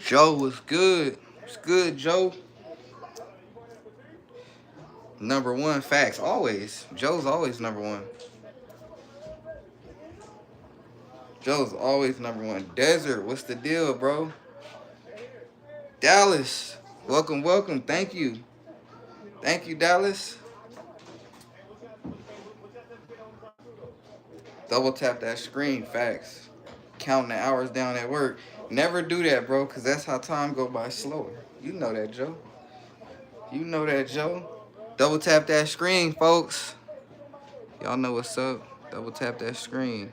Joe was good. It's good, Joe. Number one, facts. Always. Joe's always number one. Joe's always number one. Desert, what's the deal, bro? Dallas, welcome, welcome. Thank you. Thank you, Dallas. Double tap that screen, facts. Counting the hours down at work. Never do that, bro, because that's how time go by slower. You know that, Joe. You know that, Joe. Double tap that screen, folks. Y'all know what's up. Double tap that screen.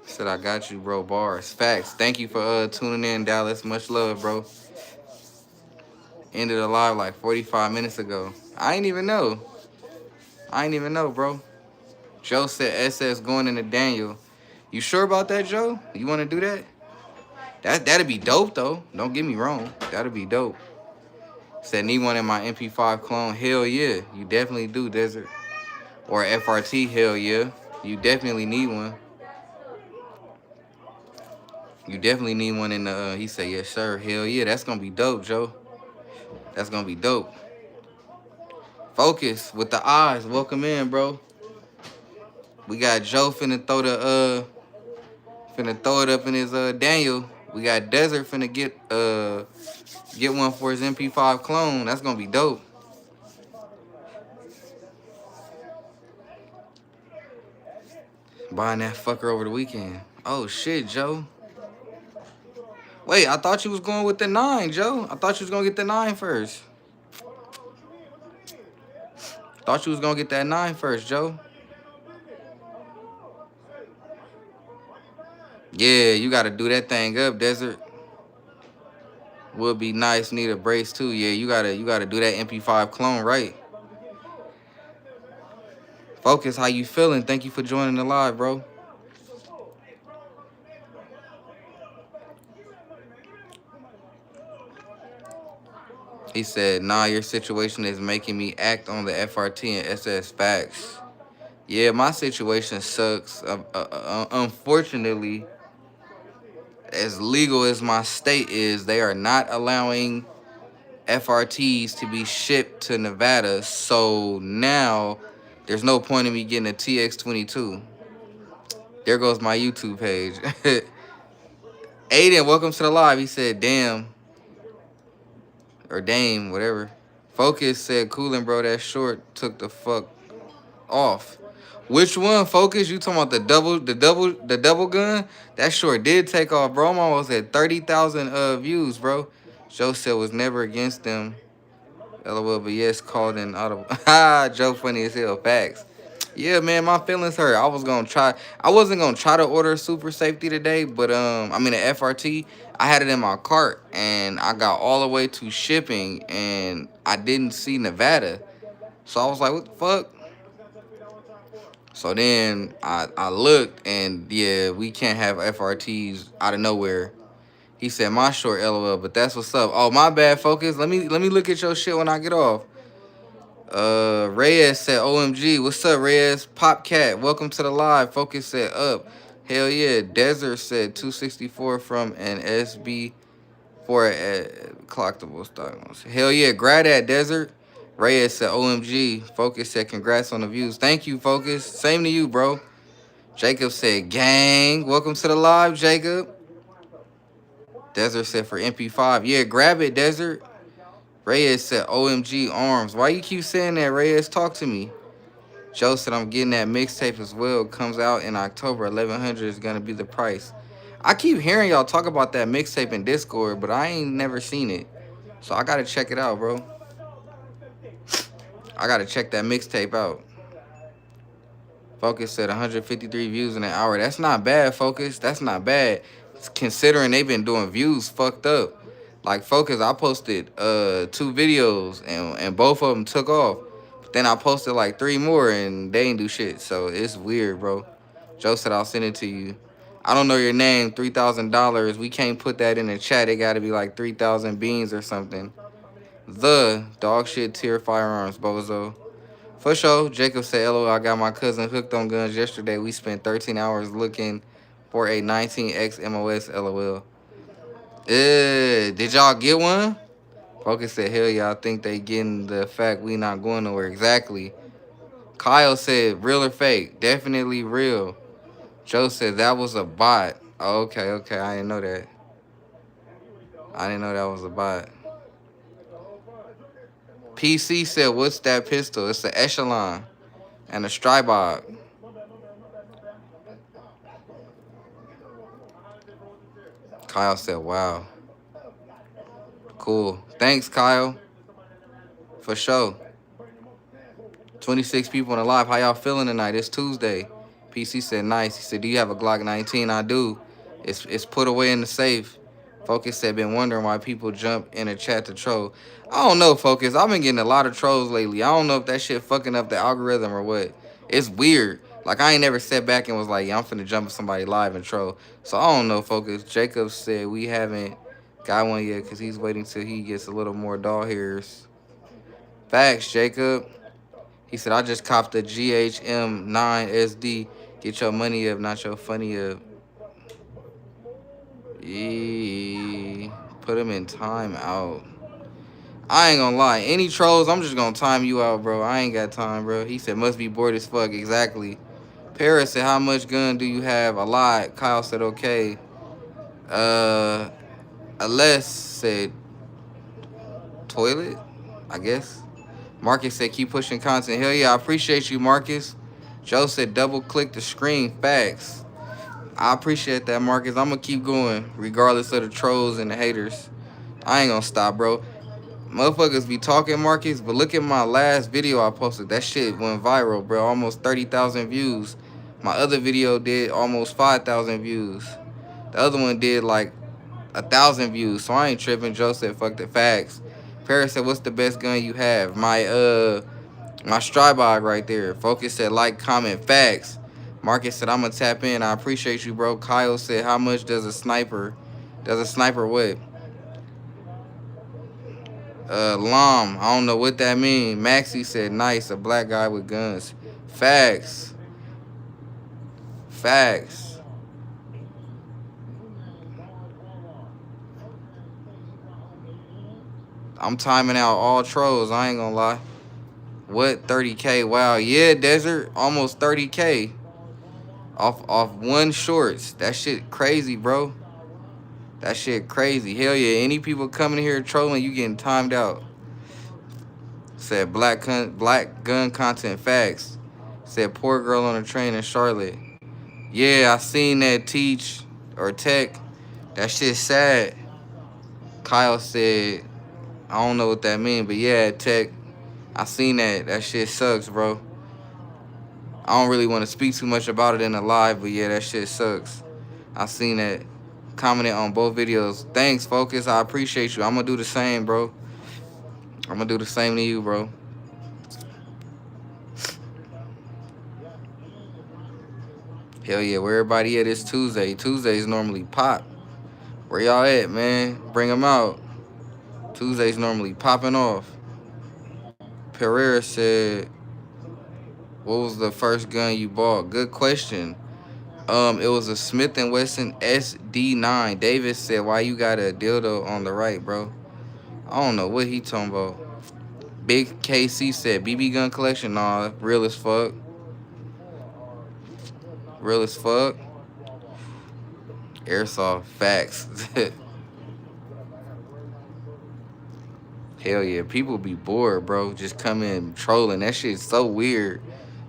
Said I got you, bro. Bars. Facts. Thank you for tuning in, Dallas. Much love, bro. Ended the live like 45 minutes ago. I ain't even know. I ain't even know, bro. Joe said SS going into Daniel. You sure about that, Joe? You want to do that? That'd be dope, though. Don't get me wrong. That'd be dope. Said need one in my MP5 clone. Hell yeah. You definitely do, Desert. Or FRT, hell yeah. You definitely need one. You definitely need one in the, he said, yes, sir. Hell yeah. That's going to be dope, Joe. That's going to be dope. Focus with the eyes. Welcome in, bro. We got Joe finna throw it up in his Daniel. We got Desert finna get one for his MP5 clone. That's gonna be dope. Buying that fucker over the weekend. Oh shit, Joe. Wait, I thought you was going with the 9, Joe. I thought you was gonna get the 9 first. Thought you was gonna get that 9 first, Joe. Yeah, you gotta do that thing up, Desert. Would be nice. Need a brace too. Yeah, you gotta do that MP5 clone right. Focus, how you feeling? Thank you for joining the live, bro. He said, nah, your situation is making me act on the FRT and SS facts. Yeah, my situation sucks. Unfortunately, as legal as my state is, they are not allowing FRTs to be shipped to Nevada. So now there's no point in me getting a TX22. There goes my YouTube page. Aiden, welcome to the live. He said, damn. Or Dame, whatever. Focus said, coolin', bro, that short took the fuck off. Which one, Focus? You talking about the double gun? That short did take off, bro. I'm almost at 30,000 views, bro. Joe said was never against them. LOL, but yes, called in audible. Ha, Joe funny as hell. Facts. Yeah, man, my feelings hurt. I wasn't gonna try to order super safety today, but I mean the FRT. I had it in my cart and I got all the way to shipping and I didn't see Nevada. So I was like, what the fuck? So then I looked and yeah, we can't have FRTs out of nowhere. He said my short LOL, but that's what's up. Oh, my bad, Focus. Let me look at your shit when I get off. Reyes said, OMG, what's up, Reyes? Pop Cat, welcome to the live. Focus said up. Hell yeah. Desert said 264 from an SB for collectible stock. Hell yeah, grab that, Desert. Reyes said, OMG. Focus said, congrats on the views. Thank you, Focus. Same to you, bro. Jacob said, gang. Welcome to the live, Jacob. Desert said for MP5. Yeah, grab it, Desert. Reyes said, OMG arms. Why you keep saying that, Reyes? Talk to me. Joe said, I'm getting that mixtape as well. Comes out in October. 1100 is going to be the price. I keep hearing y'all talk about that mixtape in Discord, but I ain't never seen it. So I got to check it out, bro. I got to check that mixtape out. Focus said 153 views in an hour. That's not bad, Focus. That's not bad. considering they've been doing views fucked up. Like Focus, I posted 2 videos and both of them took off. But then I posted like 3 more and they ain't do shit. So it's weird, bro. Joe said I'll send it to you. I don't know your name. $3,000. We can't put that in the chat. It got to be like 3,000 beans or something. The dog shit tier firearms, bozo. For sure. Jacob said, "LOL, I got my cousin hooked on guns yesterday. We spent 13 hours looking for a 19X MOS. LOL." Did y'all get one? Focus said, "Hell yeah, I think they getting the fact we not going nowhere." Exactly. Kyle said, "Real or fake?" Definitely real. Joe said, "That was a bot." Oh, okay, okay. I didn't know that. I didn't know that was a bot. PC said, "What's that pistol?" It's the Echelon and a Strybog. Kyle said, "Wow. Cool. Thanks, Kyle. For sure." 26 people in the live. How y'all feeling tonight? It's Tuesday. PC said, "Nice." He said, "Do you have a Glock 19? I do. It's put away in the safe." Focus said, "Been wondering why people jump in a chat to troll." I don't know, Focus. I've been getting a lot of trolls lately. I don't know if that shit fucking up the algorithm or what. It's weird. Like, I ain't never sat back and was like, yeah, I'm finna jump in somebody live and troll. So, I don't know, Focus. Jacob said we haven't got one yet because he's waiting till he gets a little more doll hairs. Facts, Jacob. He said, "I just copped the GHM9 SD. Get your money up, not your funny up." Eee. Put him in timeout. I ain't gonna lie. Any trolls, I'm just gonna time you out, bro. I ain't got time, bro. He said, "Must be bored as fuck." Exactly. Paris said, "How much gun do you have?" "A lot." Kyle said, "Okay." Uh, Aless said, "Toilet," I guess. Marcus said, "Keep pushing content." Hell yeah, I appreciate you, Marcus. Joe said, "Double click the screen." Facts. I appreciate that, Marcus. I'm going to keep going, regardless of the trolls and the haters. I ain't going to stop, bro. Motherfuckers be talking, Marcus, but look at my last video I posted. That shit went viral, bro. Almost 30,000 views. My other video did almost 5,000 views. The other one did like 1,000 views, so I ain't tripping. Joe said, "Fuck the facts." Paris said, "What's the best gun you have?" My Strybog right there. Focus said, "Like, comment, facts." Marcus said, "I'm going to tap in. I appreciate you, bro." Kyle said, "How much does a sniper what?" Lom. I don't know what that means. Maxie said, "Nice. A black guy with guns." Facts. Facts. I'm timing out all trolls. I ain't going to lie. What? 30K? Wow. Yeah, Desert. Almost 30K. Off one shorts. That shit crazy, bro. That shit crazy. Hell yeah. Any people coming here trolling, you getting timed out. Said black gun content facts. Said poor girl on a train in Charlotte. Yeah, I seen that teach or tech. That shit sad. Kyle said, "I don't know what that mean, but yeah, tech. I seen that. That shit sucks, bro. I don't really want to speak too much about it in the live, but yeah, that shit sucks. I seen that. Commented on both videos. Thanks, Focus. I appreciate you. I'm gonna do the same, bro. I'm gonna do the same to you, bro." Hell yeah, where everybody at? It's Tuesday. Tuesdays normally pop. Where y'all at, man? Bring them out. Tuesdays normally popping off. Pereira said, "What was the first gun you bought?" Good question. It was a Smith & Wesson SD9. Davis said, "Why you got a dildo on the right, bro?" I don't know what he talking about. Big KC said, "BB gun collection." Nah, real as fuck. Real as fuck. Airsoft facts. Hell yeah, people be bored, bro. Just come in trolling. That shit's so weird.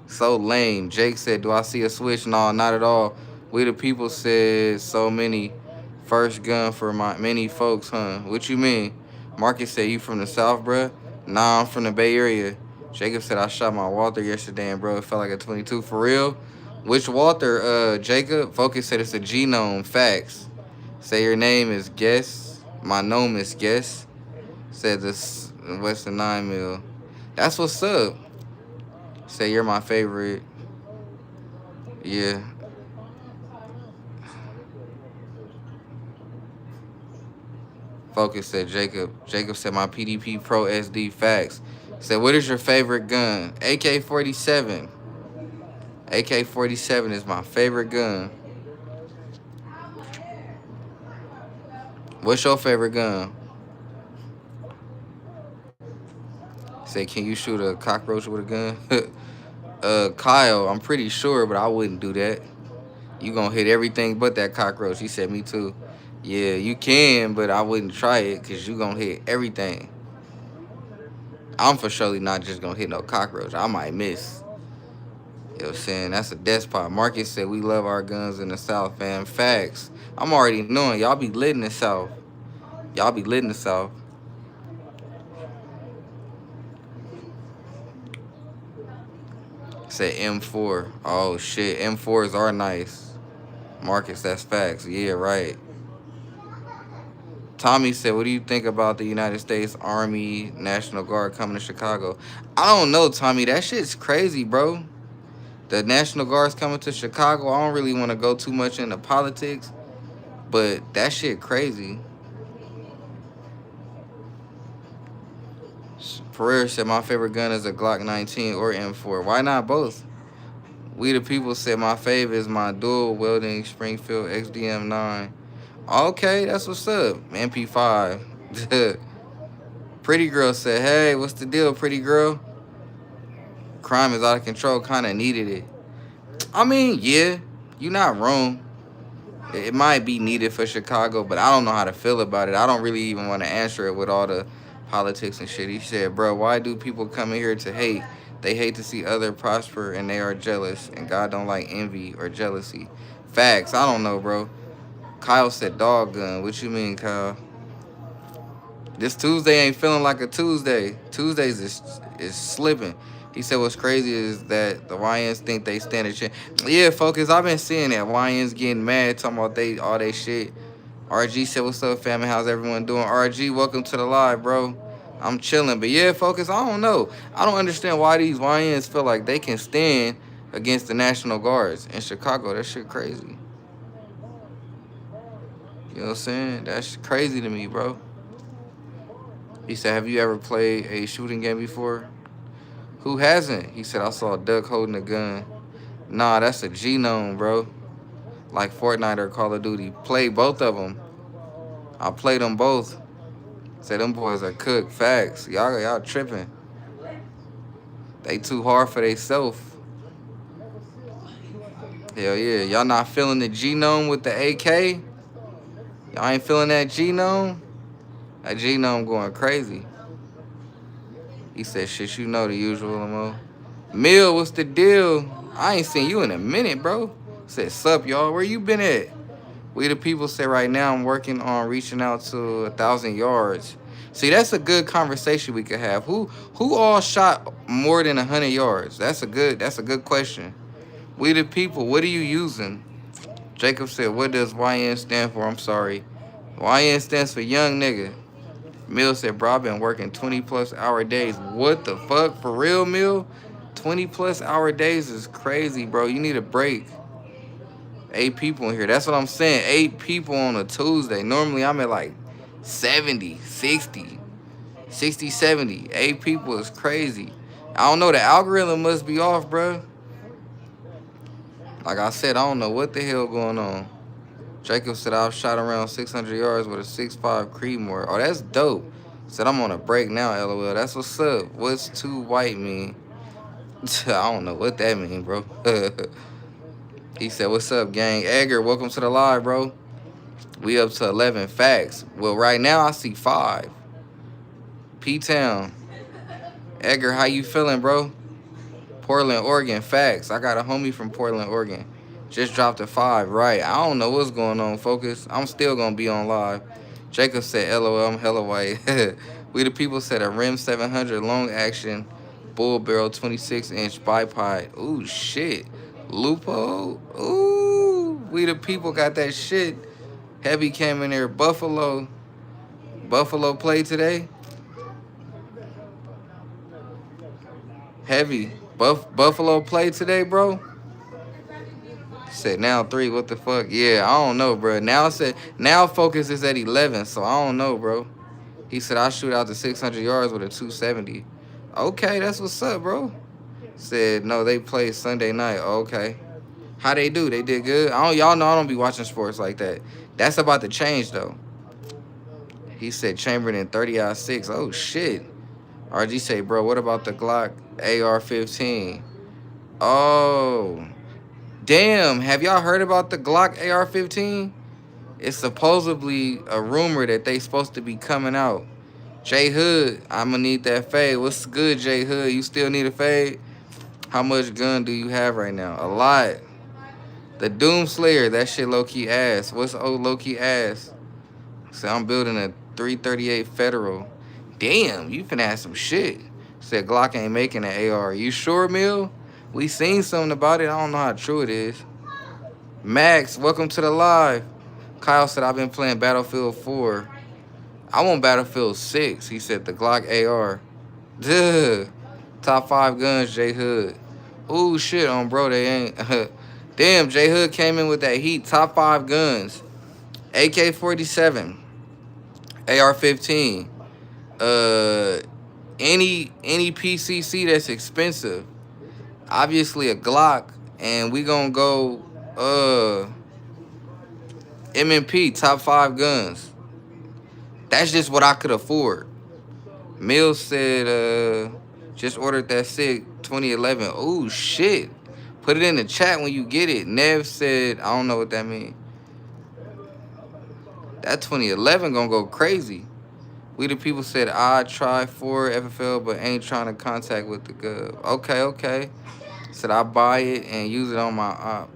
So lame. Jake said, "Do I see a switch?" No, not at all. We the people said so many. First gun for my many folks, huh? What you mean? Marcus said, "You from the South, bruh?" Nah, I'm from the Bay Area. Jacob said, "I shot my Walther yesterday and bro, it felt like a 22." For real? Which Walther, Jacob? Focus said it's a genome. Facts. Say your name is Guess. My name is Guess. Said this Western 9 mil. That's what's up. Say you're my favorite. Yeah. Focus said Jacob. Jacob said my PDP Pro SD facts. Said what is your favorite gun? AK-47. AK-47 is my favorite gun. What's your favorite gun? Say can you shoot a cockroach with a gun? Kyle, I'm pretty sure, but I wouldn't do that. You gonna hit everything but that cockroach. He said me too. Yeah, you can, but I wouldn't try it because you gonna hit everything. I'm for surely not just gonna hit no cockroach. I might miss. You know what I'm saying? That's a despot. Marcus said we love our guns in the South, fam. Facts. I'm already knowing. Y'all be lit in the South. Y'all be lit in the South. Said M4. Oh, shit. M4s are nice. Marcus, that's facts. Yeah, right. Tommy said, what do you think about the United States Army National Guard coming to Chicago? I don't know, Tommy. That shit's crazy, bro. The National Guard's coming to Chicago. I don't really want to go too much into politics, but that shit crazy. Pereira said, my favorite gun is a Glock 19 or M4. Why not both? We the People said, my favorite is my dual welding Springfield XDM 9. Okay, that's what's up. MP5. Pretty Girl said, hey, what's the deal, pretty girl? Crime is out of control. Kind of needed it. I mean, yeah, you're not wrong. It might be needed for Chicago, but I don't know how to feel about it. I don't really even want to answer it with all the politics and shit. He said, bro, why do people come in here to hate? They hate to see other prosper and they are jealous. And God don't like envy or jealousy. Facts. I don't know, bro. Kyle said dog gun. What you mean, Kyle? This Tuesday ain't feeling like a Tuesday. Tuesdays is slipping. He said what's crazy is that the YNs think they stand a chance. Yeah, focus. I've been seeing that. YNs getting mad, talking about all they shit. RG said, what's up, family? How's everyone doing? RG, welcome to the live, bro. I'm chilling. But yeah, focus, I don't know. I don't understand why these YNs feel like they can stand against the National Guards in Chicago. That shit crazy. You know what I'm saying? That's crazy to me, bro. He said, have you ever played a shooting game before? Who hasn't? He said, I saw Duck holding a gun. Nah, that's a genome, bro. Like Fortnite or Call of Duty. Play both of them. I played them both. Say them boys are cooked. Facts. Y'all tripping. They too hard for theyself. Hell yeah. Y'all not feeling the genome with the AK? Y'all ain't feeling that genome? That genome going crazy. He said, shit, you know the usual, Mo. Mill, what's the deal? I ain't seen you in a minute, bro. Said, sup, y'all? Where you been at? We the People say right now I'm working on reaching out to 1,000 yards. See, that's a good conversation we could have. Who all shot more than 100 yards? That's a good question. We the People, what are you using? Jacob said, what does YN stand for? I'm sorry. YN stands for young nigga. Mill said, bro, I've been working 20+ hour days. What the fuck? For real, Mill? 20+ hour days is crazy, bro. You need a break. 8 people in here. That's what I'm saying. 8 people on a Tuesday. Normally, I'm at like 70, 60, 60, 70. 8 people is crazy. I don't know. The algorithm must be off, bro. Like I said, I don't know what the hell going on. Jacob said, I've shot around 600 yards with a 6.5 Creedmoor. Oh, that's dope. Said, I'm on a break now, LOL. That's what's up. What's too white mean? I don't know what that mean, bro. He said, what's up, gang? Edgar, welcome to the live, bro. We up to 11 facts. Well, right now, I see 5. P-Town. Edgar, how you feeling, bro? Portland, Oregon, facts. I got a homie from Portland, Oregon. Just dropped a 5, right. I don't know what's going on, focus. I'm still going to be on live. Jacob said, LOL, I'm hella white. We the People said a Rim 700 long action bull barrel 26-inch bipod. Ooh, shit. Lupo. Ooh, We the People got that shit. Heavy came in there. Buffalo. Buffalo played today. Heavy. Buffalo played today, bro. Said now 3. What the fuck? Yeah, I don't know, bro. Now focus is at 11, so I don't know, bro. He said I shoot out to 600 yards with a 270. Okay, that's what's up, bro. Said no, they played Sunday night. Okay, how they do? They did good. I don't. Y'all know I don't be watching sports like that. That's about to change though. He said Chamberlain 30-6. Oh shit. RG say, bro, what about the Glock AR-15? Oh, damn. Have y'all heard about the Glock AR-15? It's supposedly a rumor that they supposed to be coming out. J Hood, I'ma need that fade. What's good, J Hood? You still need a fade? How much gun do you have right now? A lot. The Doom Slayer, that shit low key ass. What's old low key ass? So I'm building a 338 Federal. Damn, you finna have some shit. Said Glock ain't making an AR. You sure, Mill? We seen something about it. I don't know how true it is. Max, welcome to the live. Kyle said I've been playing Battlefield 4. I want Battlefield 6. He said the Glock AR. Duh. Top 5 guns, J Hood. Ooh, shit on bro, they ain't. Damn, J Hood came in with that heat. Top 5 guns. AK-47. AR-15. Any PCC that's expensive. Obviously a Glock. And we gonna go M&P, top 5 guns. That's just what I could afford. Mills said, just ordered that SIG 2011. Oh, shit. Put it in the chat when you get it. Nev said, I don't know what that means. That 2011 gonna go crazy. We the people said, I try for FFL, but ain't trying to contact with the gov. Okay. Said, I buy it and use it on my op.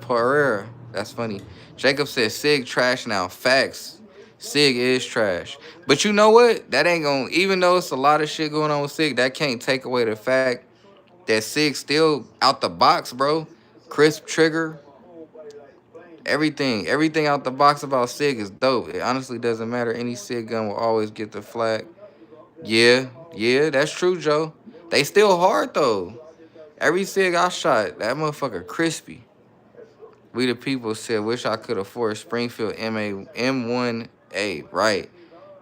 Pereira. That's funny. Jacob said, SIG trash now. Facts. SIG is trash. But you know what? That ain't gonna, even though it's a lot of shit going on with SIG, that can't take away the fact that SIG still out the box, bro. Crisp trigger. Everything out the box about SIG is dope. It honestly doesn't matter. Any SIG gun will always get the flag. Yeah, that's true, Joe. They still hard, though. Every SIG I shot, that motherfucker crispy. We the people said, wish I could afford Springfield M1A. Right.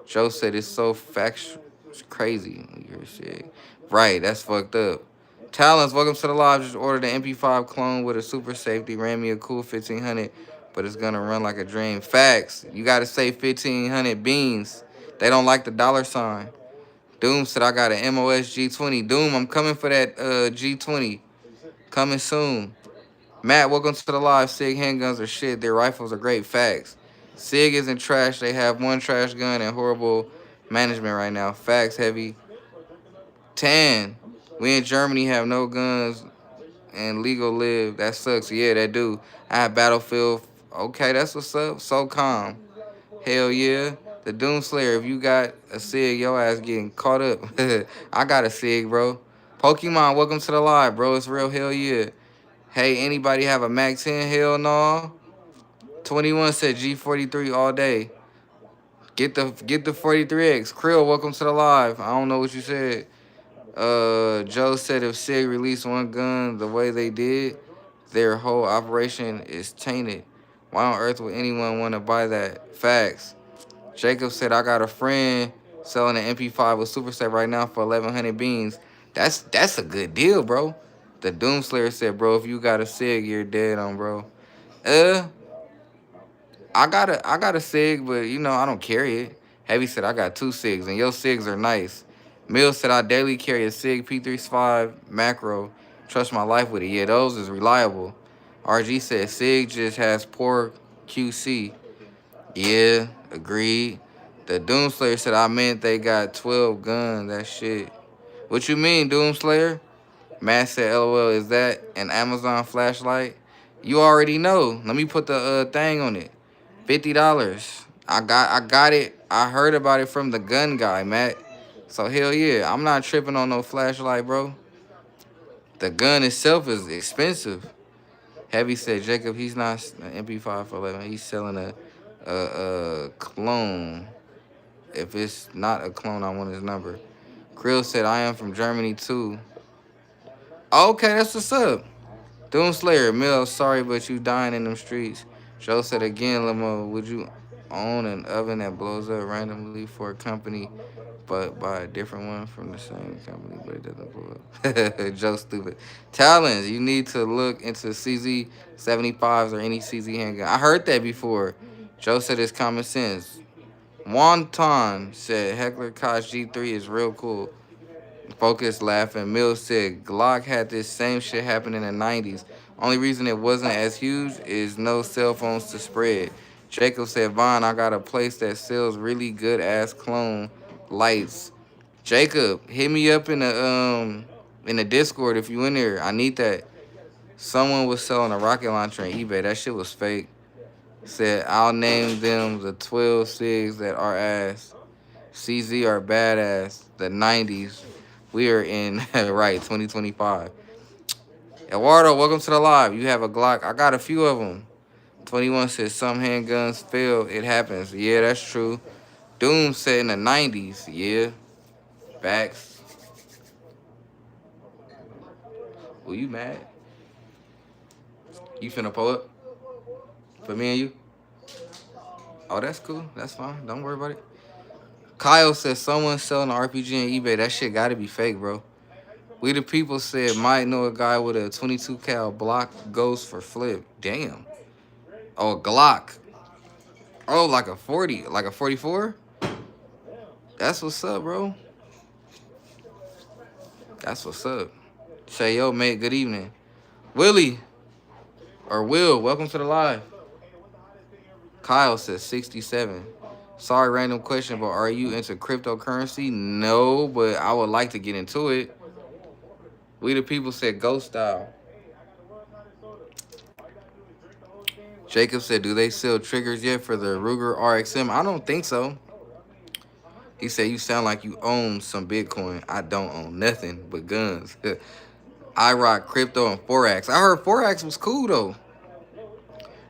Joe said it's so factual. It's crazy. Your shit. Right, that's fucked up. Talons, welcome to the live. Just ordered an MP5 clone with a super safety. Ran me a cool 1500, but it's gonna run like a dream. Facts. You gotta say 1500 beans. They don't like the dollar sign. Doom said I got an MOS G20. Doom, I'm coming for that G20. Coming soon. Matt, welcome to the live. SIG handguns are shit. Their rifles are great. Facts. SIG isn't trash. They have one trash gun and horrible management right now. Facts, heavy. 10. We in Germany have no guns and legal live. That sucks. Yeah, that do. I have Battlefield. Okay, that's what's up. So calm. Hell yeah. The Doomslayer, if you got a SIG, your ass getting caught up. I got a SIG, bro. Pokemon, welcome to the live, bro. It's real. Hell yeah. Hey, anybody have a Mac 10? Hell no. 21 said G43 all day. Get the 43X. Krill, welcome to the live. I don't know what you said. Joe said if SIG released one gun the way they did, their whole operation is tainted. Why on earth would anyone want to buy that? Facts. Jacob said I got a friend selling an MP5 with Super Set right now for 1100 beans. That's a good deal, bro. The Doomslayer said, bro, if you got a SIG, you're dead on, bro. I got a SIG, but you know I don't carry it. Heavy said I got 2 SIGs, and your SIGs are nice. Mill said I daily carry a SIG P35 macro. Trust my life with it. Yeah, those is reliable. RG said SIG just has poor QC. Yeah, agreed. The Doomslayer said I meant they got 12 guns. That shit. What you mean, Doomslayer? Matt said, LOL, is that an Amazon flashlight? You already know. Let me put the thing on it. $50. I got it. I heard about it from the gun guy, Matt. So hell yeah. I'm not tripping on no flashlight, bro. The gun itself is expensive. Heavy said Jacob, he's not an MP5 for 11. He's selling a clone. If it's not a clone, I want his number. Krill said I am from Germany too. Okay, that's what's up. Doomslayer, Mill, sorry, but you dying in them streets. Joe said again, Limo, would you own an oven that blows up randomly for a company, but buy a different one from the same company, but it doesn't blow up? Joe, stupid. Talons, you need to look into CZ 75s or any CZ handgun. I heard that before. Joe said it's common sense. Wonton said Heckler Koch G3 is real cool. Focus laughing. Mills said Glock had this same shit happen in the 90s. Only reason it wasn't as huge is no cell phones to spread. Jacob said, Vaughn, I got a place that sells really good ass clone lights. Jacob, hit me up in the Discord if you in there. I need that. Someone was selling a rocket launcher on eBay. That shit was fake. Said I'll name them the 12 SIGs that are ass. CZ are badass. The 90s. We are in, right, 2025. Eduardo, welcome to the live. You have a Glock. I got a few of them. 21 says some handguns fail. It happens. Yeah, that's true. Doom said in the 90s. Yeah. Facts. Well, you mad? You finna pull up? For me and you? Oh, that's cool. That's fine. Don't worry about it. Kyle says someone selling an RPG on eBay. That shit gotta be fake, bro. We the people said might know a guy with a 22 cal block goes for flip. Damn. Oh, a Glock. Oh, like a 40, like a 44? That's what's up, bro. That's what's up. Say, yo, mate, good evening. Willie, or Will, welcome to the live. Kyle says 67. Sorry, random question, but are you into cryptocurrency? No, but I would like to get into it. We the people said ghost style. Jacob said, do they sell triggers yet for the Ruger RXM? I don't think so. He said, you sound like you own some Bitcoin. I don't own nothing but guns. I rock crypto and Forex. I heard Forex was cool, though.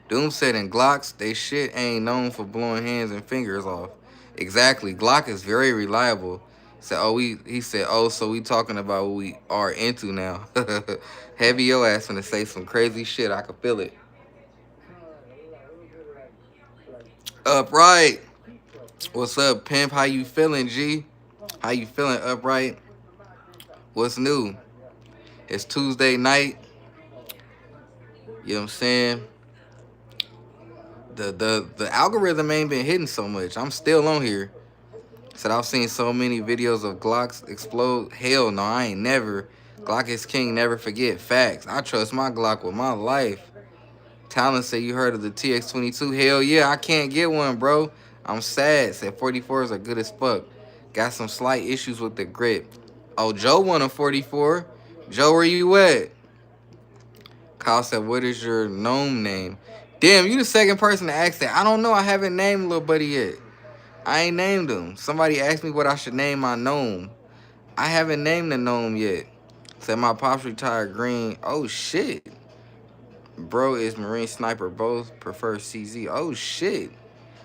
Doom said in Glocks, they shit ain't known for blowing hands and fingers off. Exactly. Glock is very reliable. He said, oh, so we talking about what we are into now. Heavy your ass finna say some crazy shit. I can feel it. Upright. What's up, pimp? How you feeling, G? How you feeling, Upright? What's new? It's Tuesday night. You know what I'm saying? The algorithm ain't been hitting so much. I'm still on here. Said I've seen so many videos of Glocks explode. Hell no, I ain't never. Glock is king, never forget. Facts. I trust my Glock with my life. Talon said you heard of the TX22. Hell yeah, I can't get one, bro. I'm sad. Said 44s are good as fuck. Got some slight issues with the grip. Oh, Joe won a 44. Joe, where you at? Kyle said, what is your gnome name? Damn, you the second person to ask that. I don't know. I haven't named little buddy yet. I ain't named him. Somebody asked me what I should name my gnome. I haven't named the gnome yet. Said my pops retired green. Oh, shit. Bro is Marine Sniper. Both prefer CZ. Oh, shit.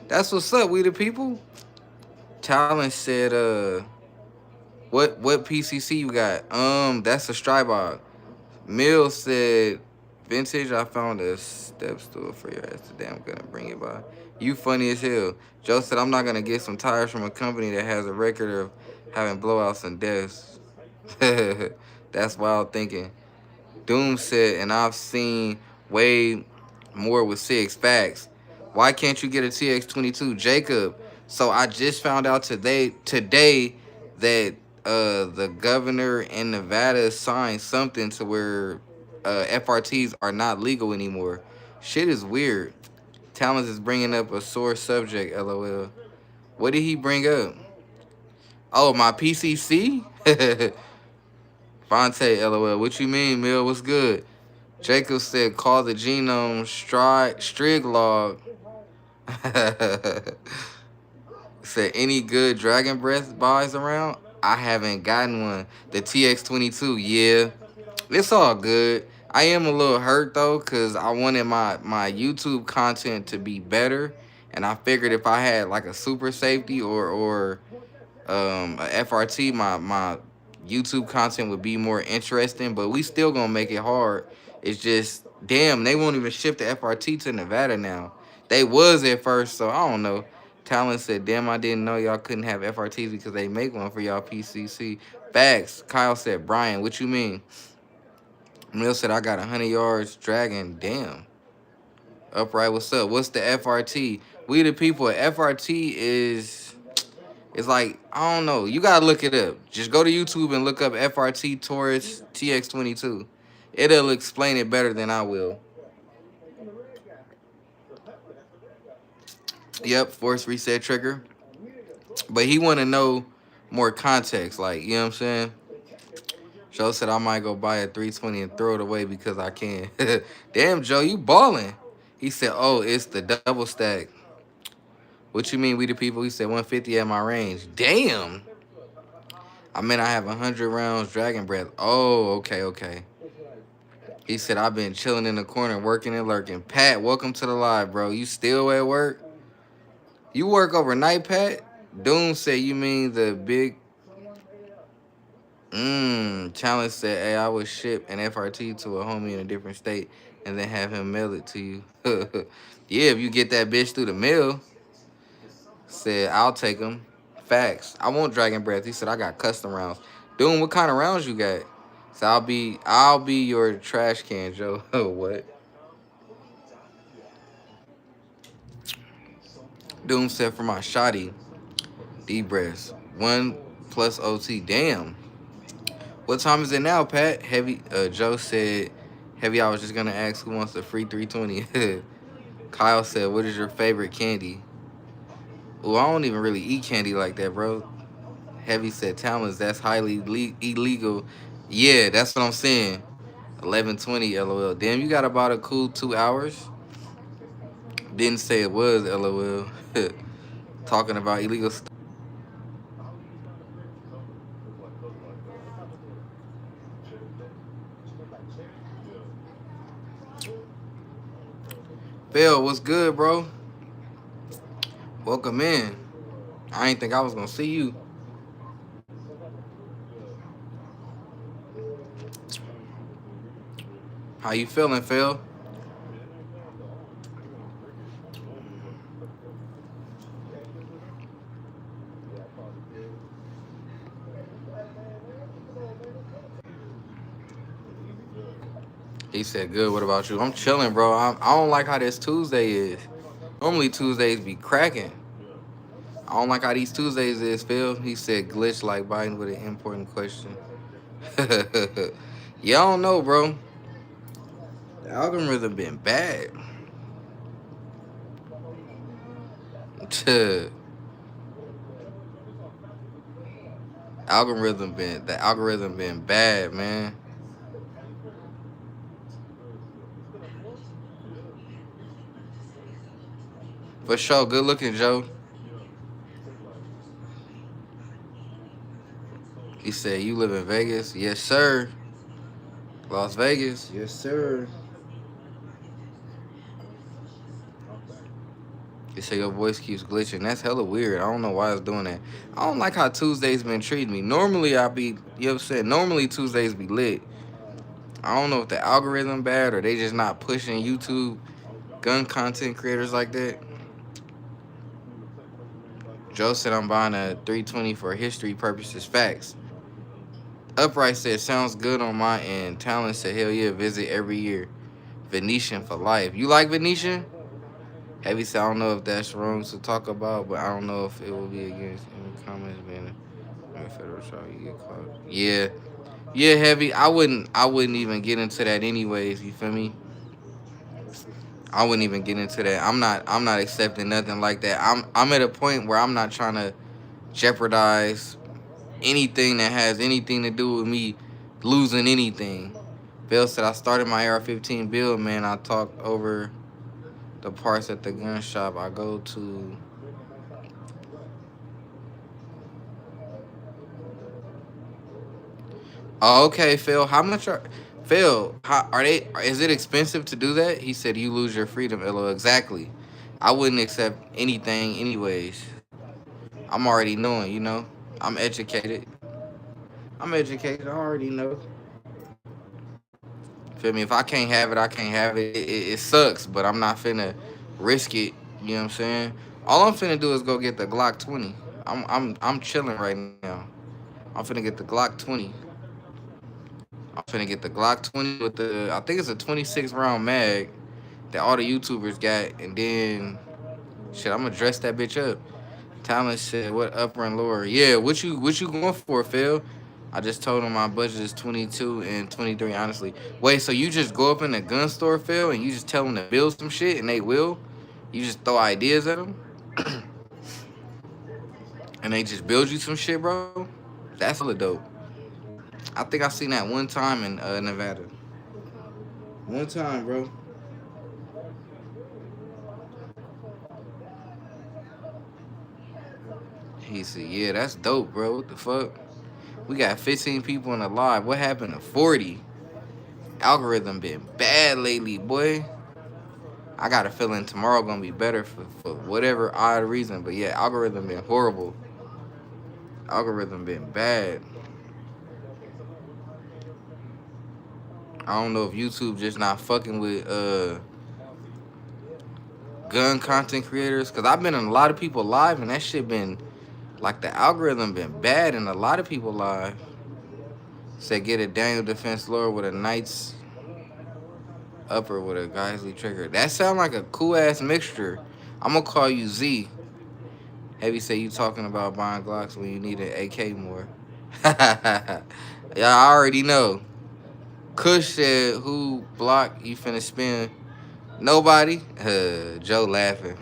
That's what's up, we the people. Talon said, what PCC you got? That's a Strybog. Mill said, vintage, I found a step stool for your ass today. I'm gonna bring it by. You funny as hell. Joe said, I'm not gonna get some tires from a company that has a record of having blowouts and deaths. That's wild thinking. Doom said, and I've seen way more with 6 facts. Why can't you get a TX22? Jacob, so I just found out today that the governor in Nevada signed something to where FRTs are not legal anymore. Shit is weird. Talons is bringing up a sore subject, LOL. What did he bring up? Oh, my PCC? Vontae, LOL. What you mean, Mill? What's good? Jacob said, call the genome Strig log. Said, any good Dragon Breath buys around? I haven't gotten one. The TX22, yeah. It's all good. I am a little hurt though, cause I wanted my YouTube content to be better, and I figured if I had like a super safety or a FRT, my YouTube content would be more interesting. But we still gonna make it hard. It's just damn, they won't even ship the FRT to Nevada now. They was at first, so I don't know. Talon said, "Damn, I didn't know y'all couldn't have FRTs because they make one for y'all PCC." Facts. Kyle said, "Brian, what you mean?" Mill said, "I got 100 yards dragon." Damn. Upright, what's up? What's the FRT? We the people. FRT is it's like I don't know. You gotta look it up. Just go to YouTube and look up FRT Taurus TX22. It'll explain it better than I will. Yep, force reset trigger. But he want to know more context. Like you know what I'm saying. Joe said I might go buy a 320 and throw it away because I can. Damn, Joe, you balling. He said, "Oh, it's the double stack." What you mean, we the people? He said 150 at my range. Damn. I mean, I have 100 rounds dragon breath. Oh, okay, okay. He said, I've been chilling in the corner, working and lurking. Pat, welcome to the live, bro. You still at work? You work overnight, Pat? Doom said, you mean the big... Challenge said, hey, I would ship an FRT to a homie in a different state and then have him mail it to you. Yeah, if you get that bitch through the mail, said, I'll take them. Facts. I want dragon breath. He said, I got custom rounds. Doom, what kind of rounds you got? So I'll be your trash can, Joe. What? Doom said for my shotty, deep breaths. 1 plus OT. Damn. What time is it now, Pat? Heavy Joe said heavy I was just gonna ask who wants a free 320. Kyle said, what is your favorite candy? Well, I don't even really eat candy like that, bro. Heavy said talents, that's highly illegal. Yeah, that's what I'm saying. 11:20 LOL. Damn, you got about a cool 2 hours. Didn't say it was LOL. Talking about illegal stuff. Phil, what's good, bro? Welcome in. I ain't think I was gonna see you. How you feeling, Phil? He said, good. What about you? I'm chilling, bro. I don't like how this Tuesday is. Normally Tuesdays be cracking. I don't like how these Tuesdays is, Phil. He said, glitch like Biden with an important question. Yeah, I don't know, bro. The algorithm been bad. The algorithm been bad, man. For sure. Good looking, Joe. He said, you live in Vegas? Yes, sir. Las Vegas? Yes, sir. He said, your voice keeps glitching. That's hella weird. I don't know why it's doing that. I don't like how Tuesdays been treating me. Normally, I be, you know what I'm saying? Normally, Tuesdays be lit. I don't know if the algorithm bad or they just not pushing YouTube gun content creators like that. Joe said, I'm buying a 320 for history purposes. Facts. Upright said, sounds good on my end. Talent said, hell yeah, visit every year. Venetian for life. You like Venetian? Heavy said, I don't know if that's wrong to talk about, but I don't know if it will be against any comments being a federal trial. You get caught. Yeah. Yeah, Heavy. I wouldn't even get into that anyways, you feel me? I wouldn't even get into that. I'm not accepting nothing like that. I'm at a point where I'm not trying to jeopardize anything that has anything to do with me losing anything. Bill said I started my AR-15 build, man. I talked over the parts at the gun shop I go to. Oh, okay, Phil. How much are Phil, how are they? Is it expensive to do that? He said you lose your freedom. LO, exactly. I wouldn't accept anything, anyways. I'm already knowing, you know. I'm educated. I'm educated. I already know. Feel me? If I can't have it, I can't have it. It sucks, but I'm not finna risk it. You know what I'm saying? All I'm finna do is go get the Glock 20. I'm chilling right now. I'm finna get the Glock 20. I'm finna get the Glock 20 with the I think it's a 26 round mag that all the YouTubers got, and then shit, I'm gonna dress that bitch up. Talent said, "What upper and lower? Yeah, what you going for, Phil?" I just told him my budget is 22 and 23. Honestly, wait, so you just go up in the gun store, Phil, and you just tell them to build some shit, and they will? You just throw ideas at them, and they just build you some shit, bro? That's hella dope. I think I seen that one time in Nevada. One time, bro. He said, "Yeah, that's dope, bro. What the fuck? We got 15 people in the live. What happened to 40? Algorithm been bad lately, boy. I got a feeling tomorrow gonna be better for whatever odd reason. But yeah, algorithm been horrible. Algorithm been bad. I don't know if YouTube just not fucking with gun content creators. Cause I've been in a lot of people live and that shit been like the algorithm been bad in a lot of people live. Said get a Daniel defense lore with a Knight's upper with a Geisley trigger. That sound like a cool ass mixture. I'm gonna call you Z. Heavy say you talking about buying Glocks when you need an AK more. Yeah, I already know. Kush said, "Who block you finna spin?" Nobody. Joe laughing.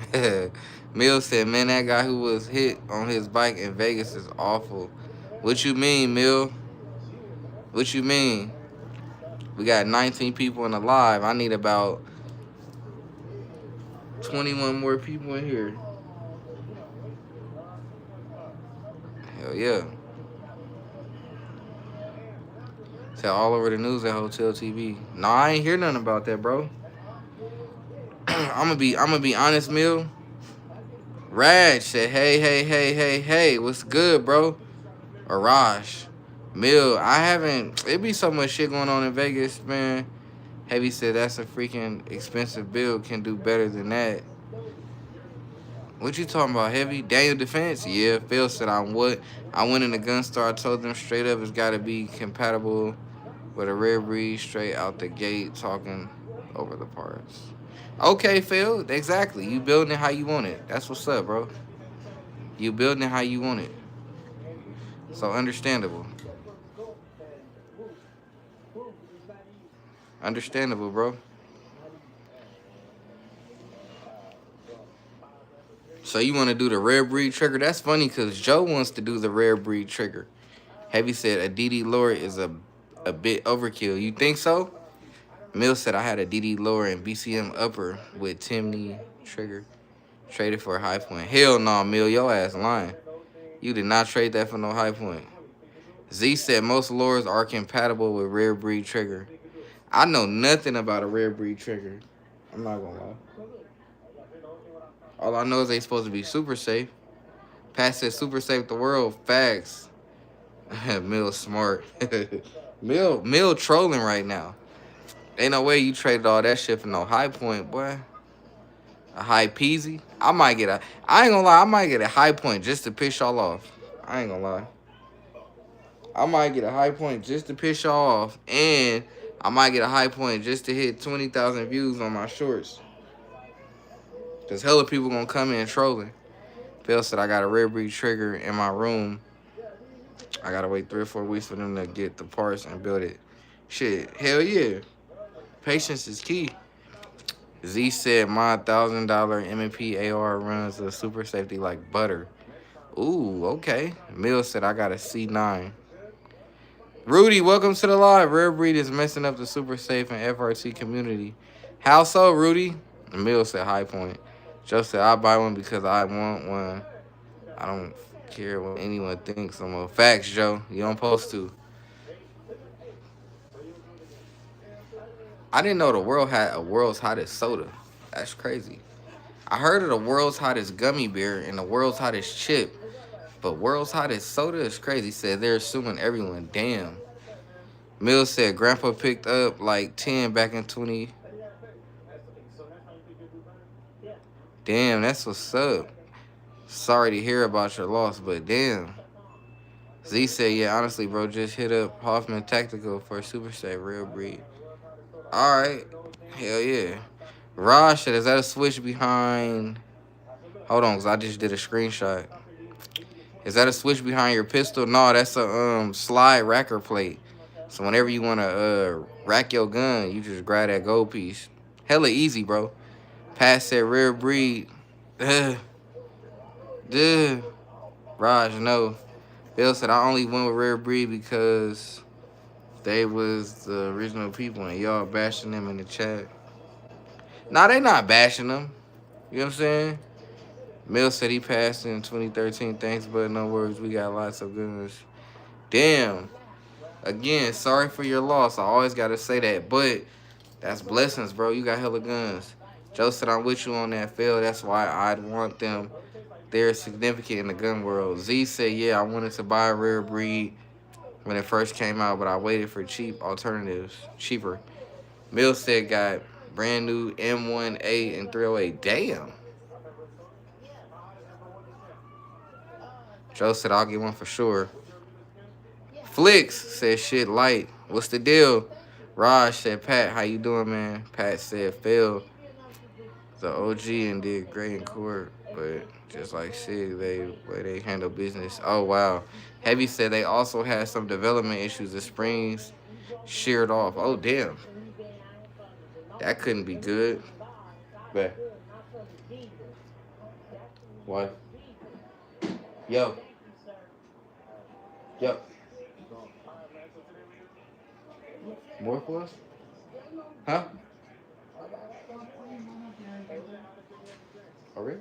Mill said, "Man, that guy who was hit on his bike in Vegas is awful." What you mean, Mill? What you mean? We got 19 people in the live. I need about 21 more people in here. Hell yeah. Said all over the news at Hotel TV. No, I ain't hear nothing about that, bro. I'm gonna be honest, Mill. Raj said, hey, what's good, bro? Or Raj. Mill, I haven't it be so much shit going on in Vegas, man. Heavy said that's a freaking expensive build, can do better than that. What you talking about, Heavy? Daniel Defense? Yeah, Phil said I went in the gun store, I told them straight up it's gotta be compatible with a rare breed straight out the gate, talking over the parts. Okay, Phil, exactly. You building it how you want it. That's what's up, bro. You building it how you want it. So understandable. Understandable, bro. So you want to do the rare breed trigger? That's funny because Joe wants to do the rare breed trigger. Heavy said a DD lower is a bit overkill. You think so? Mill said I had a DD lower and BCM upper with Timney trigger. Traded for a high point. Hell no, Mill, your ass lying. You did not trade that for no high point. Z said most lures are compatible with rare breed trigger. I know nothing about a rare breed trigger. I'm not gonna lie. All I know is they supposed to be super safe. Pat said super safe the world. Facts. Mill smart. Mill trolling right now. Ain't no way you traded all that shit for no high point, boy. A high peasy. I ain't gonna lie, I might get a high point just to piss y'all off. I ain't gonna lie. I might get a high point just to piss y'all off. And I might get a high point just to hit 20,000 views on my shorts. Cause hella people gonna come in trolling. Phil said I got a rare breed trigger in my room. I gotta wait 3 or 4 weeks for them to get the parts and build it. Shit, hell yeah. Patience is key. Z said my $1,000 M&P AR runs a super safety like butter. Ooh, okay. Mill said I got a C9. Rudy, welcome to the live. Rare breed is messing up the super safe and FRT community. How so, Rudy? Mill said high point. Joe said I buy one because I want one. I don't care what anyone thinks. I'm a facts, Joe. You don't supposed to. I didn't know the world had a world's hottest soda. That's crazy. I heard of the world's hottest gummy bear and the world's hottest chip, but world's hottest soda is crazy. Said they're assuming everyone. Damn. Mills said Grandpa picked up like 10 back in 20. Damn, that's what's up. Sorry to hear about your loss, but damn. Z said, yeah, honestly, bro, just hit up Hoffman Tactical for a Super Save real breed. All right. Hell yeah. Raj said, is that a switch behind? Hold on, because I just did a screenshot. Is that a switch behind your pistol? No, that's a slide racker plate. So whenever you want to rack your gun, you just grab that gold piece. Hella easy, bro. Pass that rare breed. Duh. Duh. Raj, no. Bill said, I only went with rare breed because they was the original people and y'all bashing them in the chat. Nah, they not bashing them. You know what I'm saying? Mill said he passed in 2013. Thanks, but no worries. We got lots of guns. Damn. Again, sorry for your loss. I always got to say that. But that's blessings, bro. You got hella guns. Joe said, I'm with you on that field. That's why I'd want them. They're significant in the gun world. Z said, yeah, I wanted to buy a rare breed when it first came out, but I waited for cheap alternatives. Cheaper. Mill said, got brand new M18 and 308. Damn. Joe said, I'll get one for sure. Flicks said, shit light. What's the deal? Raj said, Pat, how you doing, man? Pat said, Phil, the OG and did great in court, but just like shit, way they handle business. Oh, wow. Heavy said they also had some development issues. The springs sheared off. Oh, damn. That couldn't be good. But what? Yo. Yo. More for us? Huh? Oh, really?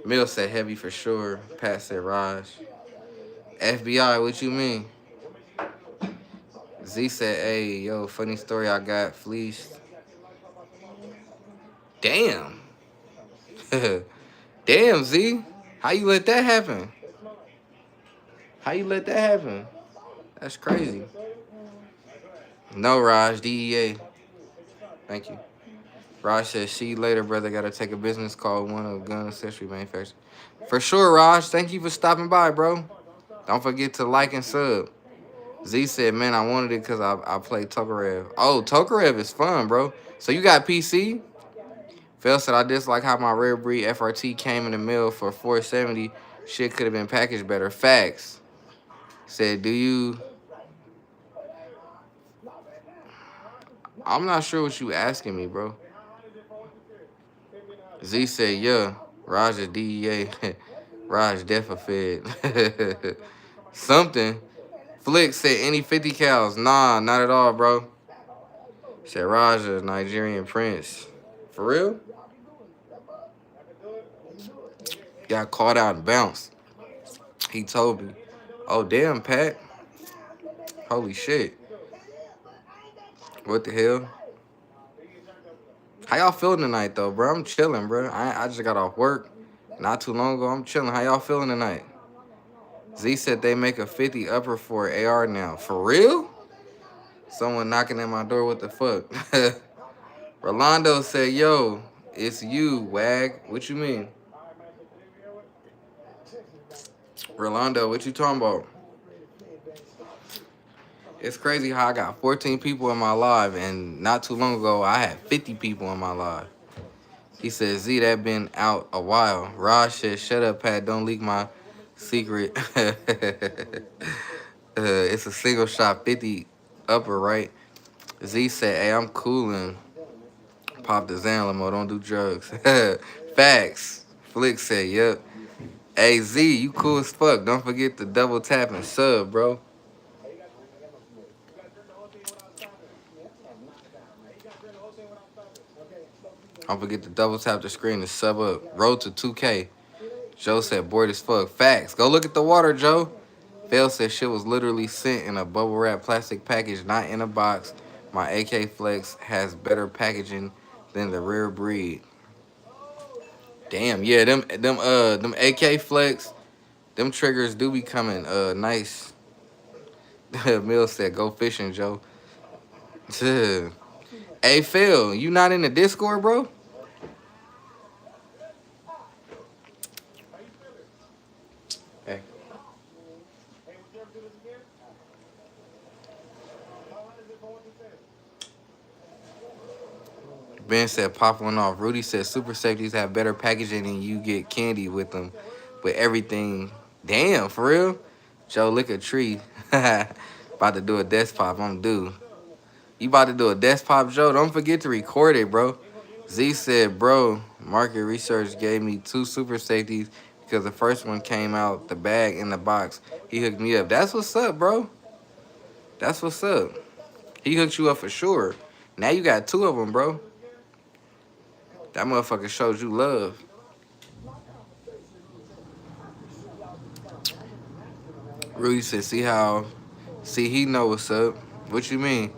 Mill said heavy for sure. Pat said Raj. FBI, what you mean? Z said, hey, yo, funny story, I got fleeced. Damn. Damn, Z. How you let that happen? How you let that happen? That's crazy. No, Raj, DEA. Thank you. Raj says, see you later, brother. Got to take a business call with one of gun accessory manufacturers. For sure, Raj. Thank you for stopping by, bro. Don't forget to like and sub. Z said, man, I wanted it because I played Tokarev. Oh, Tokarev is fun, bro. So you got PC? Phil said, I dislike how my rare breed FRT came in the mail for $470. Shit could have been packaged better. Facts. Said, do you... I'm not sure what you asking me, bro. Z said, yeah. Raj is DEA. Raj defa fed. Something. Flick said, any 50 cows? Nah, not at all, bro. Said Raj is Nigerian prince. For real? Got caught out and bounced. He told me. Oh, damn, Pat. Holy shit. What the hell? How y'all feeling tonight, though, bro? I'm chilling, bro. I just got off work not too long ago. I'm chilling. How y'all feeling tonight? Z said they make a 50 upper for AR now. For real? Someone knocking at my door. What the fuck? Rolando said, yo, it's you, wag. What you mean? Rolando, what you talking about? It's crazy how I got 14 people in my live, and not too long ago, I had 50 people in my live. He said, Z, that been out a while. Raj said, shut up, Pat. Don't leak my secret. It's a single shot, 50 upper, right? Z said, hey, I'm coolin'. Pop the Xan limo, don't do drugs. Facts. Flick said, yep. Hey, Z, you cool as fuck. Don't forget to double tap and sub, bro. Don't forget to double tap the screen and sub up. Road to 2K. Joe said, bored as fuck. Facts. Go look at the water, Joe. Fail said shit was literally sent in a bubble wrap plastic package, not in a box. My AK Flex has better packaging than the rare breed. Damn, yeah, them AK Flex, them triggers do be coming nice. Mill said, "Go fishing, Joe." Hey Phil, you not in the Discord, bro? Hey. Ben said, "Pop one off." Rudy said, "Super safeties have better packaging and you get candy with them, with everything." Damn, for real? Joe, lick a tree. About to do a desk pop. I'm due. You about to do a desk pop, Joe? Don't forget to record it, bro. Z said, "Bro, market research gave me 2 super safeties because the first one came out the bag in the box. He hooked me up." That's what's up, bro. That's what's up. He hooked you up for sure. Now you got 2 of them, bro. That motherfucker showed you love. Rudy said, see, he know what's up. What you mean?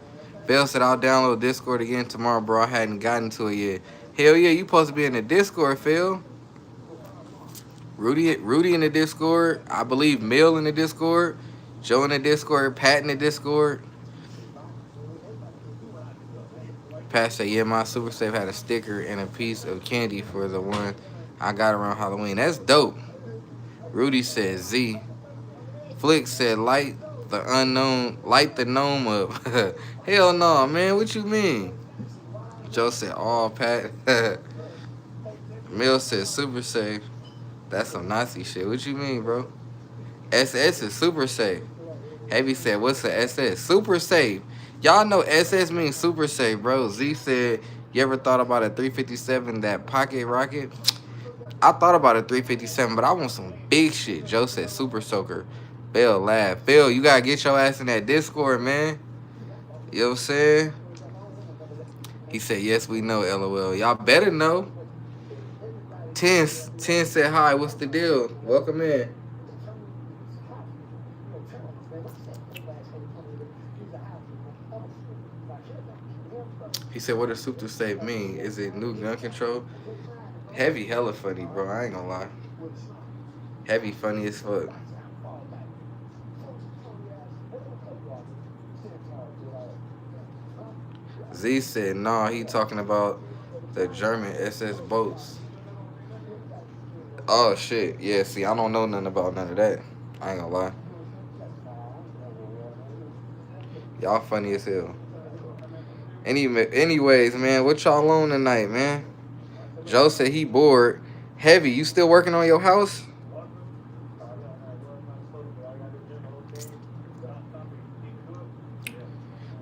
Bell said, "I'll download Discord again tomorrow, bro. I hadn't gotten to it yet." Hell yeah, you supposed to be in the Discord, Phil. Rudy in the Discord. I believe Mill in the Discord. Joe in the Discord. Pat in the Discord. Pat said, "Yeah, my Super Safe had a sticker and a piece of candy for the one I got around Halloween." That's dope. Rudy said, "Z." Flick said, light the gnome up." Hell no, man. What you mean? Joe said, "Oh, Pat." Mill said, "Super safe." That's some Nazi shit. What you mean, bro? SS is super safe. Heavy said, "What's the SS?" Super safe. Y'all know SS means super safe, bro. Z said, "You ever thought about a 357, that pocket rocket?" I thought about a 357, but I want some big shit. Joe said, "Super soaker." Bill laughed. Phil, you gotta get your ass in that Discord, man. You know what I'm saying? He said, "Yes, we know, LOL." Y'all better know. 10 said, "Hi, what's the deal? Welcome in." He said, "What does super safe mean? Is it new gun control?" Heavy hella funny, bro. I ain't gonna lie. Heavy funny as fuck. Z said, "Nah, he talking about the German SS boats." Oh shit. Yeah, see, I don't know nothing about none of that. I ain't gonna lie. Y'all funny as hell. Anyways, man, what y'all on tonight, man? Joe said he bored. Heavy, you still working on your house?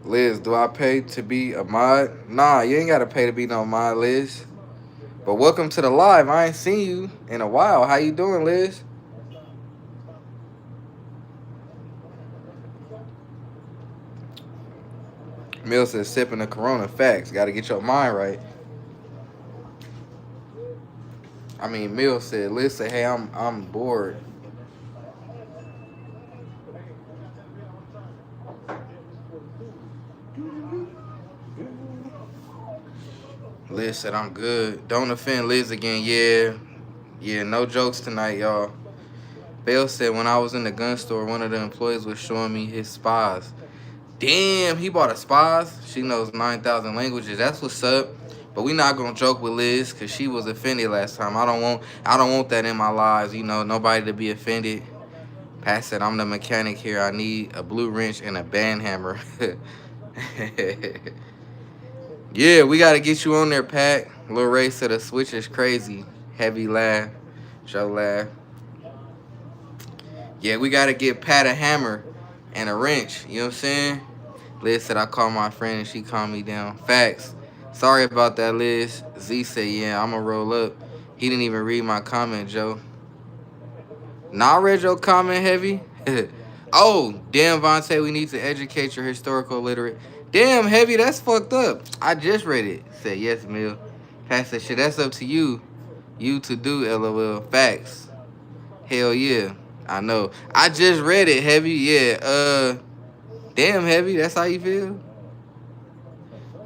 Liz, do I pay to be a mod? Nah, you ain't gotta pay to be no mod, Liz. But welcome to the live. I ain't seen you in a while. How you doing, Liz? Mill says sipping the Corona. Facts. Gotta get your mind right. I mean, Mill said, Liz said, "Hey, I'm bored." Liz said, "I'm good." Don't offend Liz again. Yeah, no jokes tonight, y'all. Bell said, "When I was in the gun store, one of the employees was showing me his spies." Damn, he bought a spies. She knows 9,000 languages. That's what's up. But we not gonna joke with Liz because she was offended last time. I don't want that in my lives. You know, nobody to be offended. Pat said, "I'm the mechanic here. I need a blue wrench and a band hammer." Yeah, we gotta get you on there, Pat. Lil Ray said the switch is crazy. Heavy laugh. Joe laugh. Yeah, we gotta get Pat a hammer and a wrench. You know what I'm saying? Liz said, "I called my friend and she calmed me down." Facts. Sorry about that, Liz. Z said, "Yeah, I'ma roll up." He didn't even read my comment, Joe. Nah, I read your comment, Heavy. Oh, damn, Vontae, we need to educate your historical literate. Damn, Heavy, that's fucked up. I just read it. Said, "Yes, Mill." Pat said, "Shit, that's up to you. You to do, LOL." Facts. Hell yeah. I know. I just read it, Heavy. Yeah. Damn, Heavy. That's how you feel.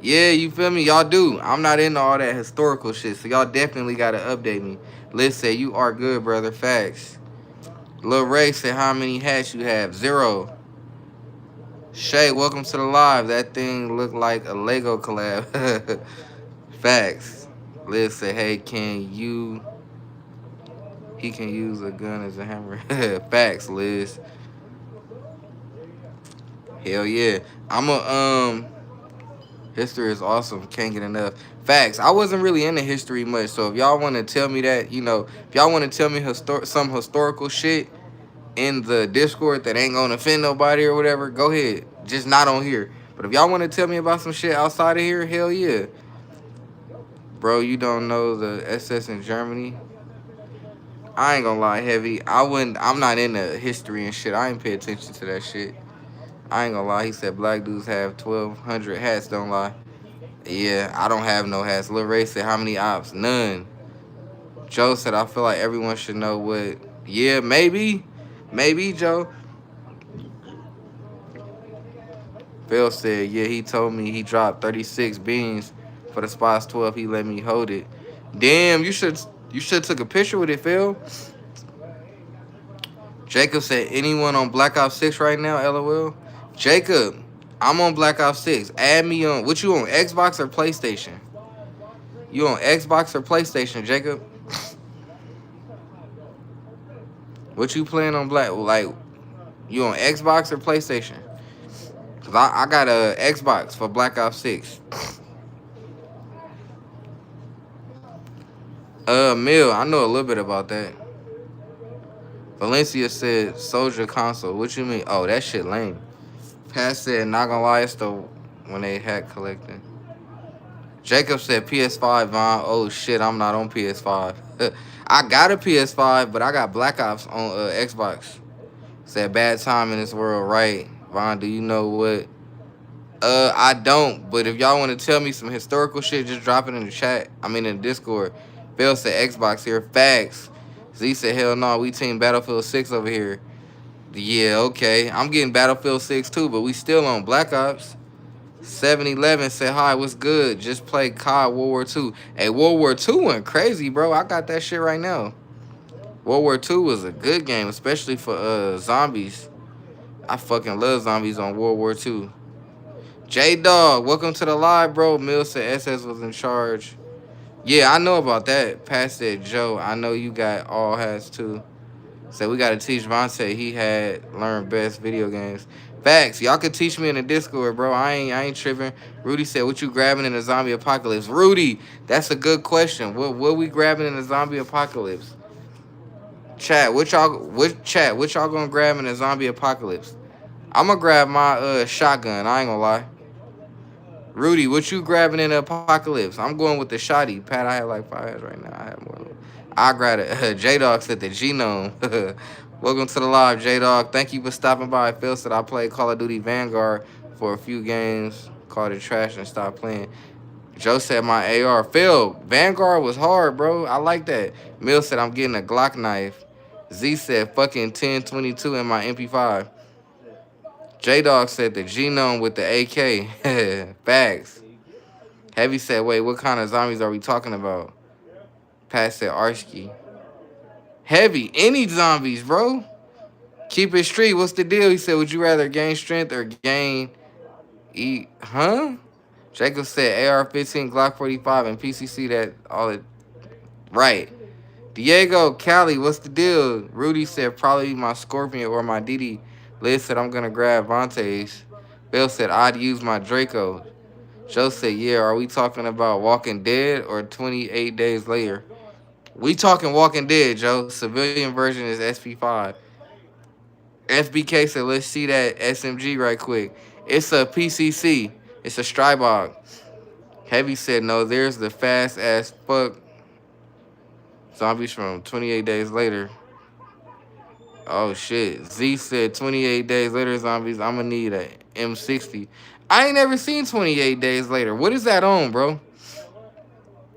Yeah, you feel me? Y'all do. I'm not into all that historical shit, so y'all definitely gotta update me. Liz said you are good, brother. Facts. Lil Ray said how many hats you have? Zero. Shay, welcome to the live. That thing looked like a Lego collab. Facts. Liz said, hey, can you he can use a gun as a hammer. Facts, Liz. Hell yeah. I'm a history is awesome. Can't get enough. Facts. I wasn't really into history much, so if y'all want to tell me that, if y'all want to tell me some historical shit in the Discord that ain't gonna offend nobody or whatever, go ahead. Just not on here. But if y'all want to tell me about some shit outside of here, hell yeah. Bro, you don't know the SS in Germany? I ain't gonna lie, Heavy. I'm not into history and shit. I ain't pay attention to that shit. I ain't gonna lie. He said black dudes have 1,200 hats. Don't lie. Yeah, I don't have no hats. Lil Ray said, how many ops? None. Joe said, I feel like everyone should know what. Yeah, maybe. Maybe, Joe. Phil said, yeah, he told me he dropped 36 beans for the spots 12. He let me hold it. Damn, you should took a picture with it, Phil. Jacob said, anyone on Black Ops 6 right now, LOL? Jacob, I'm on Black Ops 6. Add me on. What you on, Xbox or PlayStation? You on Xbox or PlayStation, Jacob? What you playing on Black? Like, you on Xbox or PlayStation? Cause I got a Xbox for Black Ops 6. Mill, I know a little bit about that. Valencia said Soldier console. What you mean? Oh, that shit lame. Pat said, not gonna lie, it's the when they hat collecting. Jacob said PS5, Von. Oh shit, I'm not on PS5. I got a PS5, but I got Black Ops on Xbox. Said bad time in this world, right? Von, do you know what? I don't. But if y'all want to tell me some historical shit, just drop it in the chat. I mean in the Discord. Phil said Xbox here. Facts. Z said hell no, we team Battlefield 6 over here. Yeah, okay. I'm getting Battlefield 6 too, but we still on Black Ops. 7-Eleven said, hi, what's good? Just play COD World War II. Hey, World War II went crazy, bro. I got that shit right now. World War II was a good game, especially for zombies. I fucking love zombies on World War II. J-Dog, welcome to the live, bro. Mill said SS was in charge. Yeah, I know about that. Pat said, Joe, I know you got all hats too. Said we gotta teach Vontae. He had learned best video games. Facts. Y'all could teach me in the Discord, bro. I ain't tripping. Rudy said, what you grabbing in the zombie apocalypse? Rudy, that's a good question. What we grabbing in the zombie apocalypse? Chat, what y'all gonna grab in the zombie apocalypse? I'm gonna grab my shotgun. I ain't gonna lie. Rudy, what you grabbing in the apocalypse? I'm going with the shotty. Pat, I have like 5 heads right now. I have more. I grab it. J-Dog said the genome. Welcome to the live, J-Dog. Thank you for stopping by. Phil said I played Call of Duty Vanguard for a few games. Called it trash and stopped playing. Joe said my AR. Phil, Vanguard was hard, bro. I like that. Mill said I'm getting a Glock knife. Z said fucking 1022 in my MP5. J-Dog said the genome with the AK. Facts. Heavy said, wait, what kind of zombies are we talking about? Pat said Arski. Heavy, any zombies, bro. Keep it street. What's the deal? He said, would you rather gain strength or gain eat? Huh? Jacob said AR-15, Glock 45, and PCC that all it. Right. Diego, Cali, what's the deal? Rudy said probably my Scorpion or my DD. Liz said I'm gonna grab Vontae's. Bill said I'd use my Draco. Joe said, yeah, are we talking about Walking Dead or 28 Days Later? We talking Walking Dead, Joe. Civilian version is SP5. FBK said, let's see that SMG right quick. It's a PCC. It's a Strybog. Heavy said, no, there's the fast as fuck zombies from 28 Days Later. Oh, shit. Z said 28 Days Later zombies. I'm going to need a M60. I ain't never seen 28 Days Later. What is that on, bro?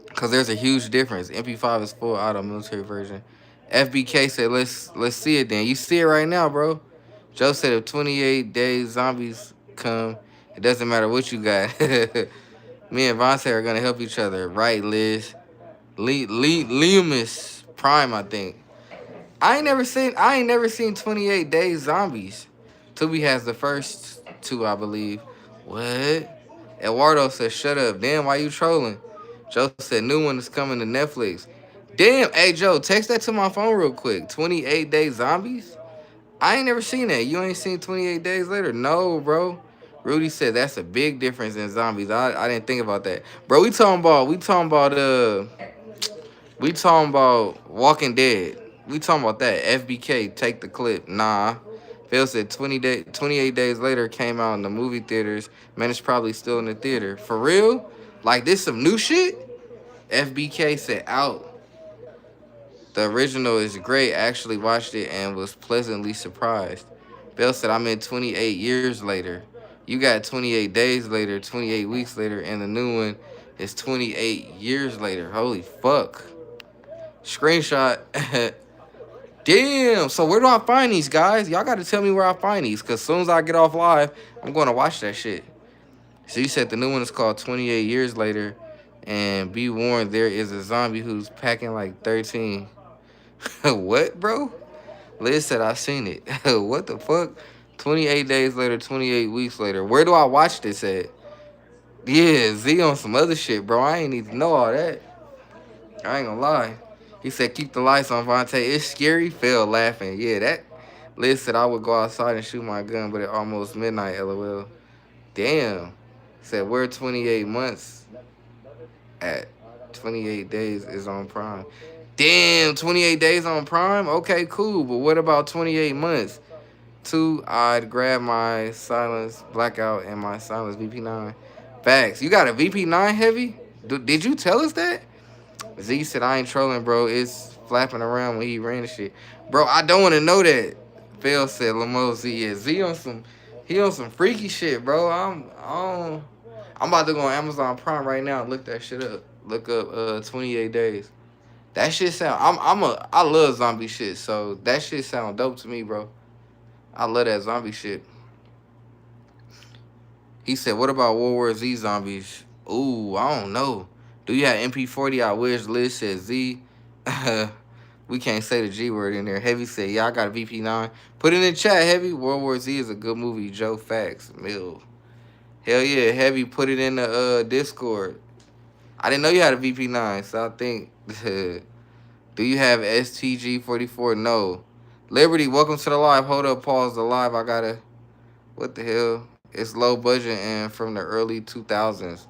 Because there's a huge difference. MP5 is full auto military version. FBK said, let's see it then. You see it right now, bro. Joe said if 28 days zombies come, it doesn't matter what you got. Me and Vontae are gonna help each other, right, Liz? Leomus Prime, I think. I ain't never seen 28 Days Zombies. Tubi has the first two, I believe. What? Eduardo said, shut up. Damn, why you trolling? Joe said, new one is coming to Netflix. Damn, hey Joe, text that to my phone real quick. 28 Days Zombies? I ain't never seen that. You ain't seen 28 Days Later? No, bro. Rudy said that's a big difference in zombies. I didn't think about that. Bro, we talking about Walking Dead. We talking about that. FBK, take the clip. Nah. Phil said 28 days later came out in the movie theaters. Man, it's probably still in the theater. For real? Like this some new shit? FBK said out. The original is great. Actually watched it and was pleasantly surprised. Bill said I'm in 28 years later. You got 28 days later, 28 weeks later, and the new one is 28 years later. Holy fuck. Screenshot. Damn. So where do I find these guys? Y'all got to tell me where I find these, because as soon as I get off live, I'm going to watch that shit. So you said the new one is called 28 Years Later, and be warned, there is a zombie who's packing like 13. What, bro? Liz said I seen it. What the fuck? 28 days later, 28 weeks later. Where do I watch this at? Yeah, Z on some other shit, bro. I ain't need to know all that. I ain't gonna lie. He said, keep the lights on, Vontae. It's scary. Fell laughing. Yeah, that. Liz said I would go outside and shoot my gun, but at almost midnight, LOL. Damn. Said, where 28 months at? 28 days is on Prime. Damn, 28 days on Prime? Okay, cool. But what about 28 months? Two, I'd grab my silence blackout and my silence VP9. Facts. You got a VP9 heavy? Did you tell us that? Z said, I ain't trolling, bro. It's flapping around when he ran the shit. Bro, I don't want to know that. Phil said, Lamo Z. Yeah, Z on some, he on some freaky shit, bro. I'm about to go on Amazon Prime right now and look that shit up. Look up 28 days. That shit sound, I love zombie shit, so that shit sound dope to me, bro. I love that zombie shit. He said, what about World War Z zombies? Ooh, I don't know. Do you have MP40? I wish. Liz said Z. We can't say the G word in there. Heavy said, yeah, I got a VP9. Put it in the chat, Heavy. World War Z is a good movie. Joe Facts. Mill. Hell yeah, Heavy. Put it in the Discord. I didn't know you had a VP9, so I think... Do you have STG44? No. Liberty, welcome to the live. Hold up, pause the live. I gotta... What the hell? It's low budget and from the early 2000s,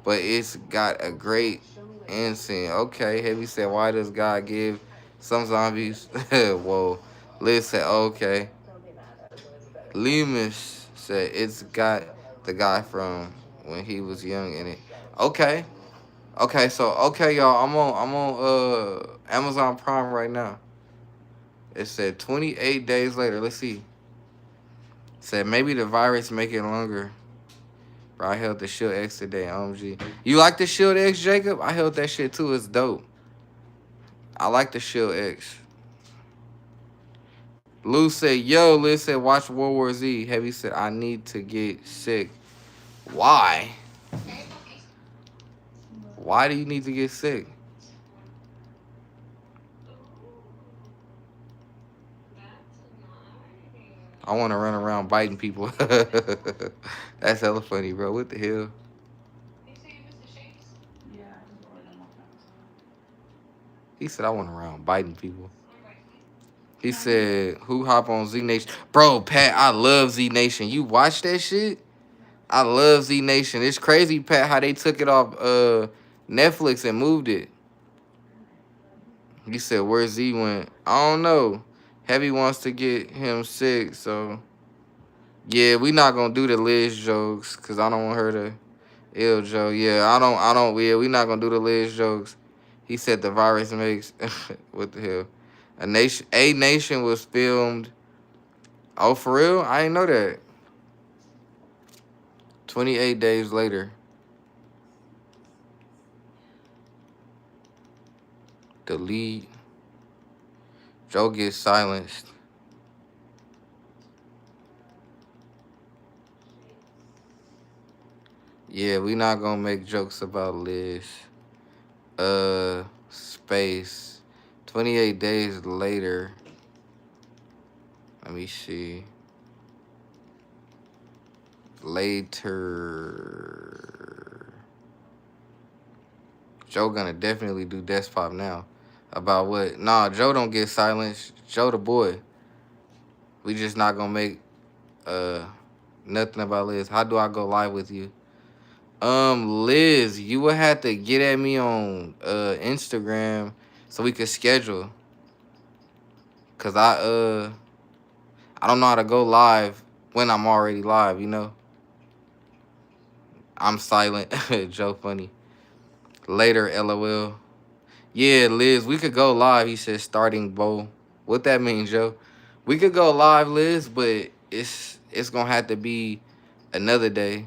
but it's got a great end scene. Okay, Heavy said, why does God give some zombies? Whoa. Liz said, okay. Lemus said, it's got the guy from when he was young in it. Okay. Okay, so, okay, y'all, I'm on Amazon Prime right now. It said 28 days later. Let's see. Said maybe the virus make it longer. Bro, I held the Shield X today, OMG. You like the Shield X, Jacob? I held that shit too. It's dope. I like the Shield X. Lou said, yo, Liz said, watch World War Z. Heavy said, I need to get sick. Why? Why do you need to get sick? I want to run around biting people. That's hella funny, bro. What the hell? He said, I want to around biting people. He said, who hop on Z Nation? Bro, Pat, I love Z Nation. You watch that shit? I love Z Nation. It's crazy, Pat, how they took it off Netflix and moved it. He said, where Z went? I don't know. Heavy wants to get him sick, so... Yeah, we not gonna do the Liz jokes, because I don't want her to ill joke. Yeah, yeah, we not gonna do the Liz jokes. He said the virus makes... What the hell? A Nation was filmed... Oh, for real? I didn't know that. 28 days later. Delete. Joe gets silenced. Yeah, we not gonna make jokes about Liz. Space. 28 days later. Let me see. Later. Joe gonna definitely do desk pop now. About what? Nah, Joe don't get silenced. Joe the boy. We just not gonna make uh nothing about Liz. How do I go live with you? Liz, you would have to get at me on Instagram so we could schedule. Cause I don't know how to go live when I'm already live, you know? I'm silent. Joe funny. Later, LOL. Yeah, Liz, we could go live. He said starting bowl. What that mean, Joe? We could go live, Liz, but it's gonna have to be another day.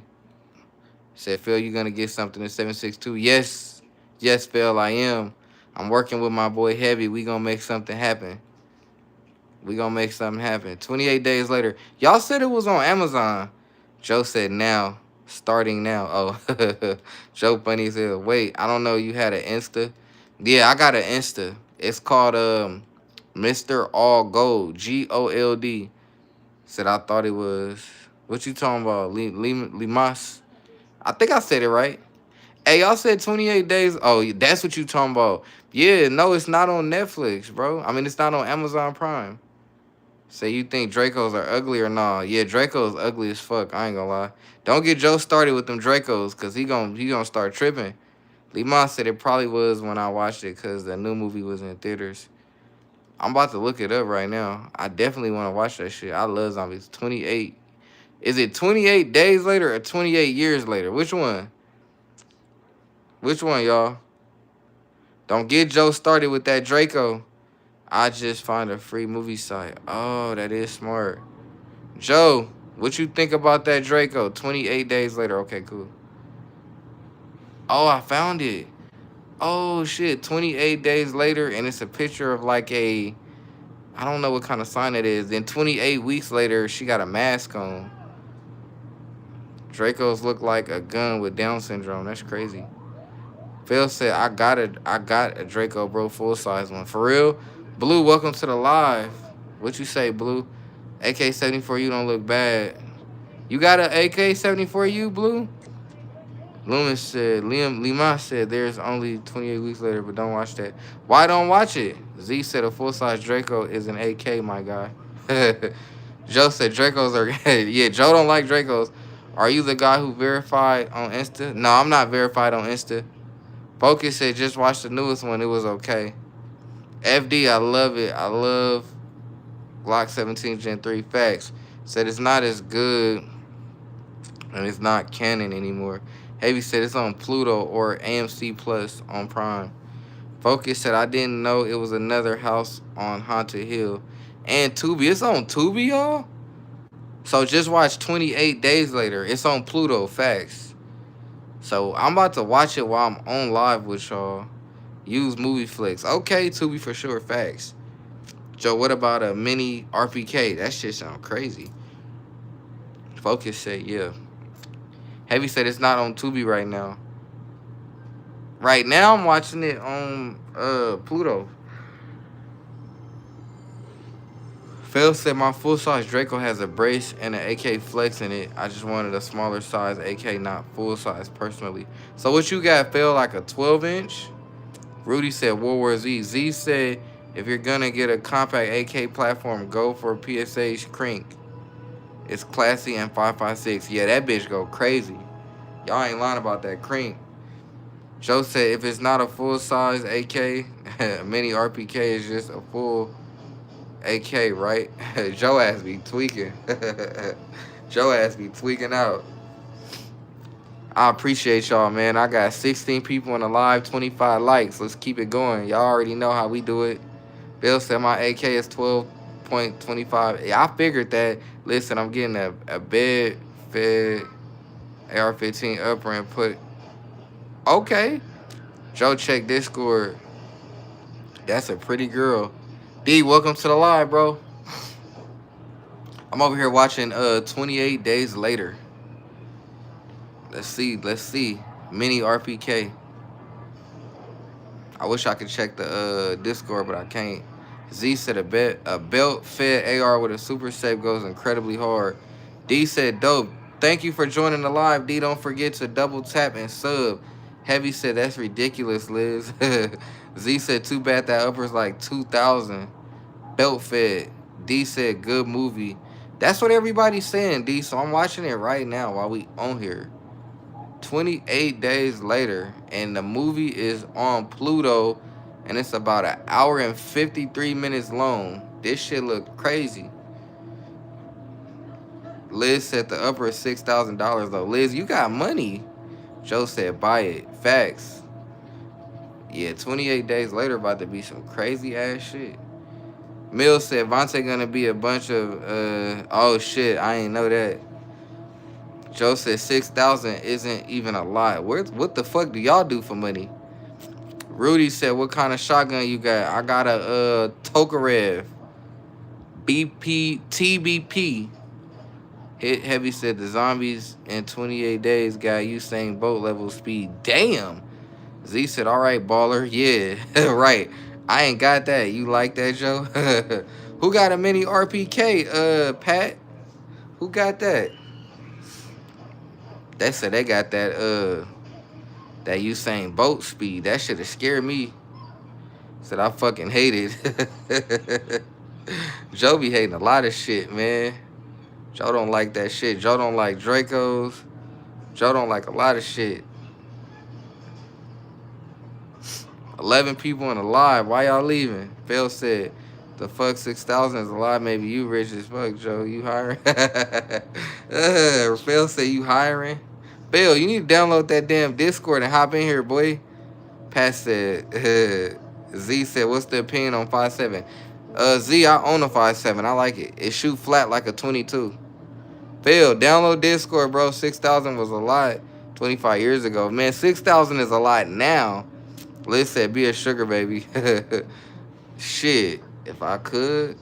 Said Phil, you gonna get something in 762? Yes, yes, Phil, I am. I'm working with my boy Heavy. We gonna make something happen. We gonna make something happen. 28 days later, y'all said it was on Amazon. Joe said now, starting now. Oh, Joe funny said, wait, I don't know. You had an Insta? Yeah, I got an Insta. It's called Mr. All Gold, GOLD. Said I thought it was. What you talking about? Limas? I think I said it right. Hey, y'all said 28 days. Oh, that's what you talking about. Yeah, no, it's not on Netflix, bro. I mean, it's not on Amazon Prime. Say you think Dracos are ugly or nah? Yeah, Draco's ugly as fuck. I ain't gonna lie. Don't get Joe started with them Dracos, cause he gonna start tripping. Limon said it probably was when I watched it, cause the new movie was in theaters. I'm about to look it up right now. I definitely want to watch that shit. I love zombies. 28. Is it 28 days later or 28 years later? Which one? Which one, y'all? Don't get Joe started with that Draco. I just find a free movie site. Oh, that is smart. Joe, what you think about that Draco? 28 days later. Okay, cool. Oh, I found it. Oh, shit. 28 days later, and it's a picture of like a... I don't know what kind of sign it is. Then 28 weeks later, she got a mask on. Dracos look like a gun with Down syndrome. That's crazy. Phil said, I got a Draco, bro, full-size one. For real? Blue, welcome to the live. What you say, Blue? AK-74, you don't look bad. You got an AK-74, you, Blue? Loomis said, Lima said, there's only 28 weeks later, but don't watch that. Why don't watch it? Z said, a full-size Draco is an AK, my guy. Joe said, Dracos are... yeah, Joe don't like Dracos. Are you the guy who verified on Insta? No, I'm not verified on Insta. Focus said, just watch the newest one. It was okay. FD, I love it. I love Glock 17 Gen 3. Facts. Said it's not as good and it's not canon anymore. Heavy said it's on Pluto or AMC Plus on Prime. Focus said, I didn't know it was another house on Haunted Hill. And Tubi. It's on Tubi, y'all? So just watch 28 days later. It's on Pluto. Facts. So I'm about to watch it while I'm on live with y'all. Use movie flicks. Okay, Tubi for sure. Facts. Joe, what about a mini RPK? That shit sound crazy. Focus said, yeah. Heavy said it's not on Tubi right now. Right now, I'm watching it on Pluto. Phil said my full-size Draco has a brace and an AK flex in it. I just wanted a smaller size AK, not full-size personally. So what you got, Phil? Like a 12-inch? Rudy said World War Z. Z said if you're gonna get a compact AK platform, go for PSA's Crink. It's classy and 5.56. Yeah, that bitch go crazy. Y'all ain't lying about that Crink. Joe said if it's not a full-size AK, mini RPK is just a full AK, right? Joe ass be tweaking. Joe ass be tweaking out. I appreciate y'all, man. I got 16 people in the live, 25 likes. Let's keep it going. Y'all already know how we do it. Bill said my AK is 12.25. Yeah, I figured that. Listen, I'm getting a bed fed AR-15 upper and put... Okay. Joe check Discord. That's a pretty girl. D, welcome to the live, bro. I'm over here watching 28 Days Later. Let's see. Mini RPK. I wish I could check the Discord, but I can't. Z said a belt fed AR with a super safe goes incredibly hard. D said dope. Thank you for joining the live. D, don't forget to double tap and sub. Heavy said that's ridiculous, Liz. Z said too bad that upper's like 2,000. Belt fed. D said good movie. That's what everybody's saying, D. So I'm watching it right now while we on here. 28 days later, and the movie is on Pluto, and it's about an hour and 53 minutes long. This shit look crazy. Liz said the upper is $6,000 though. Liz, you got money. Joe said buy it. Facts. Yeah, 28 days later about to be some crazy ass shit. Mill said Vontae gonna be a bunch of oh shit, I ain't know that. Joe said 6,000 isn't even a lot. What the fuck do y'all do for money? Rudy said, what kind of shotgun you got? I got a Tokarev BP TBP. Hit Heavy said the zombies in 28 days got Usain Bolt level speed. Damn. Z said, all right, baller. Yeah, right. I ain't got that. You like that, Joe? Who got a mini RPK? Pat? Who got that? They said they got that Usain Bolt speed. That shit have scared me. Said I fucking hate it. Joe be hating a lot of shit, man. Joe don't like that shit. Joe don't like Dracos. Joe don't like a lot of shit. 11 people in the live. Why y'all leaving? Phil said, the fuck 6,000 is a lot. Maybe you rich as fuck, Joe. You hiring? Phil said you hiring? Phil, you need to download that damn Discord and hop in here, boy. Pat said, Z said, what's the opinion on 5.7? Z, I own a 5.7. I like it. It shoot flat like a 22. Phil, download Discord, bro. 6,000 was a lot 25 years ago. Man, 6,000 is a lot now. Liz said, be a sugar baby. Shit, if I could,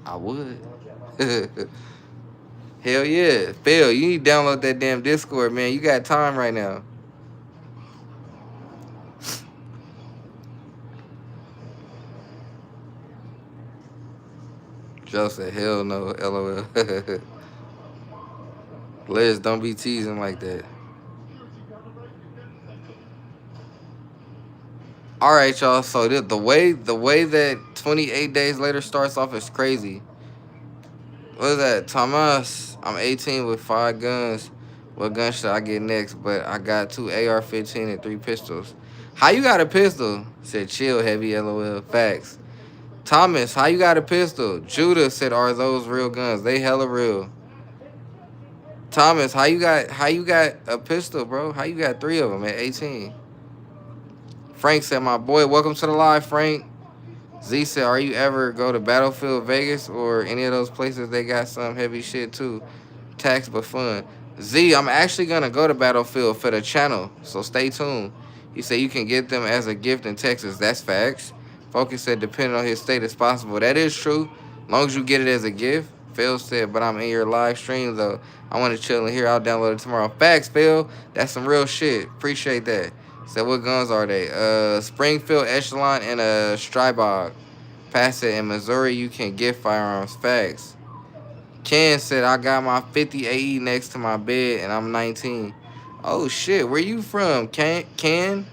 I would. Hell yeah. Phil, you need to download that damn Discord, man. You got time right now. Joe said, hell no, LOL. Liz, don't be teasing like that. All right, y'all. So the way that 28 days later starts off is crazy. What is that? Thomas, I'm 18 with 5 guns. What gun should I get next? But I got 2 AR-15 and 3 pistols. How you got a pistol? Said chill, heavy, LOL. Facts. Thomas, how you got a pistol? Judah said, are those real guns? They hella real. Thomas, how you got a pistol, bro? How you got 3 of them at 18? Frank said, my boy, welcome to the live, Frank. Z said, are you ever go to Battlefield Vegas or any of those places? They got some heavy shit too. Tax but fun. Z, I'm actually going to go to Battlefield for the channel, so stay tuned. He said you can get them as a gift in Texas. That's facts. Focus said, depending on his state, it's possible. That is true, as long as you get it as a gift. Phil said, but I'm in your live stream, though. I want to chill in here. I'll download it tomorrow. Facts, Phil. That's some real shit. Appreciate that. Said, what guns are they? Springfield, Echelon, and a Strybog. Pass it in Missouri, you can get firearms. Facts. Ken said, I got my 50 AE next to my bed, and I'm 19. Oh, shit. Where you from, Ken?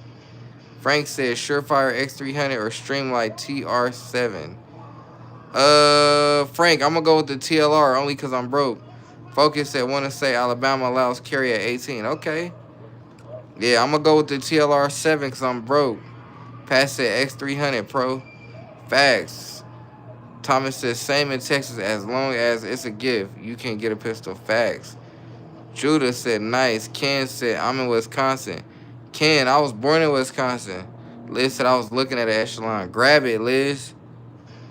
Frank said, Surefire X300 or Streamlight TR7. Frank, I'm going to go with the TLR only because I'm broke. Focus said, want to say Alabama allows carry at 18. Okay. Yeah, I'm going to go with the TLR 7 because I'm broke. Pass it X300, pro. Facts. Thomas says, same in Texas. As long as it's a gift, you can get a pistol. Facts. Judah said, nice. Ken said, I'm in Wisconsin. Ken, I was born in Wisconsin. Liz said, I was looking at the Echelon. Grab it, Liz.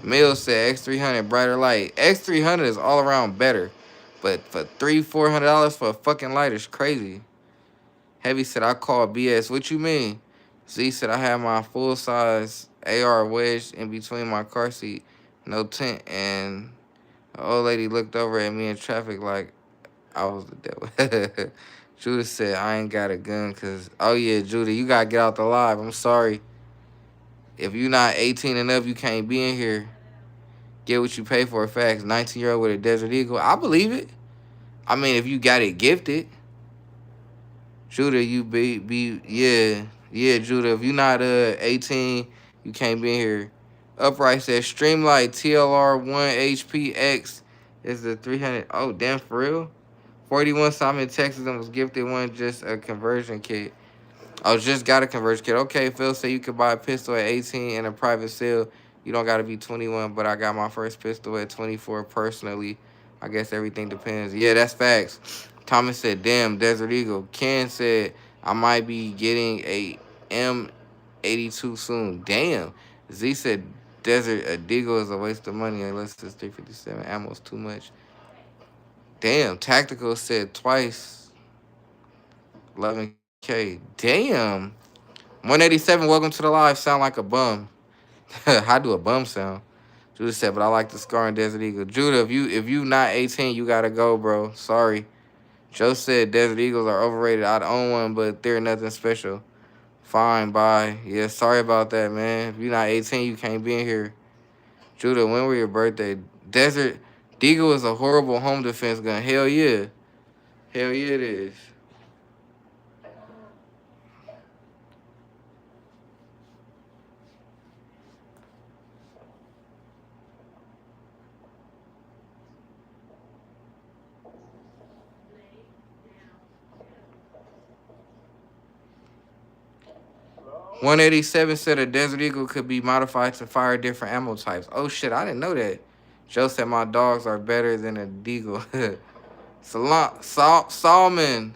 Mills said, X300, brighter light. X300 is all around better. But for $300-$400 for a fucking light is crazy. Heavy said, I call BS. What you mean? Z said, I have my full-size AR wedged in between my car seat no tent, and the old lady looked over at me in traffic like I was the devil. Judah said, I ain't got a gun because, oh yeah, Judah, you got to get out the live. I'm sorry. If you not 18 and up, you can't be in here. Get what you pay for. Facts. 19-year-old with a Desert Eagle. I believe it. I mean, if you got it gifted, Judah, you yeah, Judah. If you not 18, you can't be in here. Upright says Streamlight TLR 1 HPX is the 300. Oh damn, for real. 41 Simon Texas and was gifted one just a conversion kit. I just got a conversion kit. Okay, Phil said you could buy a pistol at 18 in a private sale. You don't got to be 21, but I got my first pistol at 24 personally. I guess everything depends. Yeah, that's facts. Thomas said, damn, Desert Eagle. Ken said, I might be getting a M82 soon. Damn. Z said, Desert Eagle is a waste of money unless it's 357. Ammo's too much. Damn, Tactical said twice. 11K. Damn. 187, welcome to the live. Sound like a bum. How do a bum sound? Judah said, but I like the Scar and Desert Eagle. Judah, if you not 18, you gotta go, bro. Sorry. Joe said Desert Eagles are overrated. I'd own one, but they're nothing special. Fine, bye. Yeah, sorry about that, man. If you not 18, you can't be in here. Judah, when were your birthday? Desert Deagle is a horrible home defense gun. Hell yeah. Hell yeah, it is. 187 said a Desert Eagle could be modified to fire different ammo types. Oh shit, I didn't know that. Joe said my dogs are better than a Deagle. Salmon.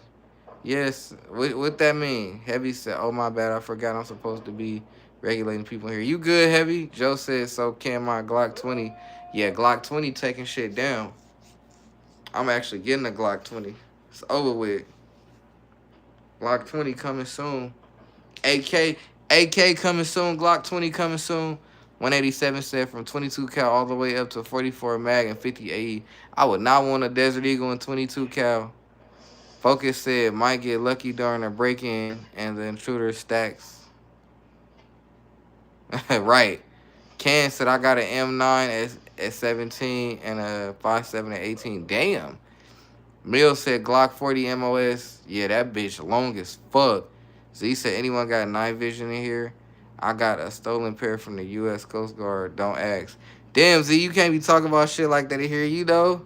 Yes, what that mean? Heavy said, oh my bad, I forgot I'm supposed to be regulating people here. You good, Heavy? Joe said, so can my Glock 20. Yeah, Glock 20 taking shit down. I'm actually getting a Glock 20. It's over with. Glock 20 coming soon. AK coming soon. Glock 20 coming soon. 187 said from 22 cal all the way up to 44 mag and 50 AE. I would not want a Desert Eagle in 22 cal. Focus said might get lucky during a break-in and the intruder stacks. Right. Ken said I got an M9 at 17 and a 5.7 at 18. Damn. Mill said Glock 40 MOS. Yeah, that bitch long as fuck. Z said anyone got night vision in here? I got a stolen pair from the U.S. Coast Guard. Don't ask. Damn, Z, you can't be talking about shit like that in here, you know?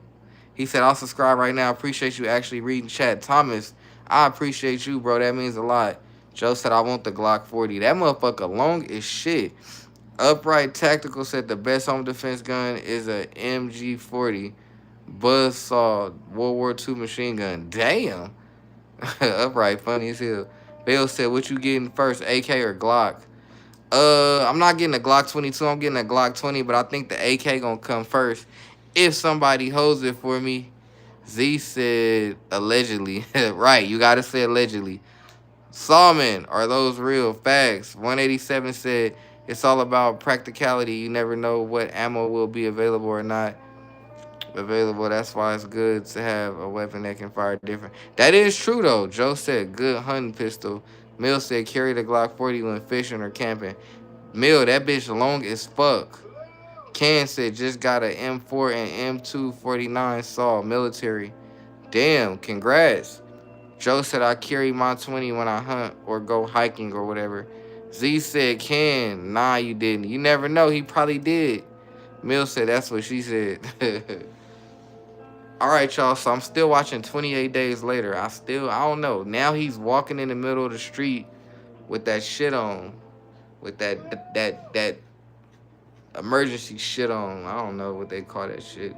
He said, I'll subscribe right now. Appreciate you actually reading chat. Thomas, I appreciate you, bro. That means a lot. Joe said, I want the Glock 40. That motherfucker long as shit. Upright Tactical said the best home defense gun is a MG40. Buzzsaw World War II machine gun. Damn. Upright, funny as hell. Bill said, what you getting first, AK or Glock? I'm not getting a Glock 22. I'm getting a Glock 20, but I think the AK gonna come first. If somebody holds it for me. Z said, allegedly. Right, you gotta say allegedly. Salmon, are those real? Facts. 187 said, it's all about practicality. You never know what ammo will be available or not available. That's why it's good to have a weapon that can fire different. That is true though. Joe said good hunting pistol. Mill said carry the Glock 40 when fishing or camping. Mill, that bitch long as fuck. Ken said just got a M4 and M2 49 saw military. Damn, congrats. Joe said I carry my 20 when I hunt or go hiking or whatever. Z said Ken, nah you didn't. You never know, he probably did. Mill said that's what she said. All right, y'all. So I'm still watching 28 Days Later. I don't know. Now he's walking in the middle of the street with that shit on, with that emergency shit on. I don't know what they call that shit.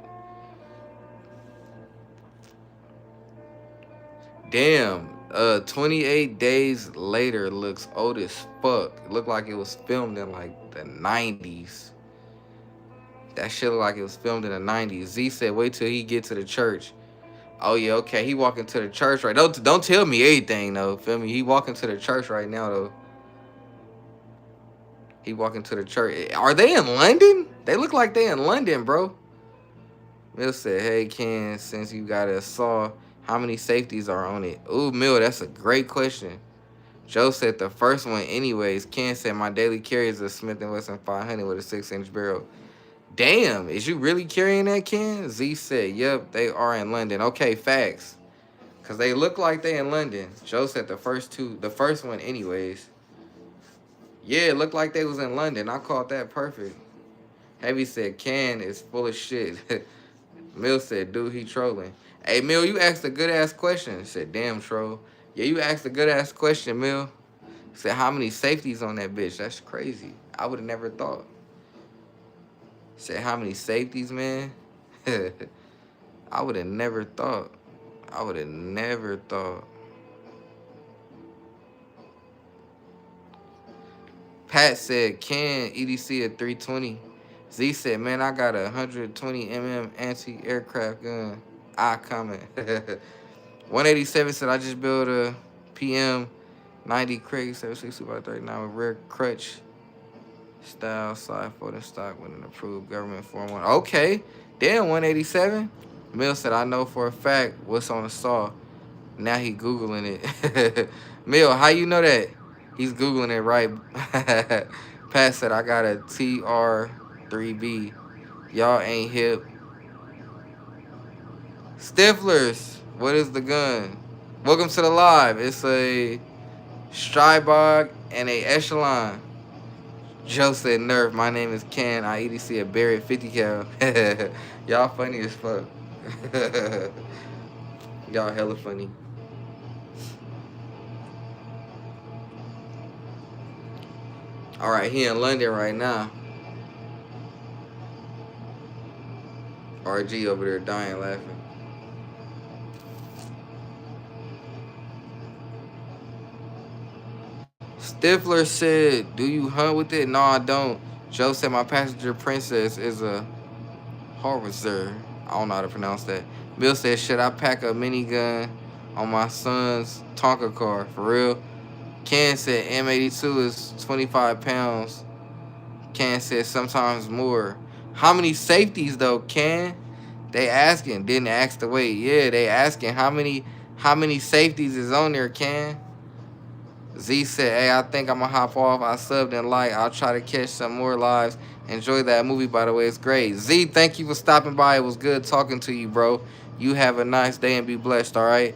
Damn. 28 Days Later looks old as fuck. It looked like it was filmed in like the 90s. That shit looked like it was filmed in the 90s. Z said, wait till he get to the church. Oh yeah, okay. He walking to the church right. Don't tell me anything though. Feel me? He walking to the church right now though. He walking to the church. Are they in London? They look like they in London, bro. Mill said, hey, Ken, since you got a saw, how many safeties are on it? Ooh, Mill, that's a great question. Joe said the first one anyways. Ken said my daily carry is a Smith & Wesson 500 with a 6-inch barrel. Damn, is you really carrying that, Ken? Z said, yep, they are in London. Okay, facts. Because they look like they in London. Joe said the first one anyways. Yeah, it looked like they was in London. I called that perfect. Heavy said, Ken is full of shit. Mill said, dude, he trolling. Hey, Mill, you asked a good-ass question. He said, damn, troll. Yeah, you asked a good-ass question, Mill. Said, how many safeties on that bitch? That's crazy. I would have never thought. Said, how many safeties, man? I would have never thought. I would have never thought. Pat said, Ken, EDC at 320. Z said, man, I got a 120 anti-aircraft gun. I comment. 187 said, I just built a PM 90 Craig 762 by 39 with rear crutch style side folding stock with an approved government form one. Okay. Damn, 187. Mill said, I know for a fact what's on the saw. Now he Googling it. Mill, how you know that? He's Googling it right. Pat said, I got a TR3B. Y'all ain't hip. Stiflers, what is the gun? Welcome to the live. It's a Strybog and a Echelon. Joe said, Nerf, my name is Ken. I EDC a Barrett 50 cal. Y'all funny as fuck. Y'all hella funny. Alright, he in London right now. RG over there dying laughing. Stifler said, do you hunt with it? No, I don't. Joe said my passenger princess is a harvester. I don't know how to pronounce that. Bill said, should I pack a minigun on my son's Tonka car? For real? Ken said M82 is 25 pounds. Ken said sometimes more. How many safeties though, Ken? They asking. Didn't ask the weight. Yeah, they asking how many safeties is on there, Ken? Z said, hey, I think I'm going to hop off. I subbed and like. I'll try to catch some more lives. Enjoy that movie, by the way. It's great. Z, thank you for stopping by. It was good talking to you, bro. You have a nice day and be blessed, all right?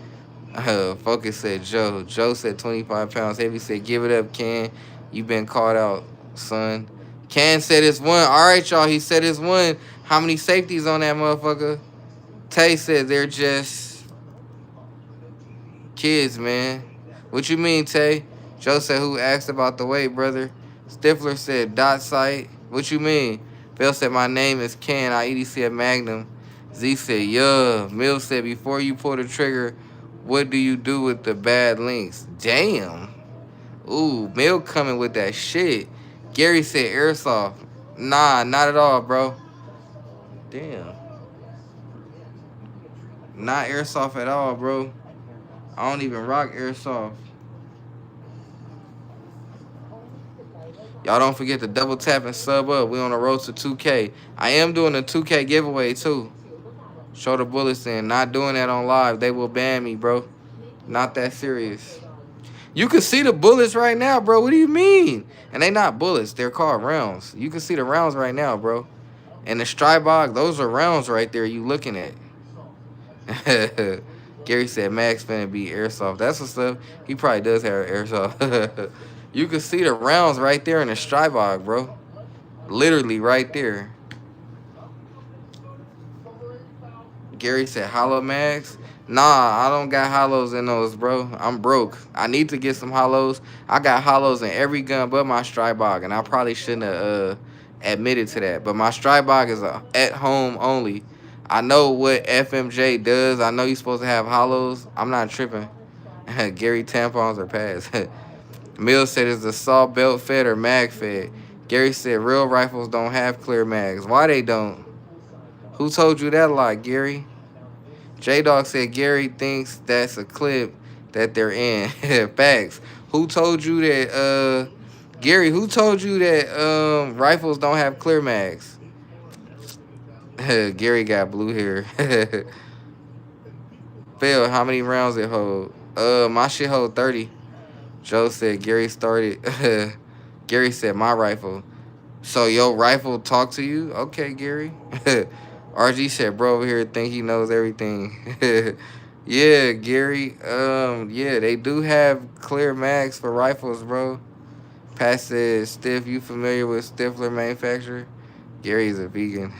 Focus said Joe. Joe said 25 pounds. Heavy said, give it up, Ken. You been called out, son. Ken said it's one. All right, y'all. He said it's one. How many safeties on that motherfucker? Tay said they're just kids, man. What you mean, Tay? Joe said, who asked about the weight, brother? Stifler said, dot site. What you mean? Bill said, my name is Ken. I EDC at Magnum. Z said, yeah. Mill said, before you pull the trigger, what do you do with the bad links? Damn. Ooh, Mill coming with that shit. Gary said, airsoft. Nah, not at all, bro. Damn. Not airsoft at all, bro. I don't even rock airsoft. Y'all don't forget to double tap and sub up. We on the road to 2K. I am doing a 2K giveaway too. Show the bullets in. Not doing that on live. They will ban me, bro. Not that serious. You can see the bullets right now, bro. What do you mean? And they not bullets. They're called rounds. You can see the rounds right now, bro. And the Strybog, those are rounds right there you looking at. Gary said Max finna be airsoft. That's what's up. He probably does have airsoft. You can see the rounds right there in the Strybog, bro. Literally right there. Gary said hollow mags. Nah, I don't got hollows in those, bro. I'm broke. I need to get some hollows. I got hollows in every gun but my Strybog, and I probably shouldn't have admitted to that. But my Strybog is at home only. I know what FMJ does. I know you're supposed to have hollows. I'm not tripping. Gary, tampons are pads. Mill said, is the saw belt fed or mag fed? Gary said, real rifles don't have clear mags. Why they don't? Who told you that lie, Gary? J-Dog said, Gary thinks that's a clip that they're in. Facts. Who told you that, Gary, who told you that rifles don't have clear mags? Gary got blue hair. Phil, how many rounds it hold? My shit hold 30. Joe said Gary started. Gary said my rifle. So your rifle talk to you? Okay, Gary. RG said, bro over here think he knows everything. Yeah, Gary. Yeah, they do have clear mags for rifles, bro. Pat said, Stiff, you familiar with Stifler manufacturer? Gary's a vegan.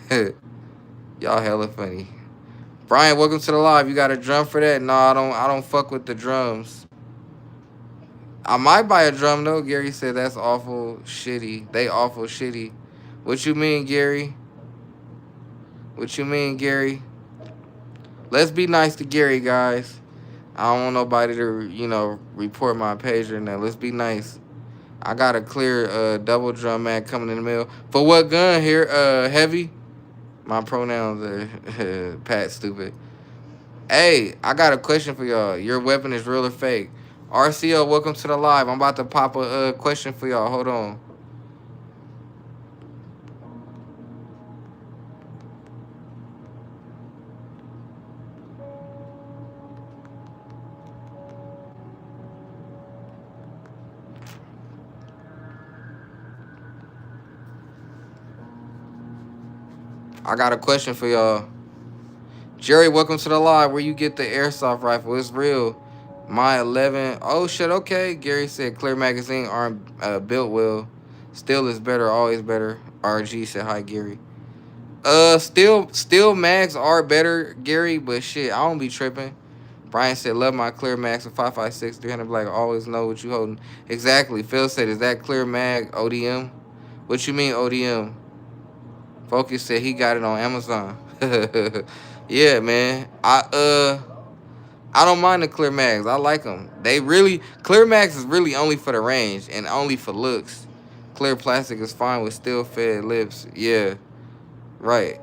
Y'all hella funny. Brian, welcome to the live. You got a drum for that? No, I don't fuck with the drums. I might buy a drum though. Gary said that's awful shitty. They awful shitty. What you mean, Gary? What you mean, Gary? Let's be nice to Gary, guys. I don't want nobody to, report my page or nothing. Let's be nice. I got a clear double drum mag coming in the mail. For what gun here? Heavy? My pronouns are Pat stupid. Hey, I got a question for y'all. Your weapon is real or fake? RCO, welcome to the live. I'm about to pop a question for y'all. Hold on. I got a question for y'all. Jerry, welcome to the live. Where you get the airsoft rifle? It's real. My 11. Oh, shit, okay. Gary said clear magazine aren't built well. Still is better, always better. RG said hi, Gary. Still mags are better, Gary, but shit, I don't be tripping. Brian said, love my clear mags for 5.56, 300 black. Always know what you holding. Exactly. Phil said, is that clear mag ODM? What you mean ODM? Focus said he got it on Amazon. Yeah, man. I don't mind the clear mags. I like them. Clear mags is really only for the range and only for looks. Clear plastic is fine with still fed lips. Yeah, right.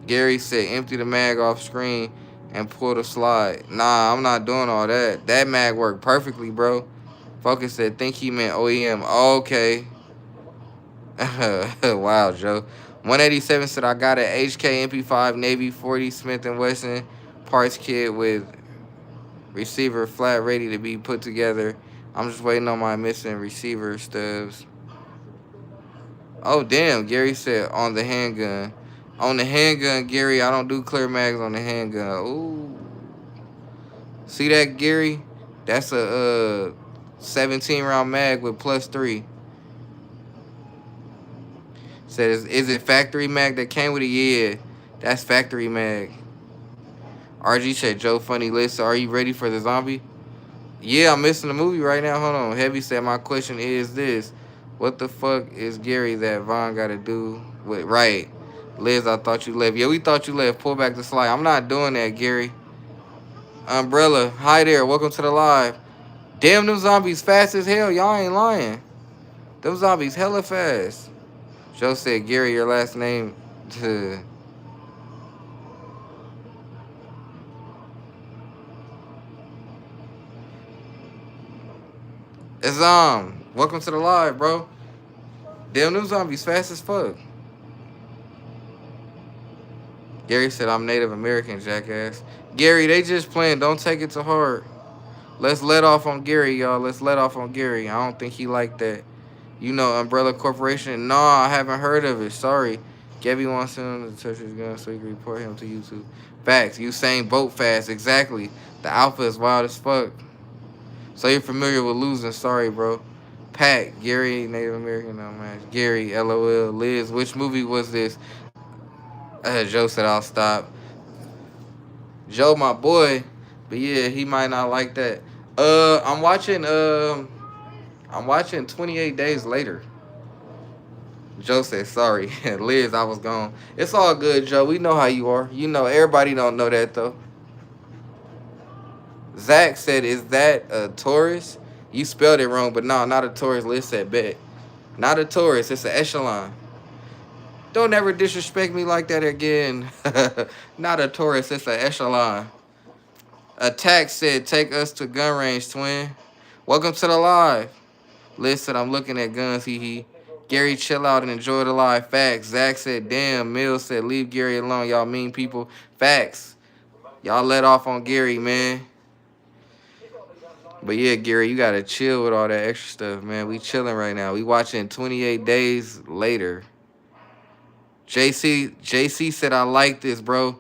Gary said empty the mag off screen and pull the slide. Nah, I'm not doing all that. That mag worked perfectly, bro. Focus said think he meant OEM. Okay. Wow, Joe. 187 said I got an HK MP5 Navy 40 Smith & Wesson parts kit with receiver flat ready to be put together. I'm just waiting on my missing receiver stubs. Oh, damn. Gary said on the handgun. On the handgun, Gary, I don't do clear mags on the handgun. Ooh. See that, Gary? That's a 17 round mag with +3. Says, is it factory mag that came with it? Yeah, that's factory mag. RG said, Joe Funny list. Are you ready for the zombie? Yeah, I'm missing the movie right now. Hold on. Heavy said, my question is this. What the fuck is Gary that Vaughn got to do with... Right. Liz, I thought you left. Yeah, we thought you left. Pull back the slide. I'm not doing that, Gary. Umbrella. Hi there. Welcome to the live. Damn, them zombies fast as hell. Y'all ain't lying. Them zombies hella fast. Joe said, Gary, your last name... Azam, welcome to the live, bro. Damn, them zombies fast as fuck. Gary said, I'm Native American, jackass. Gary, they just playing. Don't take it to heart. Let's let off on Gary, y'all. Let's let off on Gary. I don't think he like that. You know Umbrella Corporation? Nah, I haven't heard of it. Sorry. Gabby wants him to touch his gun so he can report him to YouTube. Facts. Usain Bolt fast. Exactly. The alpha is wild as fuck. So you're familiar with losing. Sorry, bro. Pat, Gary, Native American, no man. Gary, LOL, Liz, which movie was this? Joe said I'll stop. Joe, my boy, but yeah, he might not like that. I'm watching 28 Days Later. Joe said sorry. Liz, I was gone. It's all good, Joe. We know how you are. You know, everybody don't know that though. Zach said, is that a Taurus? You spelled it wrong, but no, not a Taurus. Liz said bet. Not a Taurus, it's an echelon. Don't ever disrespect me like that again. Not a Taurus, it's an echelon. Attack said, take us to gun range, twin. Welcome to the live. Liz said, I'm looking at guns, hee hee. Gary, chill out and enjoy the live. Facts. Zach said, damn. Mills said, leave Gary alone. Y'all mean people. Facts. Y'all let off on Gary, man. But yeah, Gary, you gotta chill with all that extra stuff, man. We chilling right now. We watching 28 Days Later. JC said, I like this, bro.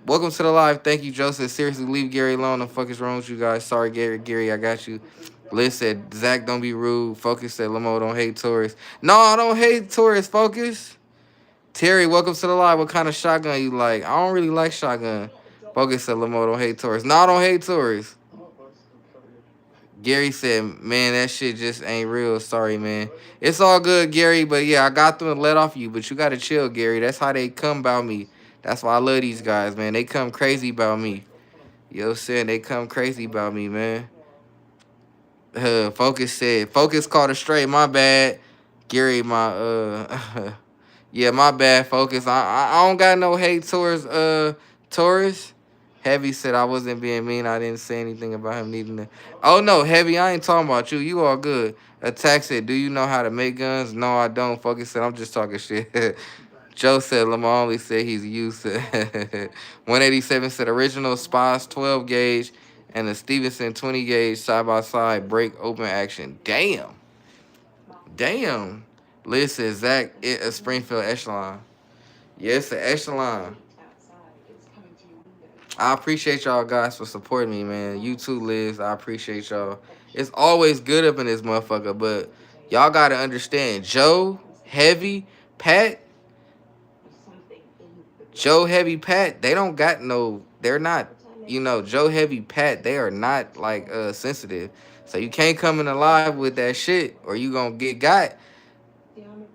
Welcome to the live. Thank you, Joseph. Seriously, leave Gary alone. The fuck is wrong with you guys? Sorry, Gary, I got you. Liz said, Zach, don't be rude. Focus said, Lamo, don't hate tourists. No, I don't hate tourists, Focus. Terry, welcome to the live. What kind of shotgun you like? I don't really like shotgun. Focus said, Lamo, don't hate tourists. No, I don't hate tourists. Gary said, man, that shit just ain't real. Sorry, man. It's all good, Gary. But yeah, I got them to let off you. But you got to chill, Gary. That's how they come about me. That's why I love these guys, man. They come crazy about me. You know what I'm saying? They come crazy about me, man. Focus said, Focus called it straight. My bad. Gary, yeah, my bad, Focus. I don't got no hate towards Taurus. Heavy said I wasn't being mean. I didn't say anything about him needing to. Oh no, Heavy, I ain't talking about you. You all good. Attack said, do you know how to make guns? No, I don't. Focus said, I'm just talking shit. Joe said Lamar only said he's used to 187 said original Spies 12 gauge and a Stevenson 20 gauge side by side break open action. Damn. Damn. Liz says Zach, it a Springfield echelon. Yes, the echelon. I appreciate y'all guys for supporting me, man. You too, Liz. I appreciate y'all. It's always good up in this motherfucker, but y'all gotta understand, Joe, Heavy, Pat, Joe, Heavy, Pat, they don't got no, they're not, Joe, Heavy, Pat, they are not like sensitive. So you can't come in alive with that shit or you gonna get got.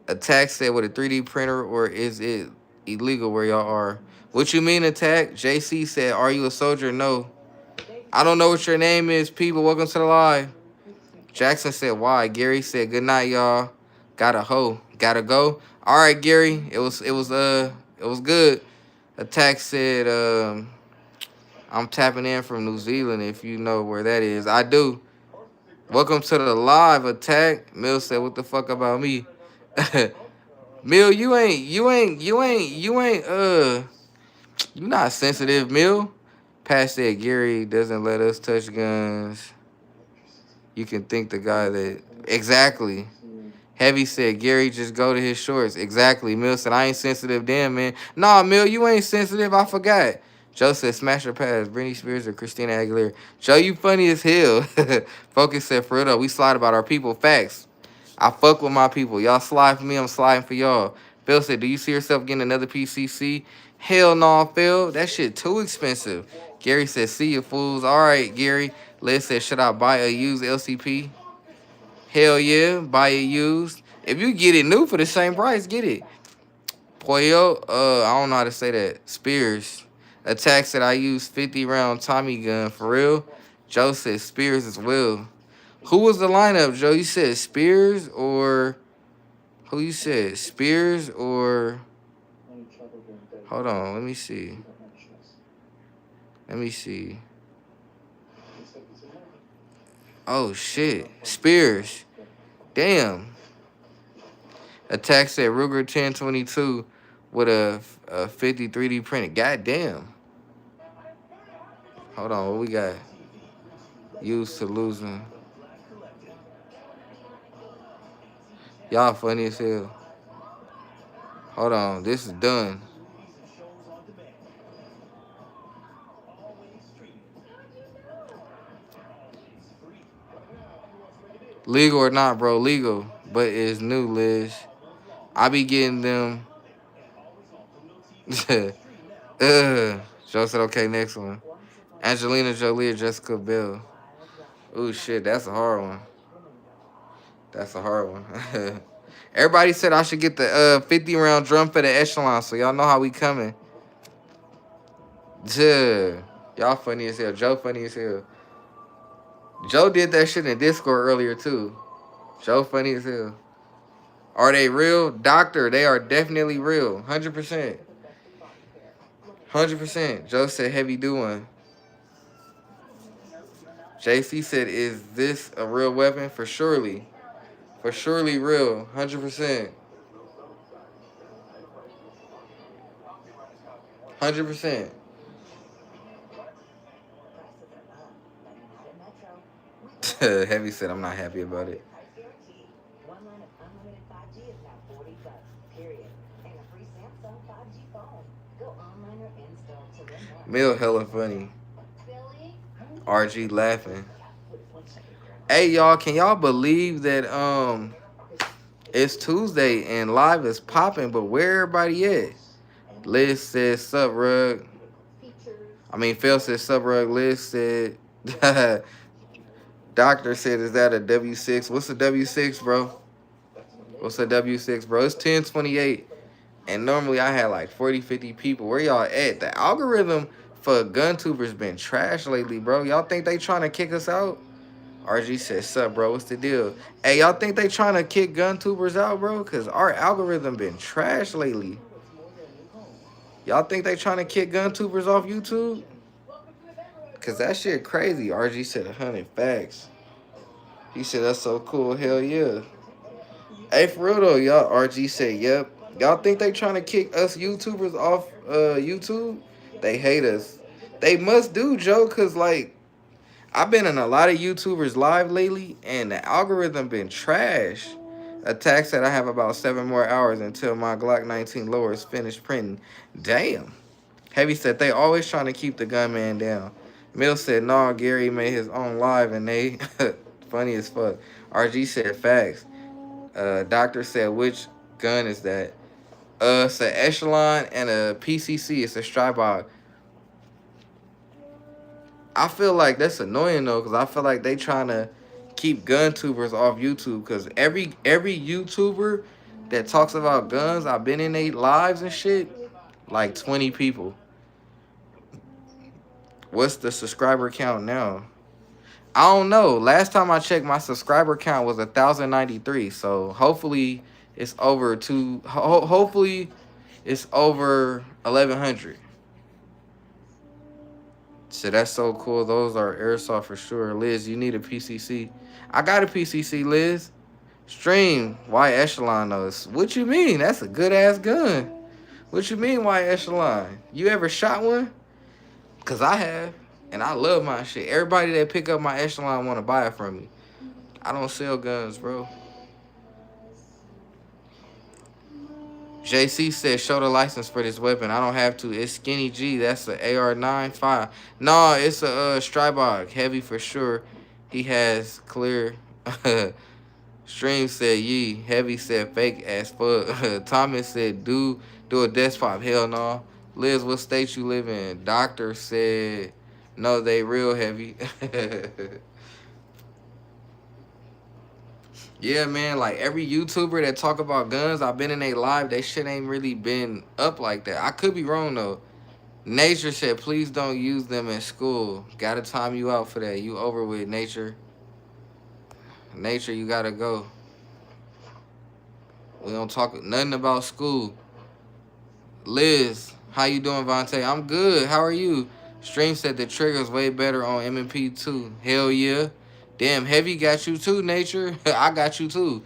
Attack said with a 3D printer, or is it illegal where y'all are? What you mean, Attack? JC said, are you a soldier? No. I don't know what your name is, people. Welcome to the live. Jackson said, why? Gary said, good night, y'all. Gotta hoe. Gotta go. All right, Gary. It was good. Attack said, I'm tapping in from New Zealand if you know where that is. I do. Welcome to the live, Attack. Mill said, what the fuck about me? Mill, you not sensitive, Mill. Pat said Gary doesn't let us touch guns. You can think the guy that exactly. Heavy said Gary just go to his shorts. Exactly. Mill said I ain't sensitive, damn man. Nah, Mill, you ain't sensitive. I forgot. Joe said smash her pass. Britney Spears or Christina Aguilera. Joe, you funny as hell. Focus said for real though, we slide about our people. Facts. I fuck with my people. Y'all slide for me, I'm sliding for y'all. Phil said, do you see yourself getting another PCC? Hell no, Phil. That shit too expensive. Gary said, see you fools. All right, Gary. Liz said, should I buy a used LCP? Hell yeah, buy it used. If you get it new for the same price, get it. Poyo, I don't know how to say that. Spears. Attack said I use 50 round Tommy gun. For real? Joe said Spears as well. Who was the lineup, Joe? You said Spears or who you said? Spears or hold on, let me see. Let me see. Oh shit. Spears. Damn. Attack said Ruger 1022 with a 50 3D printed. God damn. Hold on, what we got? Used to losing. Y'all funny as hell. Hold on, this is done. Legal or not, bro? Legal, but it's new, Liz. I be getting them. Joe said, okay, next one. Angelina Jolie or Jessica Biel. Ooh, shit, that's a hard one. That's a hard one. Everybody said I should get the 50 round drum for the echelon, so y'all know how we coming. Duh. Y'all funny as hell. Joe funny as hell. Joe did that shit in Discord earlier, too. Joe funny as hell. Are they real? Doctor, they are definitely real. 100%. 100%. Joe said heavy doing. JC said, is this a real weapon? For surely. For surely real. 100%. 100%. Heavy said I'm not happy about it. Mill hella funny. RG laughing. Hey y'all, can y'all believe that it's Tuesday and live is popping, but where everybody at? Liz says sup rug. I mean Phil says sup rug. Liz said Doctor said is that a W6? What's a W6, bro? What's a W6, bro? It's 10:28. And normally I had like 40, 50 people. Where y'all at? The algorithm for gun tubers been trash lately, bro. Y'all think they trying to kick us out? RG said, sup, bro? What's the deal? Hey, y'all think they trying to kick gun tubers out, bro? Because our algorithm been trash lately. Y'all think they trying to kick gun tubers off YouTube? Because that shit crazy. RG said 100 facts. He said, that's so cool. Hell yeah. Hey, for real though, y'all. RG said, yep. Y'all think they trying to kick us YouTubers off YouTube? They hate us. They must do, Joe, because, like, I've been in a lot of YouTubers live lately, and the algorithm been trash. Attack said I have about 7 more hours until my Glock 19 lower is finished printing. Damn. Heavy said they always trying to keep the gunman down. Mill said, no, Gary made his own live, and they funny as fuck. RG said, facts. Doctor said, which gun is that? It's an Echelon and a PCC. It's a Strybog. I feel like that's annoying though, because I feel like they trying to keep gun tubers off YouTube. Because every YouTuber that talks about guns, I've been in their lives and shit, like 20 people. What's the subscriber count now? I don't know. Last time I checked, my subscriber count was 1,093. So hopefully it's over hopefully it's over 1,100. So that's so cool. Those are airsoft for sure. Liz, you need a PCC. I got a PCC, Liz. Stream. Why Echelon those? What you mean? That's a good ass gun. What you mean why Echelon? You ever shot one? Cause I have. And I love my shit. Everybody that pick up my Echelon want to buy it from me. I don't sell guns, bro. JC said, show the license for this weapon. I don't have to. It's Skinny G. That's an AR-9.5. No, it's a Strybog. Heavy for sure. He has clear. Stream said, yee. Heavy said, fake as fuck. Thomas said, do a desk pop. Hell no. Liz, what state you live in? Doctor said, no, they real heavy. Yeah, man, like every YouTuber that talk about guns, I've been in a live, they shit ain't really been up like that. I could be wrong though. Nature said, please don't use them in school. Gotta time you out for that. You over with, Nature. Nature, you gotta go. We don't talk nothing about school. Liz, how you doing, Vontae? I'm good. How are you? Stream said the trigger's way better on M&P too. Hell yeah. Damn, Heavy got you too, Nature. I got you too.